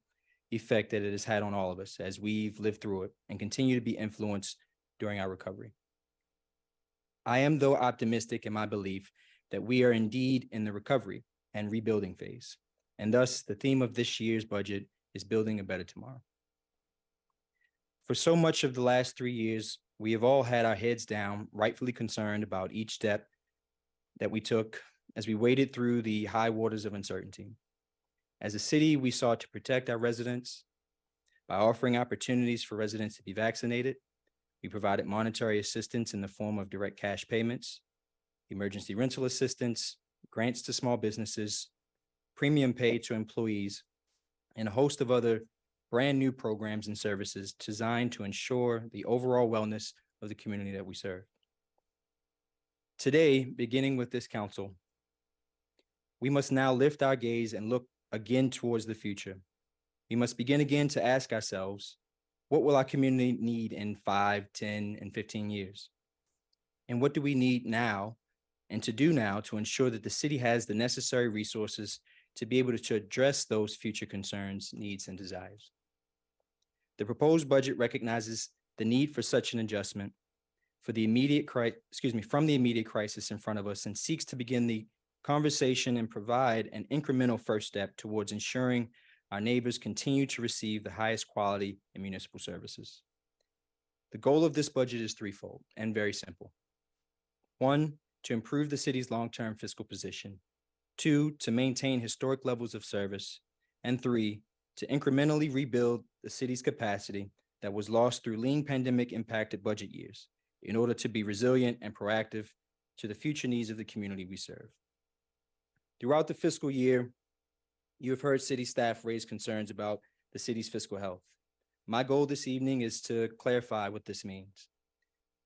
effect that it has had on all of us as we've lived through it and continue to be influenced during our recovery. I am, though, optimistic in my belief that we are indeed in the recovery and rebuilding phase, and thus the theme of this year's budget is building a better tomorrow. For so much of the last 3 years, we have all had our heads down, rightfully concerned about each step that we took as we waded through the high waters of uncertainty. As a city, we sought to protect our residents by offering opportunities for residents to be vaccinated. We provided monetary assistance in the form of direct cash payments, emergency rental assistance, grants to small businesses, premium pay to employees, and a host of other brand new programs and services designed to ensure the overall wellness of the community that we serve. Today, beginning with this council, We must now lift our gaze and look again towards the future. We must begin again to ask ourselves, what will our community need in 5, 10, and 15 years? And what do we need now and to do now to ensure that the city has the necessary resources to be able to address those future concerns, needs, and desires? The proposed budget recognizes the need for such an adjustment from the immediate crisis in front of us and seeks to begin the conversation and provide an incremental first step towards ensuring our neighbors continue to receive the highest quality in municipal services. The goal of this budget is threefold and very simple. 1, to improve the city's long-term fiscal position. 2, to maintain historic levels of service. And 3, to incrementally rebuild the city's capacity that was lost through lean pandemic-impacted budget years in order to be resilient and proactive to the future needs of the community we serve. Throughout the fiscal year, you have heard city staff raise concerns about the city's fiscal health. My goal this evening is to clarify what this means.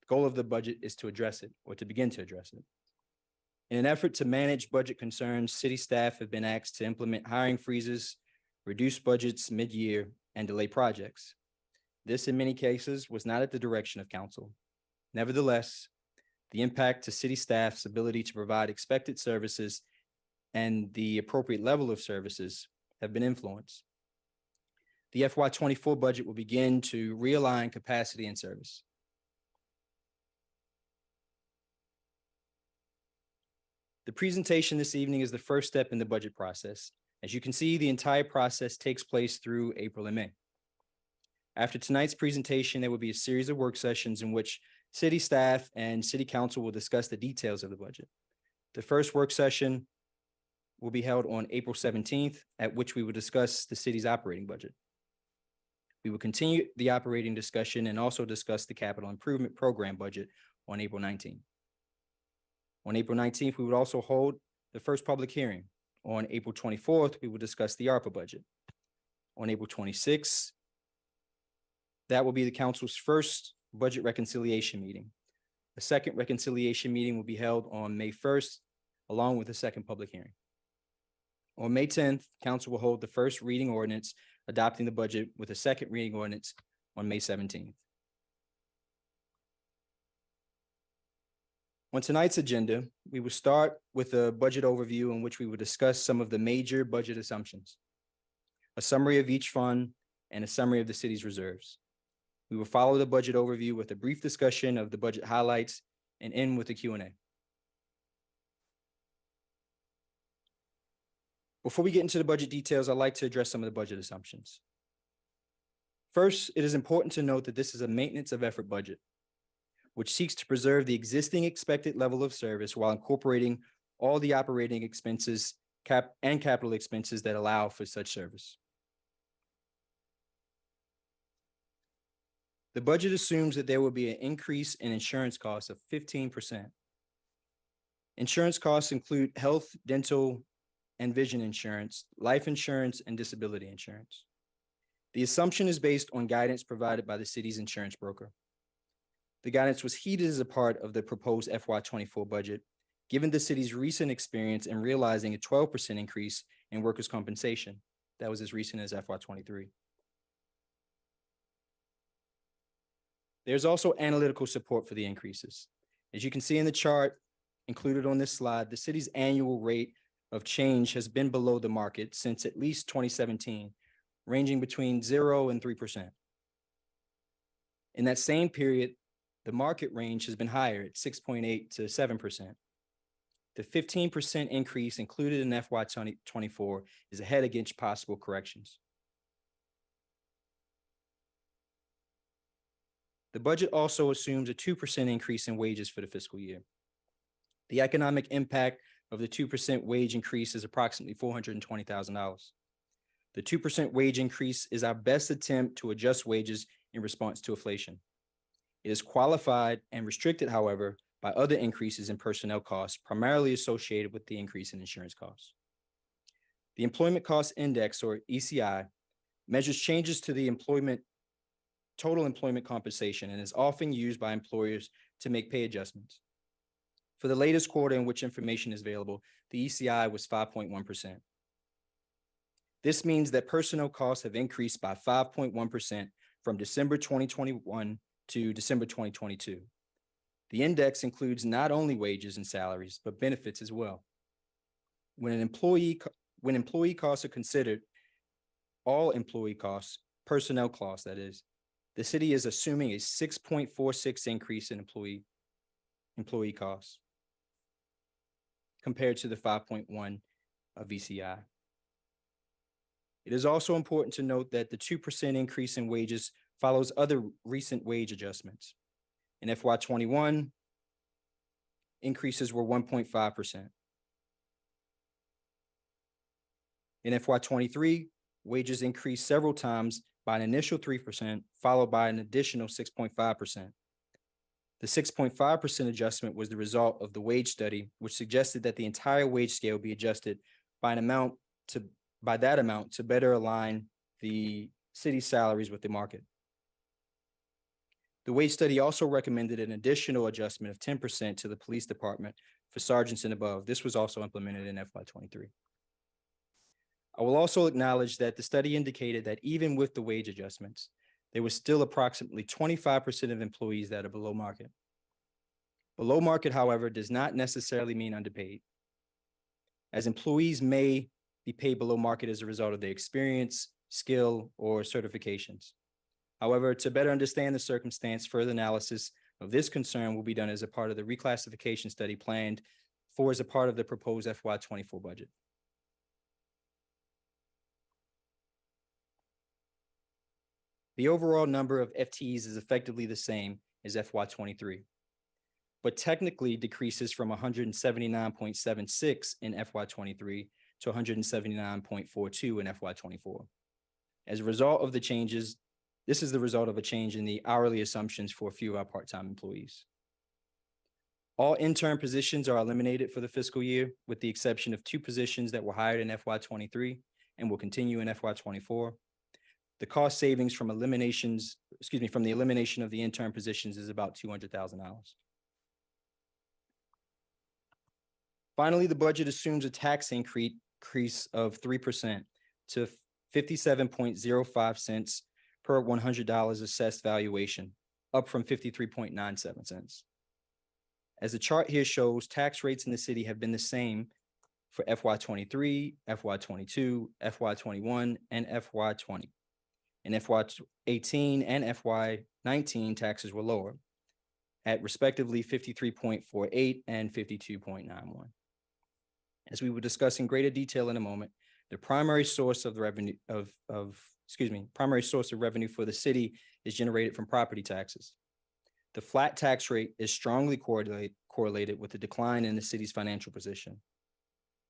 The goal of the budget is to address it, or to begin to address it. In an effort to manage budget concerns, city staff have been asked to implement hiring freezes, reduce budgets mid-year, and delay projects. This, in many cases, was not at the direction of council. Nevertheless, the impact to city staff's ability to provide expected services and the appropriate level of services have been influenced. The FY24 budget will begin to realign capacity and service. The presentation this evening is the first step in the budget process. As you can see, the entire process takes place through April and May. After tonight's presentation, there will be a series of work sessions in which city staff and city council will discuss the details of the budget. The first work session will be held on April 17th, at which we will discuss the city's operating budget. We will continue the operating discussion and also discuss the capital improvement program budget on April 19th. On April 19th, we would also hold the first public hearing. On April 24th, we will discuss the ARPA budget. On April 26th, that will be the council's first budget reconciliation meeting. A second reconciliation meeting will be held on May 1st, along with a second public hearing. On May 10th, council will hold the first reading ordinance adopting the budget with a second reading ordinance on May 17th. On tonight's agenda, we will start with a budget overview in which we will discuss some of the major budget assumptions, a summary of each fund, and a summary of the city's reserves. We will follow the budget overview with a brief discussion of the budget highlights and end with a Q&A. Before we get into the budget details, I'd like to address some of the budget assumptions. First, it is important to note that this is a maintenance of effort budget, which seeks to preserve the existing expected level of service while incorporating all the operating expenses and capital expenses that allow for such service. The budget assumes that there will be an increase in insurance costs of 15%. Insurance costs include health, dental, and vision insurance, life insurance, and disability insurance. The assumption is based on guidance provided by the city's insurance broker. The guidance was heeded as a part of the proposed FY24 budget, given the city's recent experience in realizing a 12% increase in workers' compensation. That was as recent as FY23. There's also analytical support for the increases. As you can see in the chart included on this slide, the city's annual rate of change has been below the market since at least 2017, ranging between 0 and 3%. In that same period, the market range has been higher at 6.8 to 7%. The 15% increase included in FY24 is ahead against possible corrections. The budget also assumes a 2% increase in wages for the fiscal year. The economic impact of the 2% wage increase is approximately $420,000. The 2% wage increase is our best attempt to adjust wages in response to inflation. It is qualified and restricted, however, by other increases in personnel costs, primarily associated with the increase in insurance costs. The Employment Cost Index, or ECI, measures changes to the total employment compensation and is often used by employers to make pay adjustments. For the latest quarter in which information is available, the ECI was 5.1%. This means that personnel costs have increased by 5.1% from December 2021 to December 2022. The index includes not only wages and salaries, but benefits as well. When employee costs are considered, all employee costs, personnel costs that is, the city is assuming a 6.46 increase in employee costs compared to the 5.1 of VCI. It is also important to note that the 2% increase in wages follows other recent wage adjustments. In FY21, increases were 1.5%. In FY23, wages increased several times by an initial 3%, followed by an additional 6.5%. The 6.5% adjustment was the result of the wage study, which suggested that the entire wage scale be adjusted by that amount to better align the city's salaries with the market. The wage study also recommended an additional adjustment of 10% to the police department for sergeants and above. This was also implemented in FY23. I will also acknowledge that the study indicated that even with the wage adjustments, there was still approximately 25% of employees that are below market. Below market, however, does not necessarily mean underpaid, as employees may be paid below market as a result of their experience, skill, or certifications. However, to better understand the circumstance, further analysis of this concern will be done as a part of the reclassification study planned for as a part of the proposed FY24 budget. The overall number of FTEs is effectively the same as FY23, but technically decreases from 179.76 in FY23 to 179.42 in FY24. As a result of the changes, this is the result of a change in the hourly assumptions for a few of our part-time employees. All intern positions are eliminated for the fiscal year, with the exception of 2 positions that were hired in FY23 and will continue in FY24. The cost savings from the elimination of the intern positions is about $200,000. Finally, the budget assumes a tax increase of 3% to 57.05 cents per $100 assessed valuation, up from 53.97 cents. As the chart here shows, tax rates in the city have been the same for FY23, FY22, FY21, and FY20. In FY18 and FY19, taxes were lower at respectively 53.48 and 52.91. As we will discuss in greater detail in a moment, the primary source of revenue primary source of revenue for the city is generated from property taxes. The flat tax rate is strongly correlated with the decline in the city's financial position.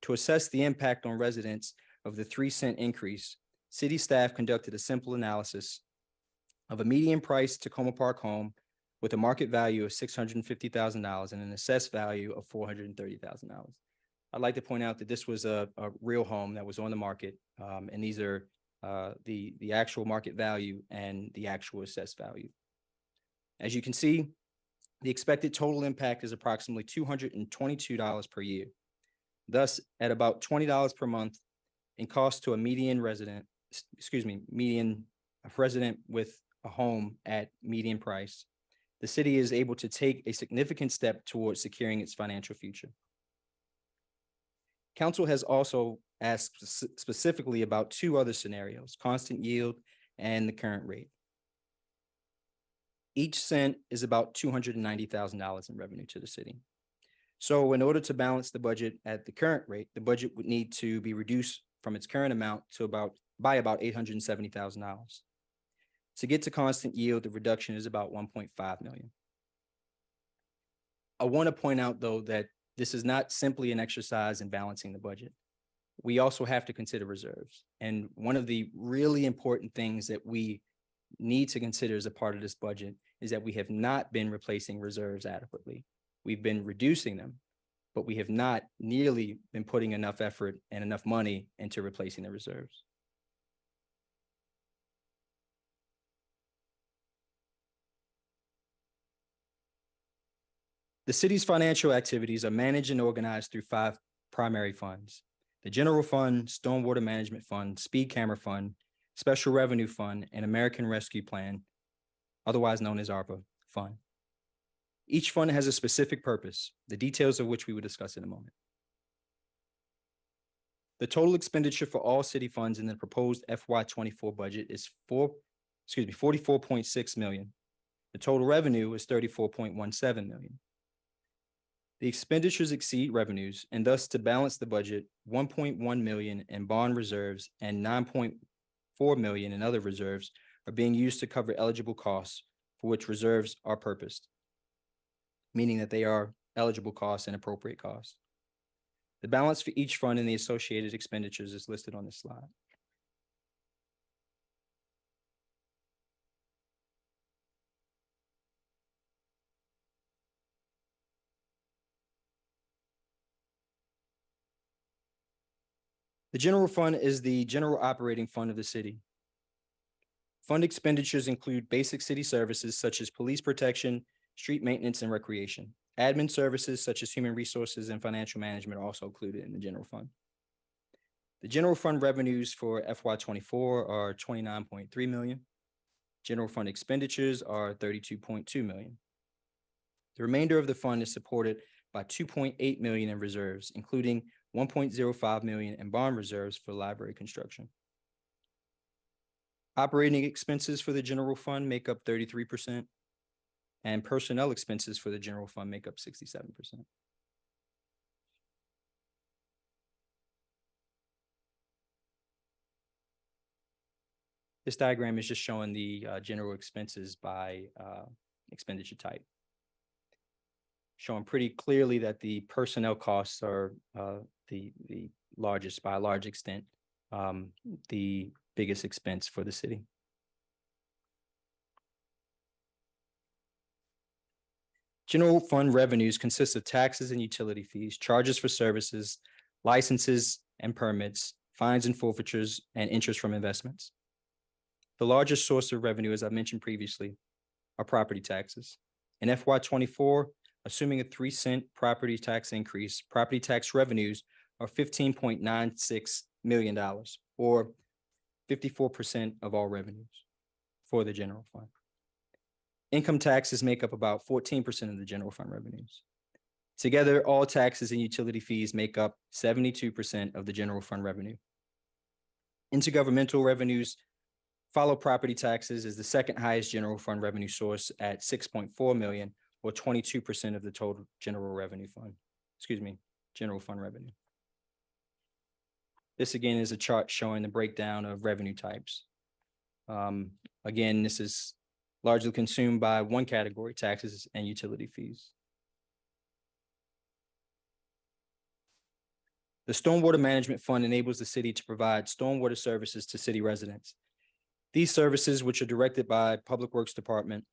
To assess the impact on residents of the 3-cent increase, city staff conducted a simple analysis of a median price Tacoma Park home with a market value of $650,000 and an assessed value of $430,000. I'd like to point out that this was a real home that was on the market, and these are the actual market value and the actual assessed value. As you can see, the expected total impact is approximately $222 per year. Thus, at about $20 per month in cost to a median resident with a home at median price, the city is able to take a significant step towards securing its financial future. Council has also asked specifically about 2 other scenarios, constant yield and the current rate. Each cent is about $290,000 in revenue to the city. So in order to balance the budget at the current rate, the budget would need to be reduced from its current amount to by about $870,000. To get to constant yield, the reduction is about $1.5 million. I want to point out, though, that this is not simply an exercise in balancing the budget. We also have to consider reserves. And one of the really important things that we need to consider as a part of this budget is that we have not been replacing reserves adequately. We've been reducing them, but we have not nearly been putting enough effort and enough money into replacing the reserves. The city's financial activities are managed and organized through 5 primary funds: the General Fund, Stormwater Management Fund, Speed Camera Fund, Special Revenue Fund, and American Rescue Plan, otherwise known as ARPA Fund. Each fund has a specific purpose, the details of which we will discuss in a moment. The total expenditure for all city funds in the proposed FY24 budget is 44.6 million. The total revenue is 34.17 million. The expenditures exceed revenues, and thus to balance the budget, 1.1 million in bond reserves and 9.4 million in other reserves are being used to cover eligible costs for which reserves are purposed, meaning that they are eligible costs and appropriate costs. The balance for each fund and the associated expenditures is listed on this slide. The general fund is the general operating fund of the city. Fund expenditures include basic city services such as police protection, street maintenance, and recreation. Admin services such as human resources and financial management are also included in the general fund. The general fund revenues for FY24 are 29.3 million. General fund expenditures are 32.2 million. The remainder of the fund is supported by 2.8 million in reserves, including 1.05 million in bond reserves for library construction. Operating expenses for the general fund make up 33%, and personnel expenses for the general fund make up 67%. This diagram is just showing the general expenses by expenditure type, showing pretty clearly that the personnel costs are the largest by a large extent, the biggest expense for the city. General fund revenues consist of taxes and utility fees, charges for services, licenses and permits, fines and forfeitures, and interest from investments. The largest source of revenue, as I mentioned previously, are property taxes. In FY24, assuming a 3-cent property tax increase, property tax revenues are $15.96 million, or 54% of all revenues for the general fund. Income taxes make up about 14% of the general fund revenues. Together, all taxes and utility fees make up 72% of the general fund revenue. Intergovernmental revenues follow property taxes as the second highest general fund revenue source at 6.4 million, or 22% of the total general fund revenue. This again is a chart showing the breakdown of revenue types. Again, this is largely consumed by one category, taxes and utility fees. The Stormwater Management Fund enables the city to provide stormwater services to city residents. These services, which are directed by Public Works Department,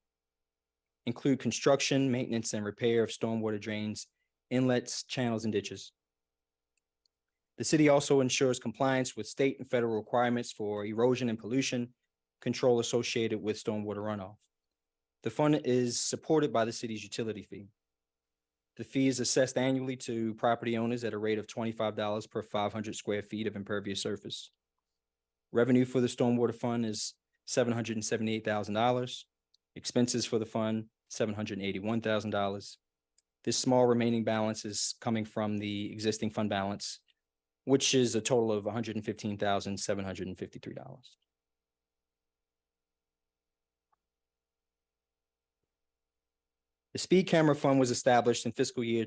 include construction, maintenance, and repair of stormwater drains, inlets, channels, and ditches. The city also ensures compliance with state and federal requirements for erosion and pollution control associated with stormwater runoff. The fund is supported by the city's utility fee. The fee is assessed annually to property owners at a rate of $25 per 500 square feet of impervious surface. Revenue for the stormwater fund is $778,000. Expenses for the fund, $781,000. This small remaining balance is coming from the existing fund balance, which is a total of $115,753. The Speed Camera Fund was established in fiscal year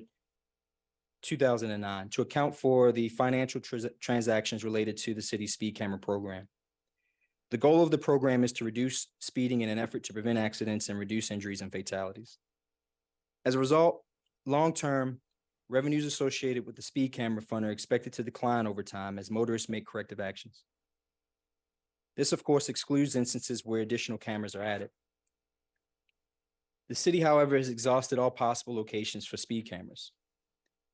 2009 to account for the financial transactions related to the city's speed camera program. The goal of the program is to reduce speeding in an effort to prevent accidents and reduce injuries and fatalities. As a result, long-term revenues associated with the Speed Camera Fund are expected to decline over time as motorists make corrective actions. This, of course, excludes instances where additional cameras are added. The city, however, has exhausted all possible locations for speed cameras.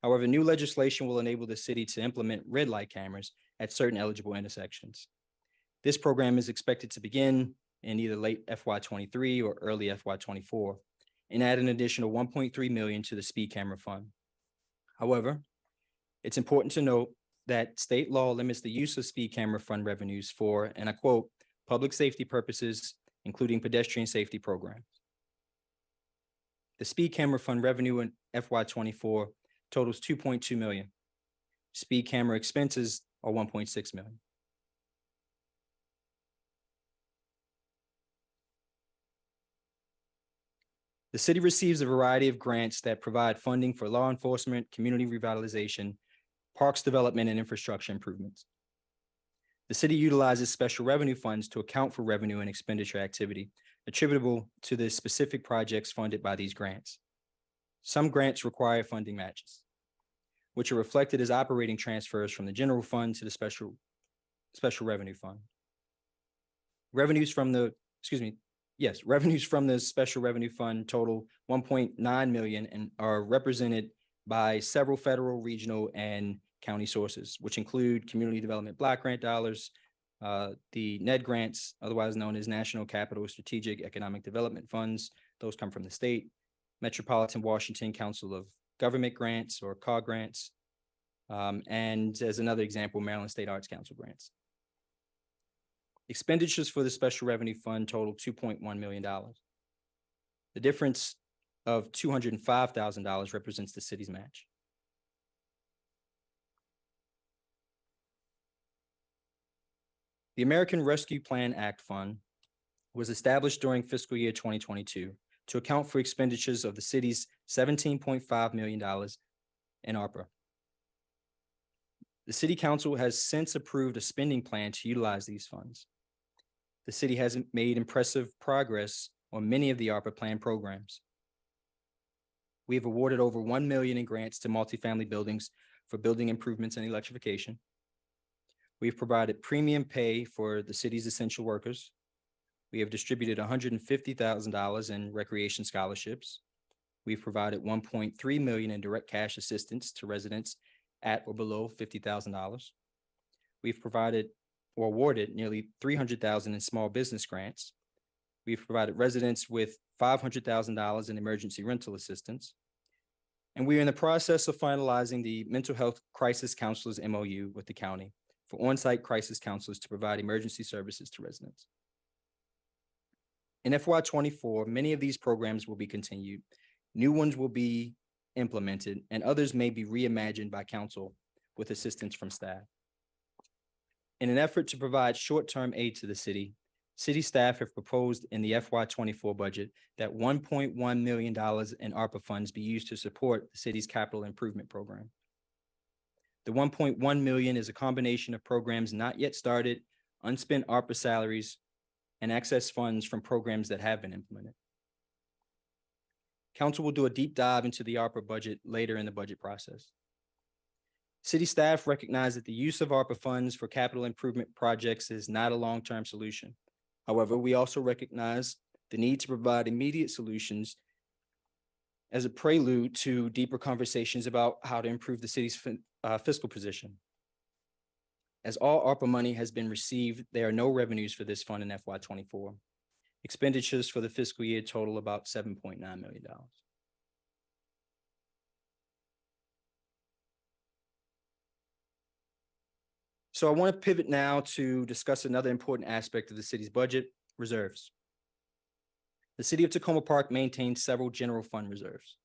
However, new legislation will enable the city to implement red light cameras at certain eligible intersections. This program is expected to begin in either late FY23 or early FY24 and add an additional 1.3 million to the speed camera fund. However, it's important to note that state law limits the use of speed camera fund revenues for, and I quote, public safety purposes, including pedestrian safety programs. The speed camera fund revenue in FY24 totals 2.2 million. Speed camera expenses are 1.6 million. The city receives a variety of grants that provide funding for law enforcement, community revitalization, parks development, and infrastructure improvements. The city utilizes special revenue funds to account for revenue and expenditure activity attributable to the specific projects funded by these grants. Some grants require funding matches, which are reflected as operating transfers from the general fund to the special revenue fund. Revenues from the special revenue fund total 1.9 million and are represented by several federal, regional, and county sources, which include community development block grant dollars, the NED grants, otherwise known as National Capital Strategic Economic Development Funds. Those come from the state. Metropolitan Washington Council of Government grants, or COG grants, and as another example, Maryland State Arts Council grants. Expenditures for the special revenue fund total $2.1 million. The difference of $205,000 represents the city's match. The American Rescue Plan Act Fund was established during fiscal year 2022 to account for expenditures of the city's $17.5 million in ARPA. The City Council has since approved a spending plan to utilize these funds. The city has made impressive progress on many of the ARPA plan programs. We have awarded over $1 million in grants to multifamily buildings for building improvements and electrification. We've provided premium pay for the city's essential workers. We have distributed $150,000 in recreation scholarships. We've provided $1.3 million in direct cash assistance to residents at or below $50,000. We've provided or awarded nearly $300,000 in small business grants. We've provided residents with $500,000 in emergency rental assistance. And we're in the process of finalizing the Mental Health Crisis Counselors MOU with the county for on-site crisis counselors to provide emergency services to residents. In FY24, many of these programs will be continued, new ones will be implemented, and others may be reimagined by council with assistance from staff. In an effort to provide short-term aid to the city staff have proposed in the FY24 budget that $1.1 million in ARPA funds be used to support the city's capital improvement program. The $1.1 million is a combination of programs not yet started, unspent ARPA salaries, and excess funds from programs that have been implemented. Council will do a deep dive into the ARPA budget later in the budget process. City staff recognize that the use of ARPA funds for capital improvement projects is not a long-term solution. However, we also recognize the need to provide immediate solutions as a prelude to deeper conversations about how to improve the city's fiscal position. As all ARPA money has been received, there are no revenues for this fund in FY24. Expenditures for the fiscal year total about $7.9 million. So I want to pivot now to discuss another important aspect of the city's budget, reserves. The city of Tacoma Park maintains several general fund reserves.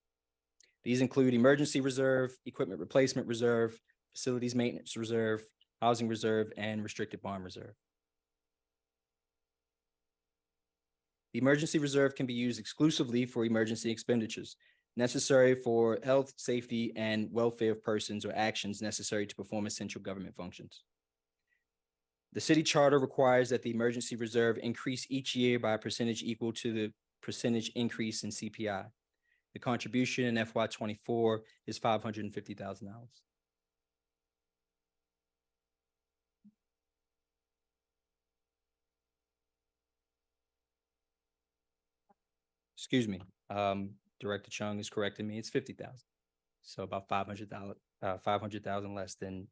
These include emergency reserve, equipment replacement reserve, facilities maintenance reserve, housing reserve, and restricted bond reserve. The emergency reserve can be used exclusively for emergency expenditures necessary for health, safety, and welfare of persons or actions necessary to perform essential government functions. The city charter requires that the emergency reserve increase each year by a percentage equal to the percentage increase in CPI. The contribution in FY24 is $550,000. Excuse me, Director Chung is correcting me. It's 50,000, so about $500,000 less than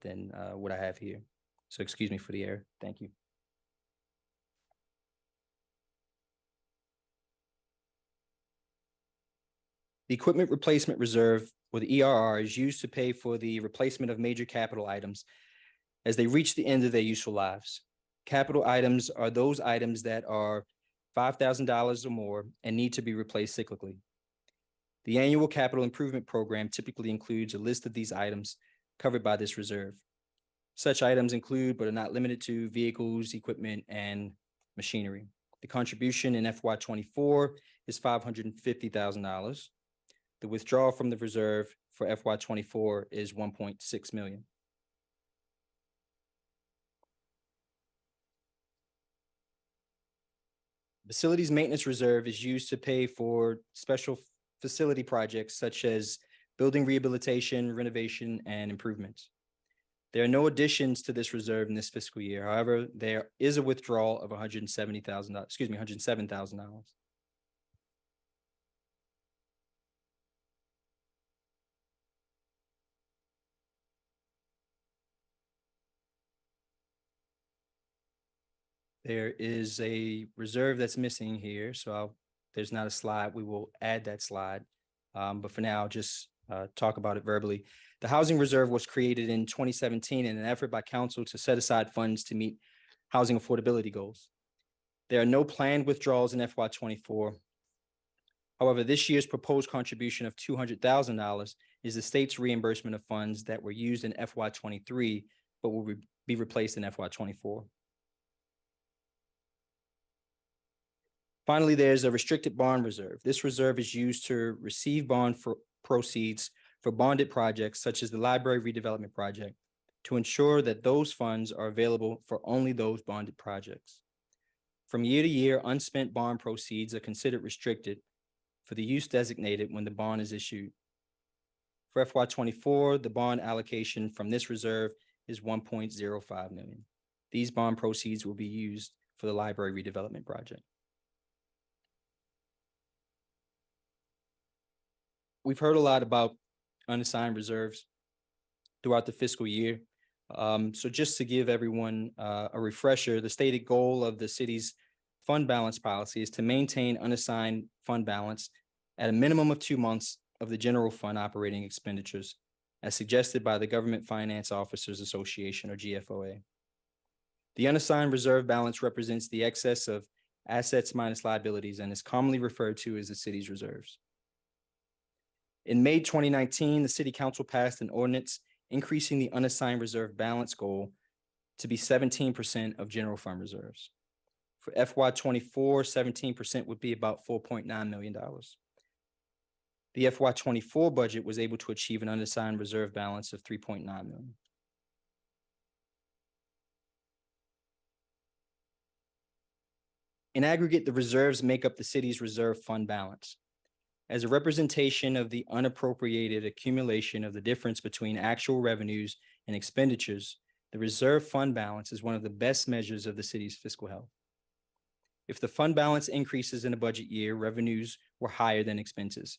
what I have here. So excuse me for the error. Thank you. The Equipment Replacement Reserve, or the ERR, is used to pay for the replacement of major capital items as they reach the end of their useful lives. Capital items are those items that are $5,000 or more and need to be replaced cyclically. The annual capital improvement program typically includes a list of these items covered by this reserve. Such items include, but are not limited to, vehicles, equipment, and machinery. The contribution in FY24 is $550,000. The withdrawal from the reserve for FY24 is $1.6 million. Facilities maintenance reserve is used to pay for special facility projects such as building rehabilitation, renovation, and improvements. There are no additions to this reserve in this fiscal year. However, there is a withdrawal of $107,000. There is a reserve that's missing here, so there's not a slide. We will add that slide. But for now, I'll just talk about it verbally. The housing reserve was created in 2017 in an effort by council to set aside funds to meet housing affordability goals. There are no planned withdrawals in FY24. However, this year's proposed contribution of $200,000 is the state's reimbursement of funds that were used in FY23, but will be replaced in FY24. Finally, there's a restricted bond reserve. This reserve is used to receive bond for proceeds for bonded projects such as the library redevelopment project to ensure that those funds are available for only those bonded projects. From year to year, unspent bond proceeds are considered restricted for the use designated when the bond is issued. For FY24, the bond allocation from this reserve is $1.05 million. These bond proceeds will be used for the library redevelopment project. We've heard a lot about unassigned reserves throughout the fiscal year. So just to give everyone a refresher, the stated goal of the city's fund balance policy is to maintain unassigned fund balance at a minimum of 2 months of the general fund operating expenditures, as suggested by the Government Finance Officers Association, or GFOA. The unassigned reserve balance represents the excess of assets minus liabilities and is commonly referred to as the city's reserves. In May 2019, the City Council passed an ordinance increasing the unassigned reserve balance goal to be 17% of general fund reserves. For FY24, 17% would be about $4.9 million. The FY24 budget was able to achieve an unassigned reserve balance of $3.9 million. In aggregate, the reserves make up the city's reserve fund balance. As a representation of the unappropriated accumulation of the difference between actual revenues and expenditures, the reserve fund balance is one of the best measures of the city's fiscal health. If the fund balance increases in a budget year, revenues were higher than expenses,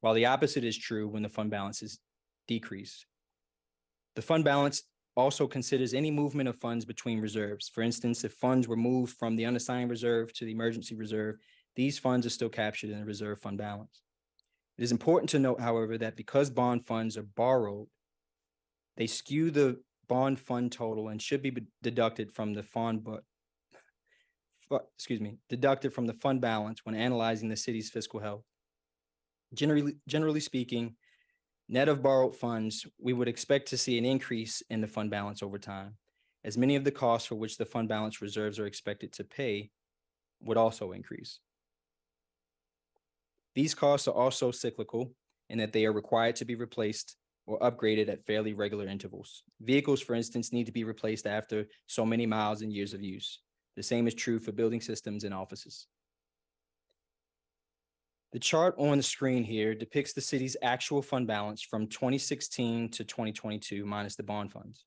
while the opposite is true when the fund balance is decreased. The fund balance also considers any movement of funds between reserves. For instance, if funds were moved from the unassigned reserve to the emergency reserve, these funds are still captured in the reserve fund balance. It is important to note, however, that because bond funds are borrowed, they skew the bond fund total and should be deducted from the fund balance when analyzing the city's fiscal health. Generally speaking, net of borrowed funds, we would expect to see an increase in the fund balance over time, as many of the costs for which the fund balance reserves are expected to pay would also increase. These costs are also cyclical in that they are required to be replaced or upgraded at fairly regular intervals. Vehicles, for instance, need to be replaced after so many miles and years of use. The same is true for building systems and offices. The chart on the screen here depicts the city's actual fund balance from 2016 to 2022 minus the bond funds.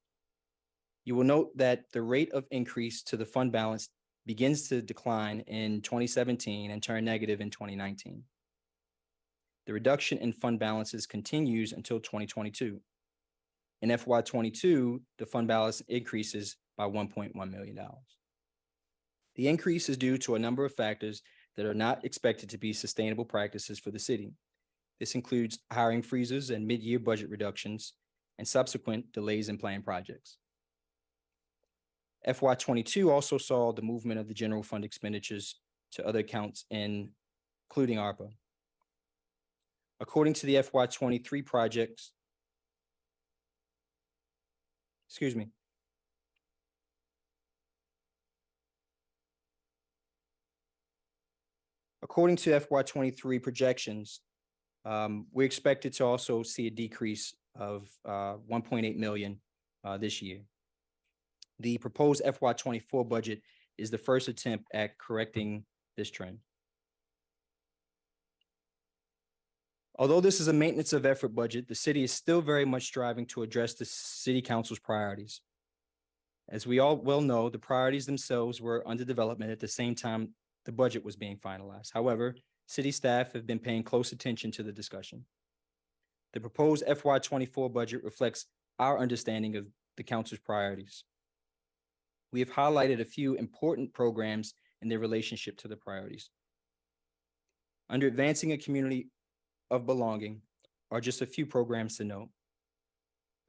You will note that the rate of increase to the fund balance begins to decline in 2017 and turn negative in 2019. The reduction in fund balances continues until 2022. In FY22, the fund balance increases by $1.1 million. The increase is due to a number of factors that are not expected to be sustainable practices for the city. This includes hiring freezes and mid-year budget reductions and subsequent delays in planned projects. FY '22 also saw the movement of the general fund expenditures to other accounts, including ARPA. According to the FY '23 projects, excuse me. According to FY '23 projections, we're expected to also see a decrease of 1.8 million this year. The proposed FY '24 budget is the first attempt at correcting this trend. Although this is a maintenance of effort budget, the city is still very much striving to address the city council's priorities. As we all well know, the priorities themselves were under development at the same time the budget was being finalized. However, city staff have been paying close attention to the discussion. The proposed FY '24 budget reflects our understanding of the council's priorities. We have highlighted a few important programs and their relationship to the priorities. Under advancing a community of belonging are just a few programs to note.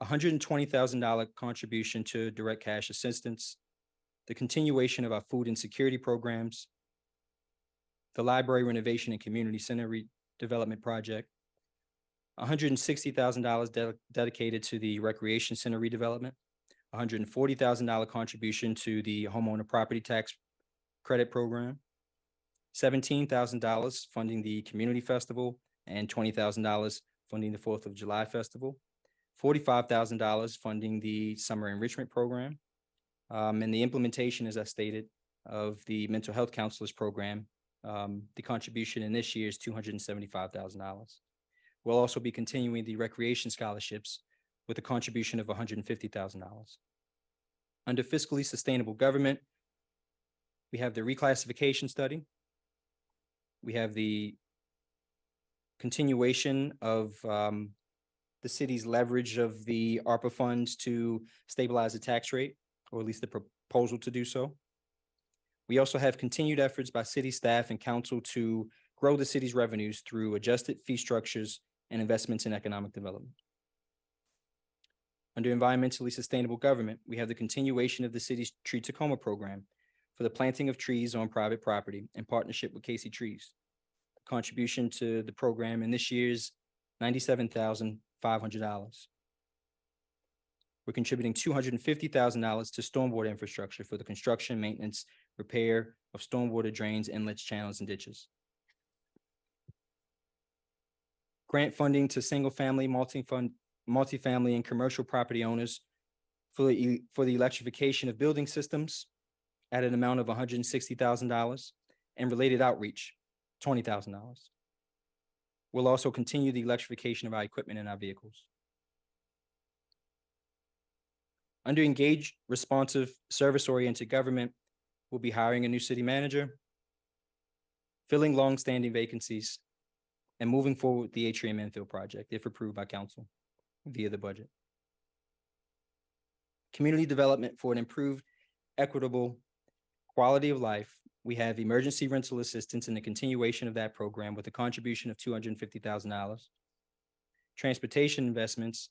$120,000 contribution to direct cash assistance, the continuation of our food insecurity programs, the library renovation and community center redevelopment project, $160,000 dedicated to the recreation center redevelopment, $140,000 contribution to the homeowner property tax credit program, $17,000 funding the community festival, and $20,000 funding the 4th of July festival, $45,000 funding the summer enrichment program, and the implementation, as I stated, of the mental health counselors program. The contribution in this year is $275,000. We'll also be continuing the recreation scholarships with a contribution of $150,000. Under fiscally sustainable government, we have the reclassification study. We have the continuation of the city's leverage of the ARPA funds to stabilize the tax rate, or at least the proposal to do so. We also have continued efforts by city staff and council to grow the city's revenues through adjusted fee structures and investments in economic development. Under environmentally sustainable government, we have the continuation of the city's Tree Tacoma program for the planting of trees on private property in partnership with Casey Trees. The contribution to the program in this year's $97,500. We're contributing $250,000 to stormwater infrastructure for the construction, maintenance, repair of stormwater drains, inlets, channels, and ditches. Grant funding to single-family, multifamily, and commercial property owners for the electrification of building systems at an amount of $160,000, and related outreach, $20,000. We'll also continue the electrification of our equipment and our vehicles. Under engaged, responsive, service-oriented government, we'll be hiring a new city manager, filling long-standing vacancies, and moving forward with the atrium infill project, if approved by council via the budget. Community development for an improved, equitable quality of life. We have emergency rental assistance and the continuation of that program with a contribution of $250,000. Transportation investments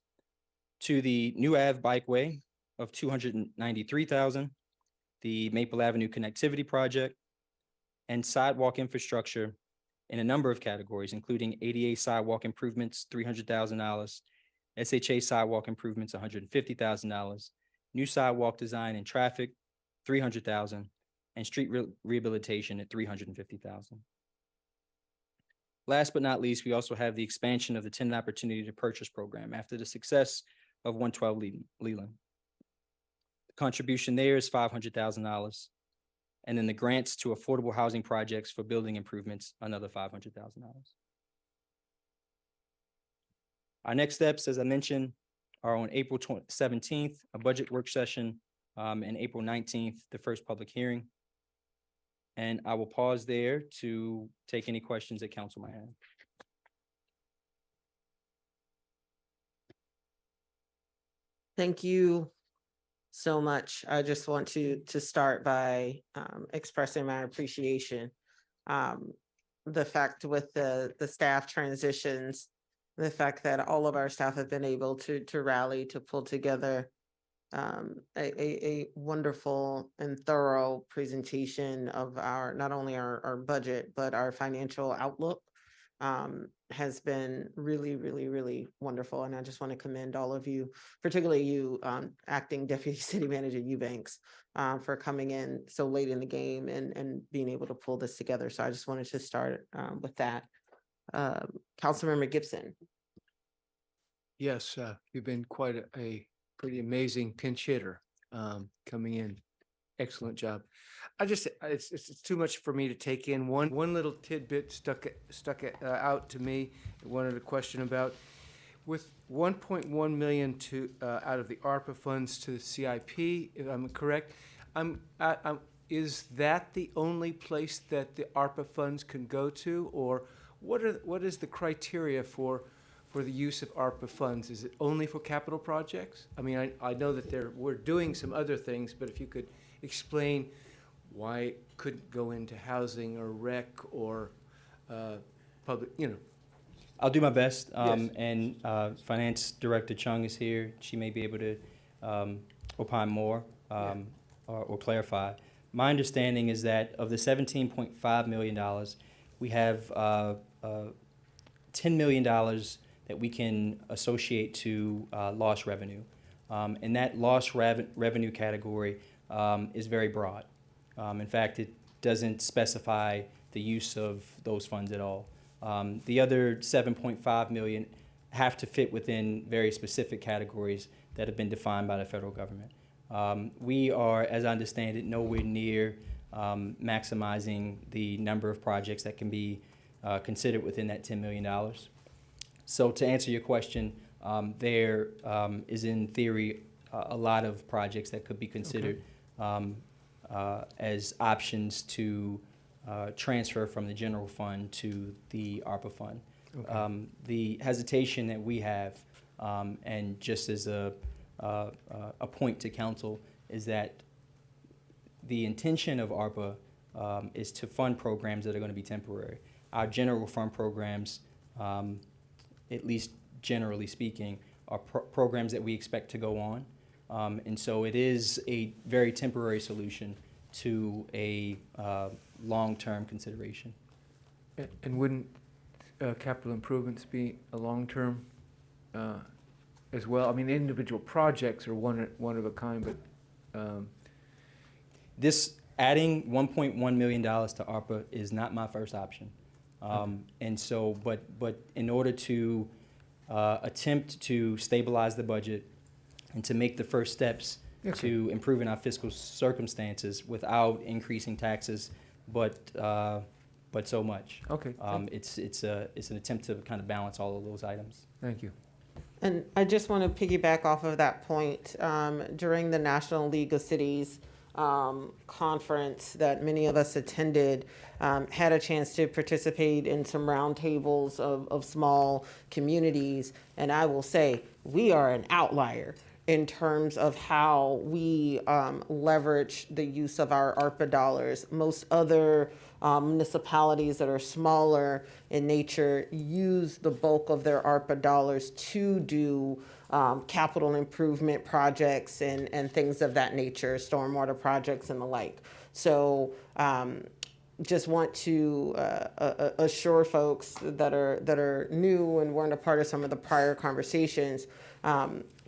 to the New Ave Bikeway of $293,000, the Maple Avenue Connectivity Project, and sidewalk infrastructure in a number of categories, including ADA sidewalk improvements, $300,000, SHA sidewalk improvements, $150,000, new sidewalk design and traffic, $300,000, and street rehabilitation at $350,000. Last but not least, we also have the expansion of the tenant opportunity to purchase program after the success of 112 Leland. The contribution there is $500,000. And then the grants to affordable housing projects for building improvements, another $500,000. Our next steps, as I mentioned, are on April 17th, a budget work session, and April 19th, the first public hearing. And I will pause there to take any questions that council might have. Thank you so much. I just want to start by expressing my appreciation the fact with the staff transitions, the fact that all of our staff have been able to rally, to pull together a wonderful and thorough presentation of our, not only our budget, but our financial outlook has been really, really, really wonderful. And I just want to commend all of you, particularly you, Acting Deputy City Manager Eubanks, for coming in so late in the game and being able to pull this together. So I just wanted to start with that. Councilmember Gibson. Yes, you've been quite a pretty amazing pinch hitter coming in. Excellent job. It's too much for me to take in. One little tidbit stuck out to me. I wanted to question about with 1.1 million to out of the ARPA funds to the CIP. If I'm correct, is that the only place that the ARPA funds can go to, or what is the criteria for the use of ARPA funds? Is it only for capital projects? I mean, I know that we're doing some other things, but if you could explain why it couldn't go into housing or rec or public, I'll do my best. Yes. And Finance Director Chung is here. She may be able to opine more or clarify. My understanding is that of the $17.5 million, we have $10 million that we can associate to lost revenue. And that lost revenue category is very broad. In fact, it doesn't specify the use of those funds at all. The other 7.5 million have to fit within very specific categories that have been defined by the federal government. We are, as I understand it, nowhere near maximizing the number of projects that can be considered within that $10 million. So to answer your question, there is in theory a lot of projects that could be considered as options to transfer from the general fund to the ARPA fund. Okay. The hesitation that we have, and just as a point to council, is that the intention of ARPA is to fund programs that are going to be temporary. Our general fund programs, at least generally speaking, are programs that we expect to go on. And so it is a very temporary solution to a long-term consideration. And wouldn't capital improvements be a long-term as well? I mean, individual projects are one of a kind, but this adding $1.1 million to ARPA is not my first option. And so, but in order to attempt to stabilize the budget and to make the first steps to improving our fiscal circumstances without increasing taxes, but so much. Okay. It's an attempt to kind of balance all of those items. Thank you. And I just want to piggyback off of that point. During the National League of Cities conference that many of us attended, had a chance to participate in some roundtables of small communities. And I will say, we are an outlier in terms of how we leverage the use of our ARPA dollars. Most other municipalities that are smaller in nature use the bulk of their ARPA dollars to do capital improvement projects and things of that nature, stormwater projects and the like. So just want to assure folks that are new and weren't a part of some of the prior conversations,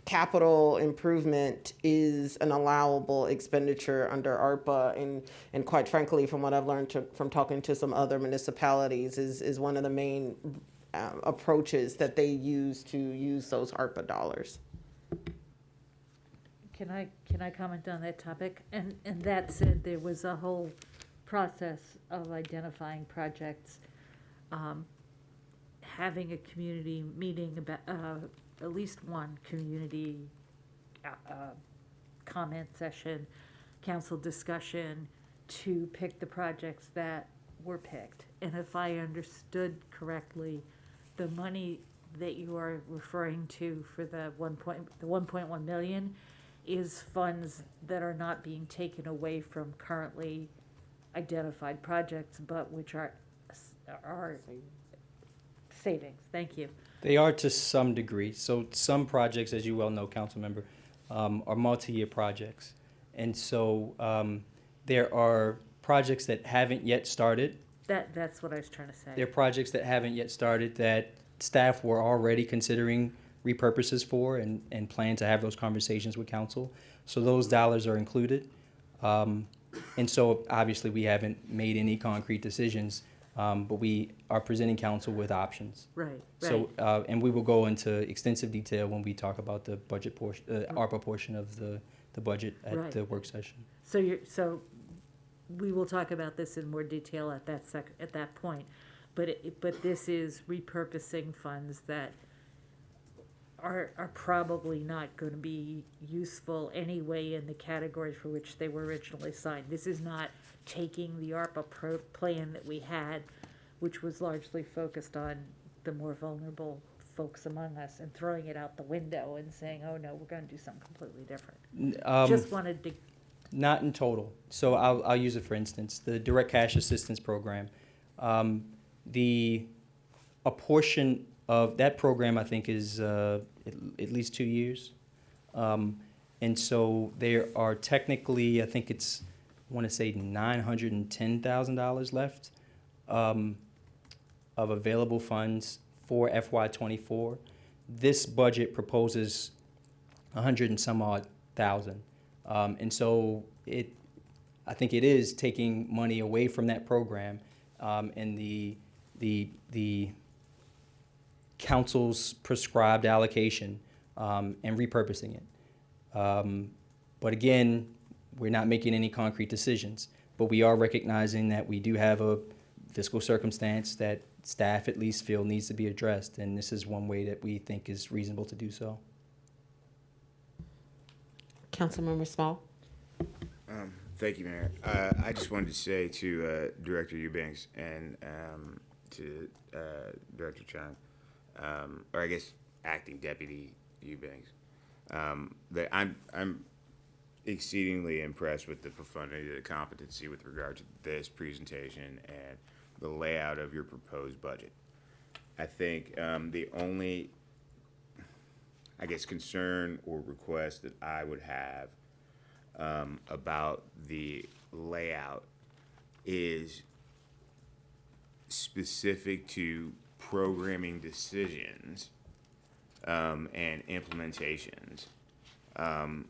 capital improvement is an allowable expenditure under ARPA, and quite frankly, from what I've learned from talking to some other municipalities, is one of the main approaches that they use to use those ARPA dollars. Can I comment on that topic? And that said, there was a whole process of identifying projects, having a community meeting about at least one community comment session, council discussion to pick the projects that were picked. And if I understood correctly, the money that you are referring to for the 1.1 million is funds that are not being taken away from currently identified projects, but which are are savings. Thank you. They are to some degree. So some projects, as you well know, council member, are multi-year projects. And so there are projects that haven't yet started. That's what I was trying to say. There are projects that haven't yet started that staff were already considering repurposes for and plan to have those conversations with council. So those dollars are included. And so obviously we haven't made any concrete decisions, but we are presenting council with options. Right. So, and we will go into extensive detail when we talk about the budget portion, ARPA portion of the budget at the work session. So we will talk about this in more detail at that point. But this is repurposing funds that are probably not going to be useful anyway in the categories for which they were originally signed. This is not taking the ARPA plan that we had, which was largely focused on the more vulnerable folks among us, and throwing it out the window and saying, oh no, we're going to do something completely different. Just wanted to... Not in total. So I'll use it for instance, the Direct Cash Assistance Program. A portion of that program, I think, is at least 2 years. And so there are technically, I think it's, I want to say $910,000 left of available funds for FY24. This budget proposes 100 and some odd thousand. And so I think it is taking money away from that program and the council's prescribed allocation and repurposing it. But again, we're not making any concrete decisions, but we are recognizing that we do have a fiscal circumstance that staff at least feel needs to be addressed, and this is one way that we think is reasonable to do so. Councilmember Small. Thank you, Mayor. I just wanted to say to Director Eubanks and to Director Chung, or I guess Acting Deputy Eubanks, that I'm exceedingly impressed with the profundity, the competency with regard to this presentation and the layout of your proposed budget. I think the only, I guess, concern or request that I would have about the layout is specific to programming decisions and implementations. And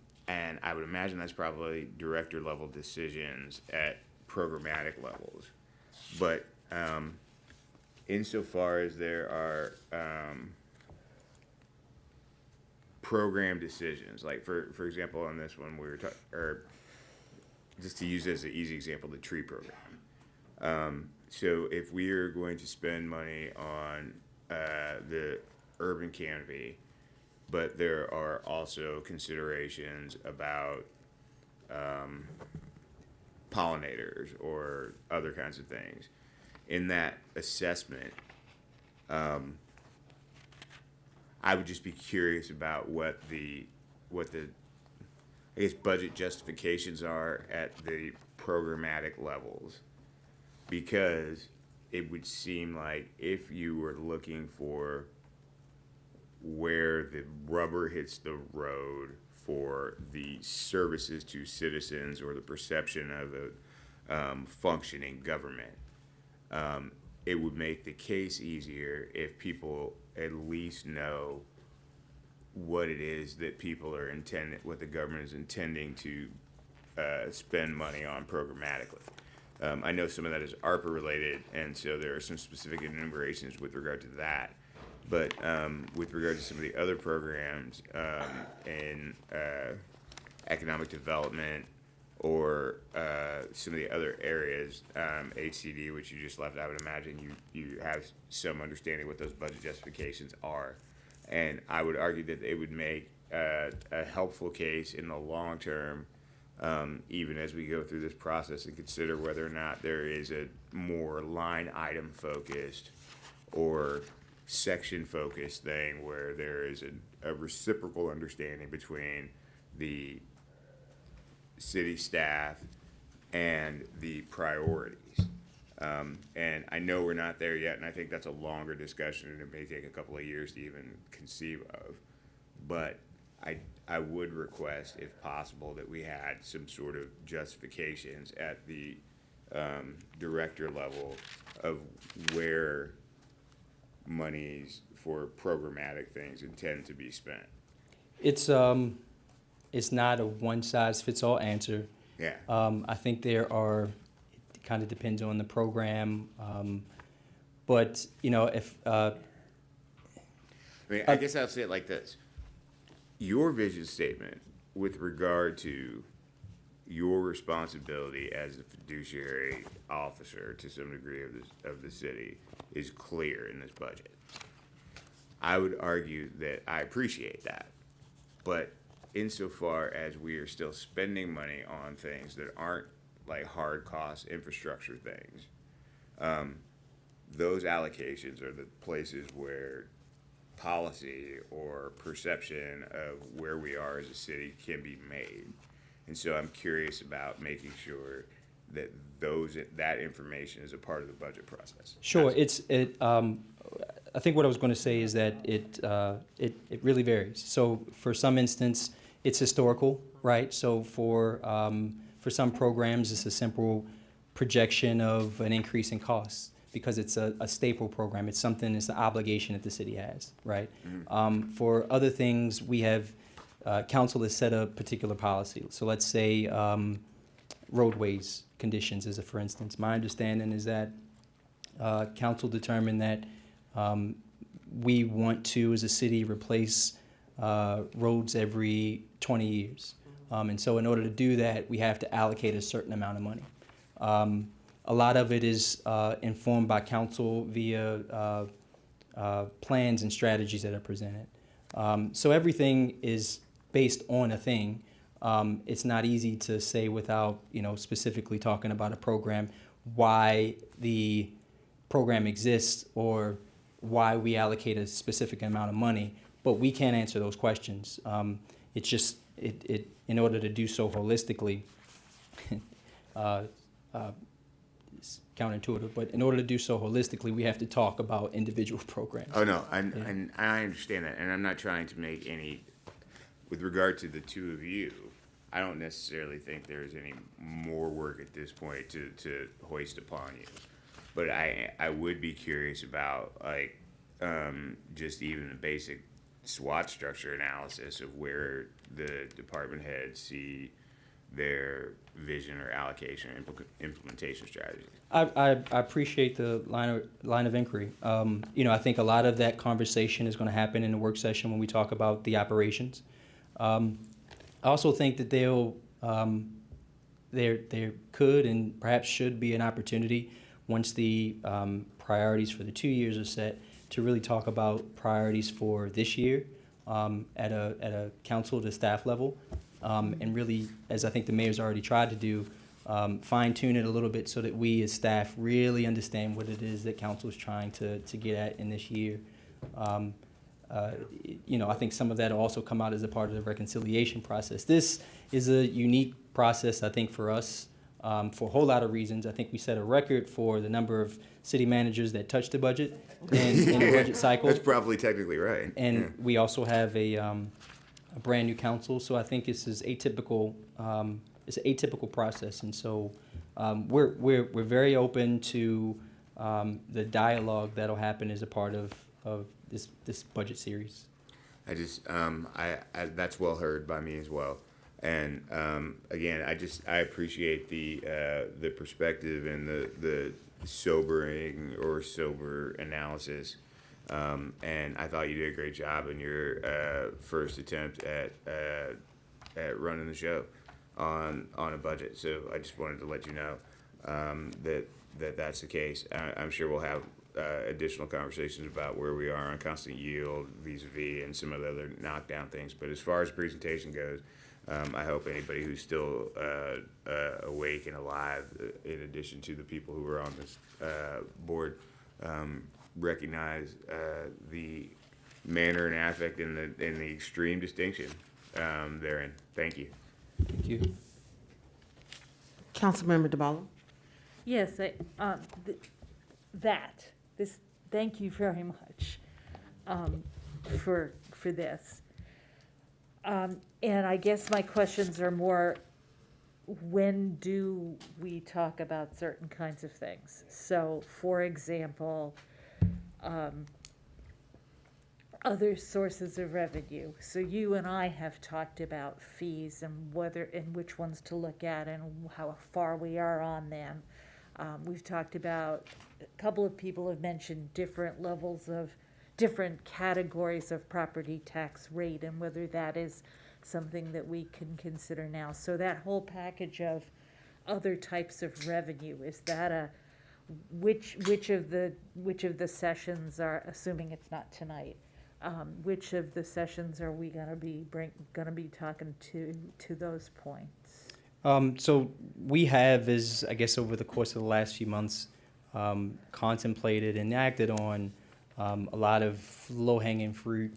I would imagine that's probably director level decisions at programmatic levels. But insofar as there are program decisions, like for example, on this one, we were talking, or just to use as an easy example, the tree program. So if we are going to spend money on the urban canopy, but there are also considerations about pollinators or other kinds of things, in that assessment, I would just be curious about what the I guess budget justifications are at the programmatic levels, because it would seem like if you were looking for where the rubber hits the road for the services to citizens or the perception of a functioning government, it would make the case easier if people at least know what it is that people are intending, what the government is intending to spend money on programmatically. I know some of that is ARPA related, and so there are some specific enumerations with regard to that. But with regard to some of the other programs in economic development or some of the other areas, HCD, which you just left, I would imagine you have some understanding what those budget justifications are. And I would argue that it would make a helpful case in the long term, even as we go through this process and consider whether or not there is a more line item focused or section focused thing where there is a reciprocal understanding between the city staff and the priorities. And I know we're not there yet, and I think that's a longer discussion, and it may take a couple of years to even conceive of. But I would request, if possible, that we had some sort of justifications at the director level of where monies for programmatic things intend to be spent. It's not a one-size-fits-all answer. Yeah. I think there are, it kind of depends on the program, but, you know, if... I mean, I guess I'll say it like this. Your vision statement with regard to your responsibility as a fiduciary officer to some degree of the city is clear in this budget. I would argue that I appreciate that, but insofar as we are still spending money on things that aren't like hard cost infrastructure things, those allocations are the places where policy or perception of where we are as a city can be made. And so I'm curious about making sure that that information is a part of the budget process. Sure, I think what I was going to say is that it really varies. So for some instance, it's historical, right? So for some programs, it's a simple projection of an increase in costs because it's a staple program. It's something, it's an obligation that the city has, right? Mm-hmm. For other things, we have council has set a particular policy. So let's say roadways conditions as a for instance. My understanding is that council determined that we want to, as a city, replace roads every 20 years. And so in order to do that, we have to allocate a certain amount of money. A lot of it is informed by council via plans and strategies that are presented. So everything is based on a thing. It's not easy to say without, specifically talking about a program, why the program exists or why we allocate a specific amount of money, but we can't answer those questions. It's just, in order to do so holistically, it's counterintuitive, but in order to do so holistically, we have to talk about individual programs. Oh, no, and I understand that, and I'm not trying to make any, with regard to the two of you, I don't necessarily think there's any more work at this point to hoist upon you. But I would be curious about, just even a basic SWOT structure analysis of where the department heads see their vision or allocation or implementation strategies. I appreciate the line of inquiry. I think a lot of that conversation is going to happen in the work session when we talk about the operations. I also think that there could and perhaps should be an opportunity once the priorities for the 2 years are set to really talk about priorities for this year at a council to staff level. And really, as I think the mayor's already tried to do, fine tune it a little bit so that we as staff really understand what it is that council is trying to get at in this year. I think some of that will also come out as a part of the reconciliation process. This is a unique process, I think, for us for a whole lot of reasons. I think we set a record for the number of city managers that touch the budget in the budget cycle. That's probably technically right. And we also have a brand new council, so I think this is atypical. It's an atypical process, and so we're very open to the dialogue that'll happen as a part of this budget series. I just that's well heard by me as well, and again, I appreciate the perspective and the sobering or sober analysis. And I thought you did a great job in your first attempt at running the show on a budget. So I just wanted to let you know that's the case. I'm sure we'll have additional conversations about where we are on constant yield, vis-a-vis, and some of the other knockdown things. But as far as the presentation goes, I hope anybody who's still awake and alive, in addition to the people who are on this board, recognize the manner and affect and the extreme distinction therein. Thank you. Thank you. Councilmember DeBallo. Yes, thank you very much for this. And I guess my questions are more, when do we talk about certain kinds of things? So, for example, other sources of revenue. So you and I have talked about fees and which ones to look at and how far we are on them. We've talked about, a couple of people have mentioned different categories of property tax rate and whether that is something that we can consider now. So that whole package of other types of revenue, is that which of the sessions are, assuming it's not tonight, which of the sessions are we gonna be talking to those points? So we have, as I guess over the course of the last few months, contemplated and acted on a lot of low-hanging fruit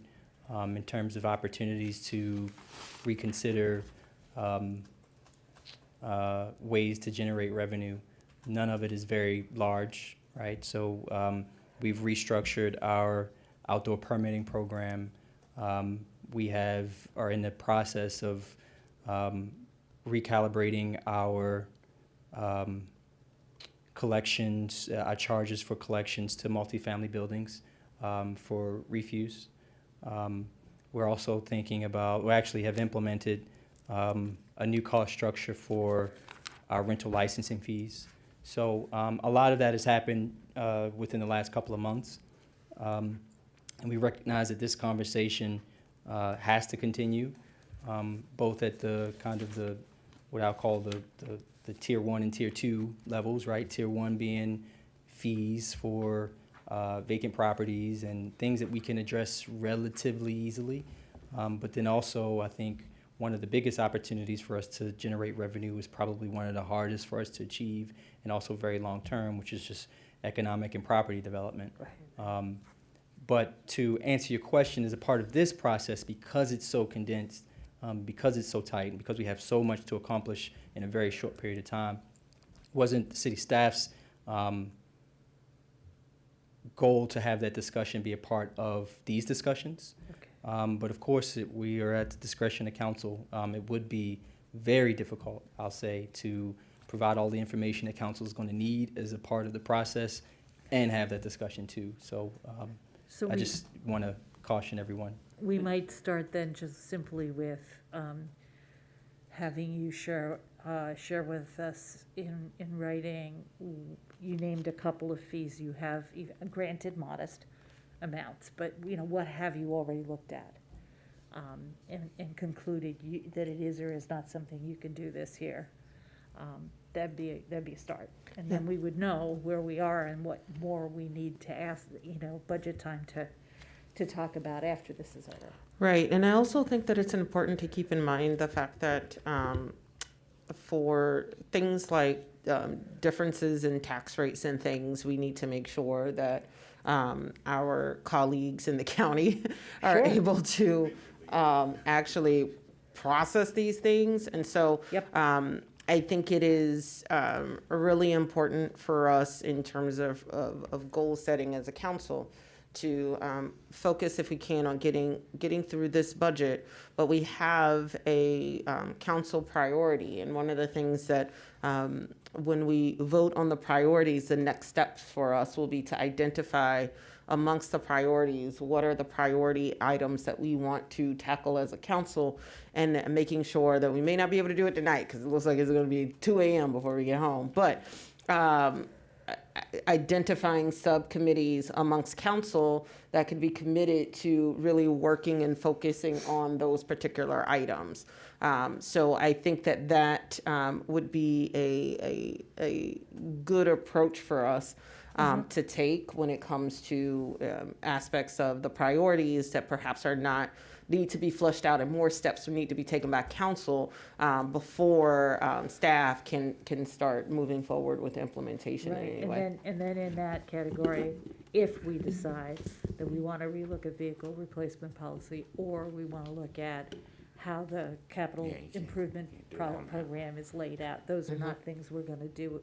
in terms of opportunities to reconsider ways to generate revenue. None of it is very large, right? So we've restructured our outdoor permitting program. We are in the process of recalibrating our collections, our charges for collections to multifamily buildings for refuse. We're also thinking about, we actually have implemented a new cost structure for our rental licensing fees. So a lot of that has happened within the last couple of months. And we recognize that this conversation has to continue, both at the kind of what I'll call the tier 1 and tier 2 levels, right? Tier 1 being fees for vacant properties and things that we can address relatively easily. But then also, I think one of the biggest opportunities for us to generate revenue is probably one of the hardest for us to achieve, and also very long term, which is just economic and property development. Right. But to answer your question, as a part of this process, because it's so condensed, because it's so tight, and because we have so much to accomplish in a very short period of time, wasn't the city staff's goal to have that discussion be a part of these discussions. Okay. But of course, we are at the discretion of council. It would be very difficult, I'll say, to provide all the information that council is going to need as a part of the process and have that discussion too. So I just want to caution everyone. We might start then just simply with having you share with us in writing. You named a couple of fees you have, granted modest amounts, but what have you already looked at and concluded that it is or is not something you can do this year. That'd be a start, and then we would know where we are and what more we need to ask. Budget time to talk about after this is over. Right, and I also think that it's important to keep in mind the fact that for things like differences in tax rates and things, we need to make sure that our colleagues in the county are able to actually process these things. And so I think it is really important for us in terms of goal setting as a council to focus, if we can, on getting through this budget. But we have a council priority, and one of the things that when we vote on the priorities, the next steps for us will be to identify amongst the priorities, what are the priority items that we want to tackle as a council, and making sure that we may not be able to do it tonight because it looks like it's going to be 2 a.m. before we get home. But identifying subcommittees amongst council that could be committed to really working and focusing on those particular items. So I think that would be a good approach for us to take when it comes to aspects of the priorities that perhaps are not need to be fleshed out, and more steps need to be taken by council before staff can start moving forward with implementation. Right. Anyway. And then in that category, if we decide that we want to relook at vehicle replacement policy, or we want to look at how the capital improvement program is laid out, those are not things we're going to do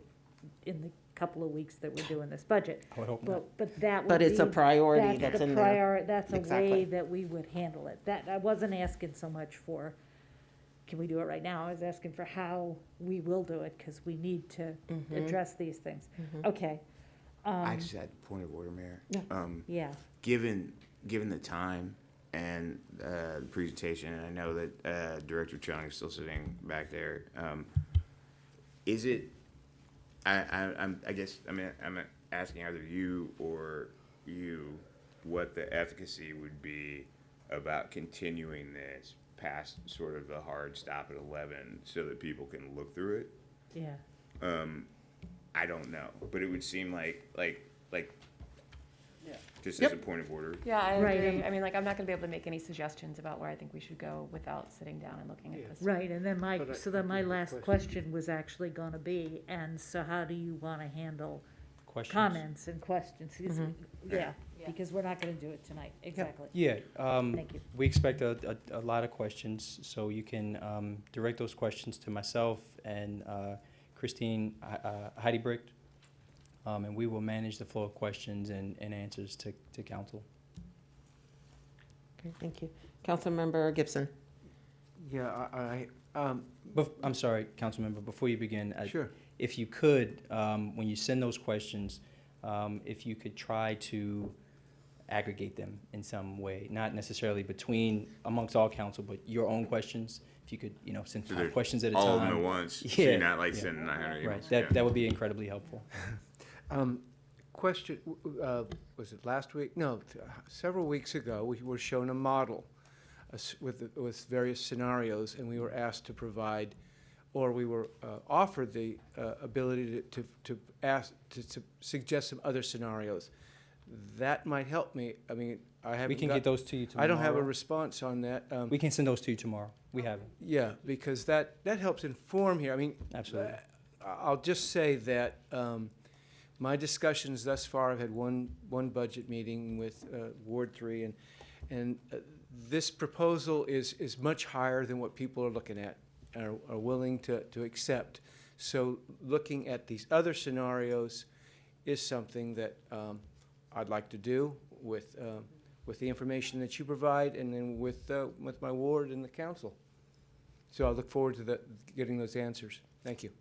in the couple of weeks that we're doing this budget. I would hope not. But that would But it's a be- priority that's the in there. That's a Exactly. way that we would handle it. That, I wasn't asking so much for, can we do it right now? I was asking for how we will do it, because we need to address these things. Okay. I just had a point of order, Mayor. Yeah. Given the time and the presentation, and I know that Director Chung is still sitting back there, is it? I guess I'm asking either you or you what the efficacy would be about continuing this past sort of the hard stop at 11 so that people can look through it. Yeah. I don't know, but it would seem like just as a point of order. Yeah, I Right, agree. and- I mean, like, I'm not gonna be able to make any suggestions about where I think we should go without sitting down and looking at this. Right, and then But I so then my think the last question was actually gonna be, and so how do you wanna handle Questions? comments and questions? Yeah, Yeah. because we're not gonna do it tonight, exactly. Yeah, Thank you. we expect a lot of questions, so you can direct those questions to myself and Christine Heidebricht, and we will manage the flow of questions and answers to council. Okay, thank you. Councilmember Gibson. Yeah, I'm sorry, Councilmember, before you begin. Sure. If you could, when you send those questions, if you could try to aggregate them in some way, not necessarily amongst all council, but your own questions. If you could, send So they're questions at a all time. of them at once, so Yeah, you're not like yeah. sending 900 Right, emails. that would be incredibly helpful. Question, was it last week? No, several weeks ago, we were shown a model with various scenarios, and we were asked to provide, or we were offered the ability to suggest some other scenarios. That might help me. I mean, I haven't. We can get those to you tomorrow. I don't have a response on that. We can send those to you tomorrow. We have it. Yeah, because that helps inform here. I mean, Absolutely. I'll just say that my discussions thus far, I've had one budget meeting with Ward 3, and this proposal is much higher than what people are looking at, are willing to accept. So looking at these other scenarios is something that I'd like to do with the information that you provide, and then with my ward and the council. So I look forward to getting those answers. Thank you.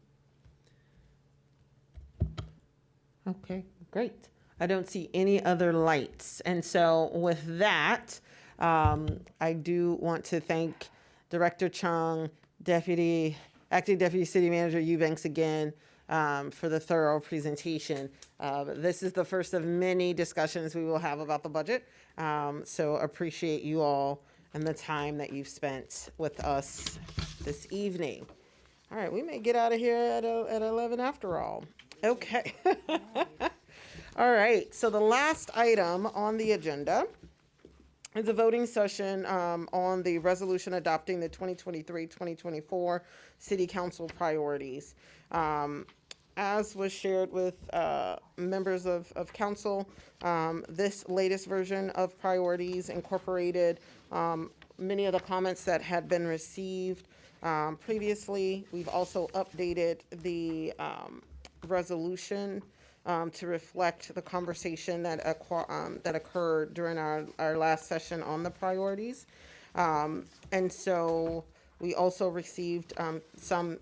Okay, great. I don't see any other lights. And so with that, I do want to thank Director Chung, Acting Deputy City Manager Eubanks again for the thorough presentation. This is the first of many discussions we will have about the budget. So appreciate you all and the time that you've spent with us this evening. All right, we may get out of here at 11 after all. Okay. All right, so the last item on the agenda is a voting session on the resolution adopting the 2023-2024 City Council priorities. As was shared with members of council, this latest version of priorities incorporated many of the comments that had been received previously. We've also updated the resolution to reflect the conversation that occurred during our last session on the priorities. And so we also received some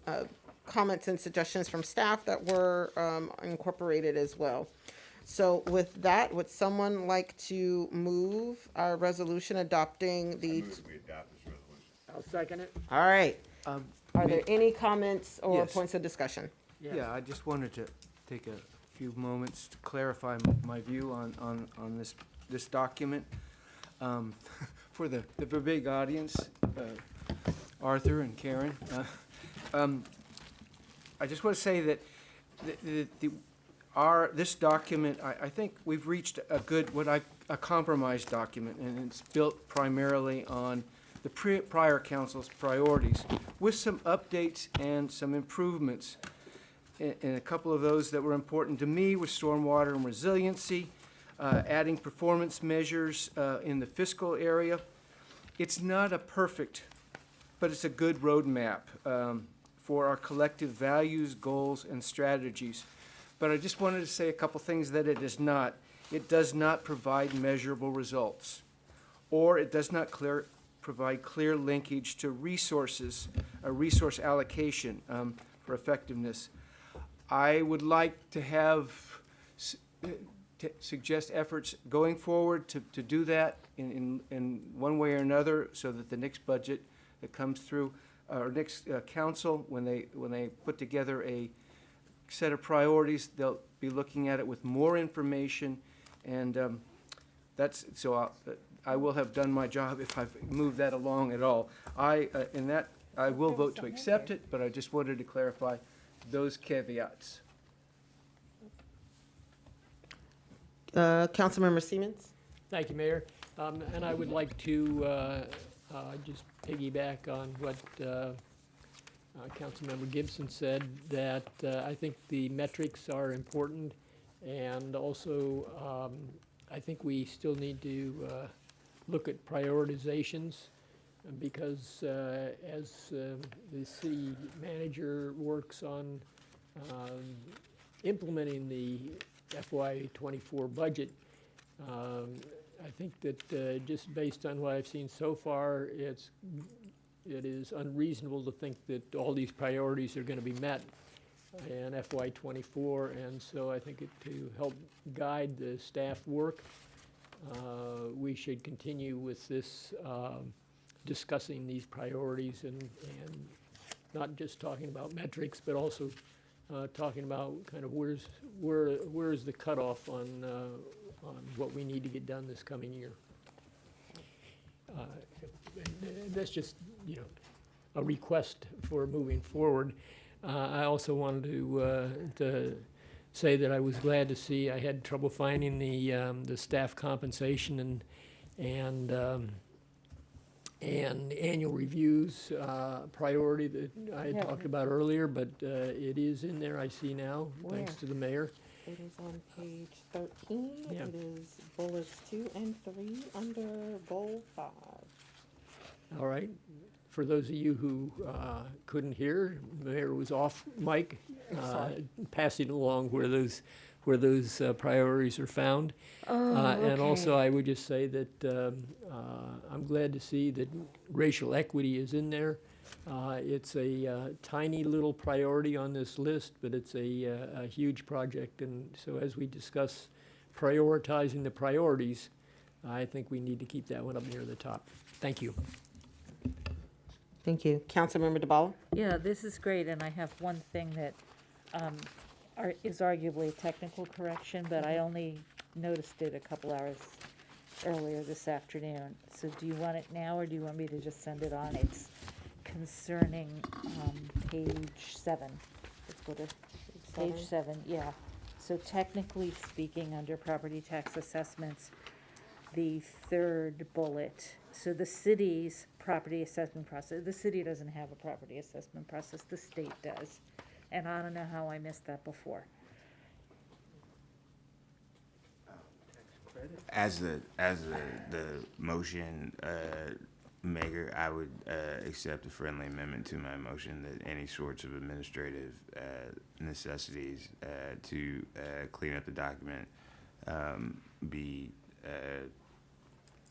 comments and suggestions from staff that were incorporated as well. So with that, would someone like to move our resolution adopting the? We adopt this resolution. I'll second it. All right. Are there any comments or Yes. points of discussion? Yeah, I just wanted to take a few moments to clarify my view on this document. For the big audience, Arthur and Karen, I just want to say that this document, I think we've reached a compromise document, and it's built primarily on the prior council's priorities, with some updates and some improvements. And a couple of those that were important to me were stormwater and resiliency, adding performance measures in the fiscal area. It's not a perfect, but it's a good roadmap for our collective values, goals, and strategies But I just wanted to say a couple things that it is not. It does not provide measurable results, or it does not provide clear linkage to resources, a resource allocation for effectiveness. I would like to have, suggest efforts going forward to do that in one way or another, so that the next budget that comes through, or next council, when they put together a set of priorities, they'll be looking at it with more information, and I will have done my job if I've moved that along at all. I will vote to accept it, but I just wanted to clarify those caveats. Councilmember Siemens? Thank you, Mayor. And I would like to just piggyback on what Councilmember Gibson said, that I think the metrics are important, and also I think we still need to look at prioritizations, because as the city manager works on implementing the FY24 budget, I think that just based on what I've seen so far, it is unreasonable to think that all these priorities are going to be met in FY24, and so I think to help guide the staff work, we should continue with this discussing these priorities and not just talking about metrics, but also talking about kind of where's the cutoff on what we need to get done this coming year. That's just, a request for moving forward. I also wanted to say that I was glad to see, I had trouble finding the staff compensation and annual reviews priority that I had talked about earlier, but it is in there, I see now, thanks to the mayor. It is on page 13. Yeah. It is bullets 2 and 3 under goal 5. All right. For those of you who couldn't hear, the mayor was off mic, passing along where those priorities are found. And also, I would just say that I'm glad to see that racial equity is in there. It's a tiny little priority on this list, but it's a huge project. And so as we discuss prioritizing the priorities, I think we need to keep that one up near the top. Thank you. Thank you. Councilmember DeBala? Yeah, this is great, and I have one thing that is arguably a technical correction, but I only noticed it a couple hours earlier this afternoon. So do you want it now, or do you want me to just send it on? It's concerning page 7. Let's go to page 7, yeah. So technically speaking, under property tax assessments, the third bullet, so the city's property assessment process, the city doesn't have a property assessment process, the state does. And I don't know how I missed that before. As the motion maker, I would accept a friendly amendment to my motion that any sorts of administrative necessities to clean up the document be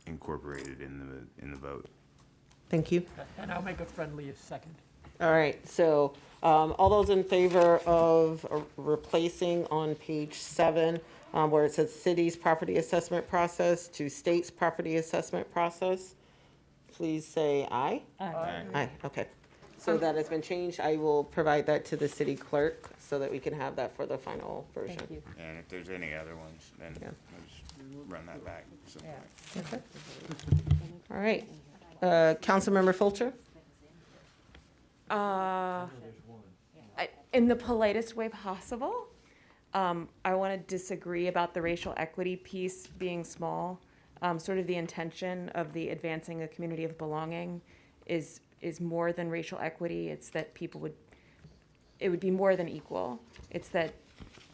incorporated in the vote. Thank you. And I'll make a friendly second. All right, so all those in favor of replacing on page 7, where it says city's property assessment process to state's property assessment process, please say aye. Aye. Aye, okay. So that has been changed. I will provide that to the city clerk so that we can have that for the final version. Thank you. And if there's any other ones, then we'll just run that back at some point. Okay. All right. Councilmember Fulcher? In the politest way possible, I want to disagree about the racial equity piece being small. Sort of the intention of the advancing a community of belonging is more than racial equity. It's that it would be more than equal. It's that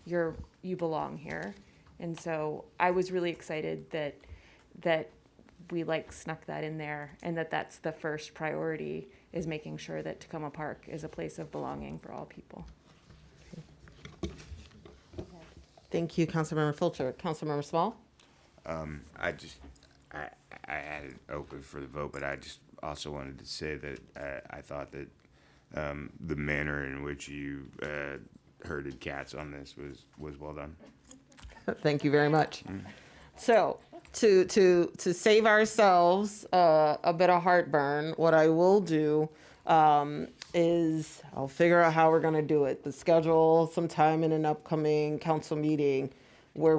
you belong here. And so I was really excited that we snuck that in there, and that's the first priority, is making sure that Tacoma Park is a place of belonging for all people. Thank you, Councilmember Fulcher. Councilmember Small? I had it open for the vote, but I just also wanted to say that I thought that the manner in which you herded cats on this was well done. Thank you very much. So to save ourselves a bit of heartburn, what I will do is I'll figure out how we're going to do it. The schedule sometime in an upcoming council meeting where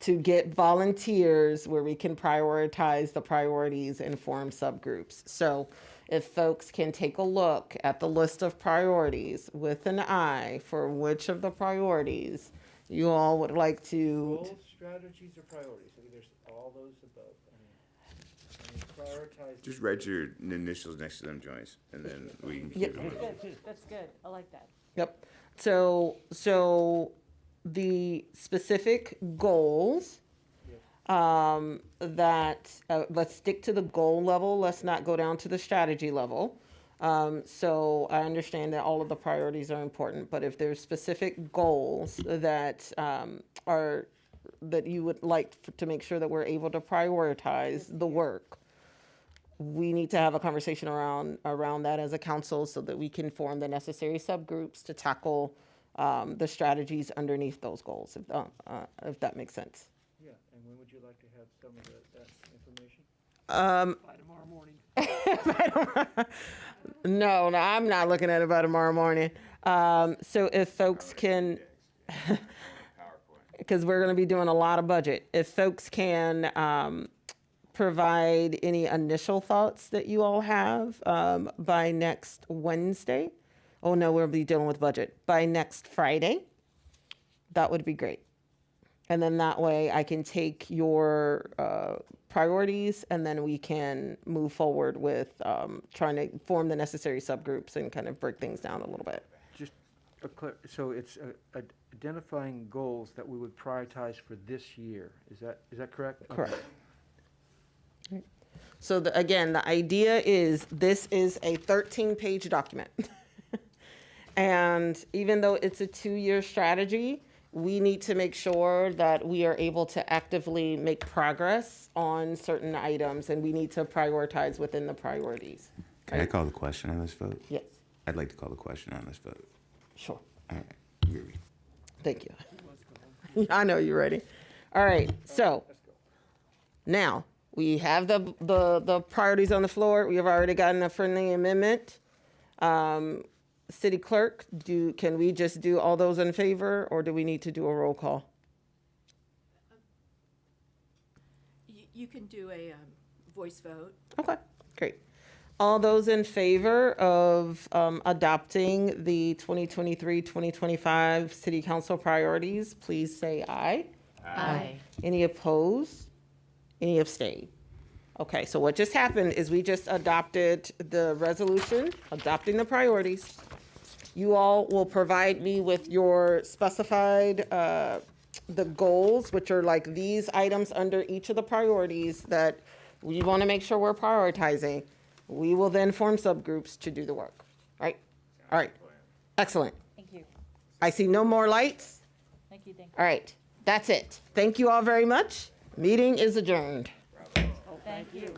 to get volunteers where we can prioritize the priorities and form subgroups. So if folks can take a look at the list of priorities with an eye for which of the priorities you all would like to. Goals, strategies, or priorities? I mean, there's all those above. I mean, prioritize. Just write your initials next to them joints, and then we can keep Yep. it. That's good. I like that. Yep. So the specific goals that let's stick to the goal level. Let's not go down to the strategy level. So I understand that all of the priorities are important, but if there's specific goals that are that you would like to make sure that we're able to prioritize the work, we need to have a conversation around that as a council so that we can form the necessary subgroups to tackle the strategies underneath those goals, if that makes sense. Yeah, and when would you like to have some of that information? By tomorrow morning. No, I'm not looking at it by tomorrow morning. So if folks can, because we're going to be doing a lot of budget, if folks can provide any initial thoughts that you all have by next Wednesday. Oh no, we'll be dealing with budget by next Friday. That would be great. And then that way I can take your priorities and then we can move forward with trying to form the necessary subgroups and kind of break things down a little bit. Just so it's identifying goals that we would prioritize for this year. Is that correct? Correct. Okay. So again, the idea is this is a 13-page document. And even though it's a 2-year strategy, we need to make sure that we are able to actively make progress on certain items, and we need to prioritize within the priorities. Can I call the question on this vote? Yes. I'd like to call the question on this vote. Sure. All right. You're ready. Thank you. I know you're ready. All right. So now we have the priorities on the floor. We have already gotten a friendly amendment. City Clerk, can we just do all those in favor, or do we need to do a roll call? You can do a voice vote. Okay, great. All those in favor of adopting the 2023-2025 City Council priorities, please say aye. Aye. Any opposed? Any abstain? Okay, so what just happened is we just adopted the resolution, adopting the priorities. You all will provide me with your specified, the goals, which are like these items under each of the priorities that we want to make sure we're prioritizing. We will then form subgroups to do the work, right? All right, excellent. Thank you. I see no more lights. Thank you. All right, that's it. Thank you all very much. Meeting is adjourned. Thank you.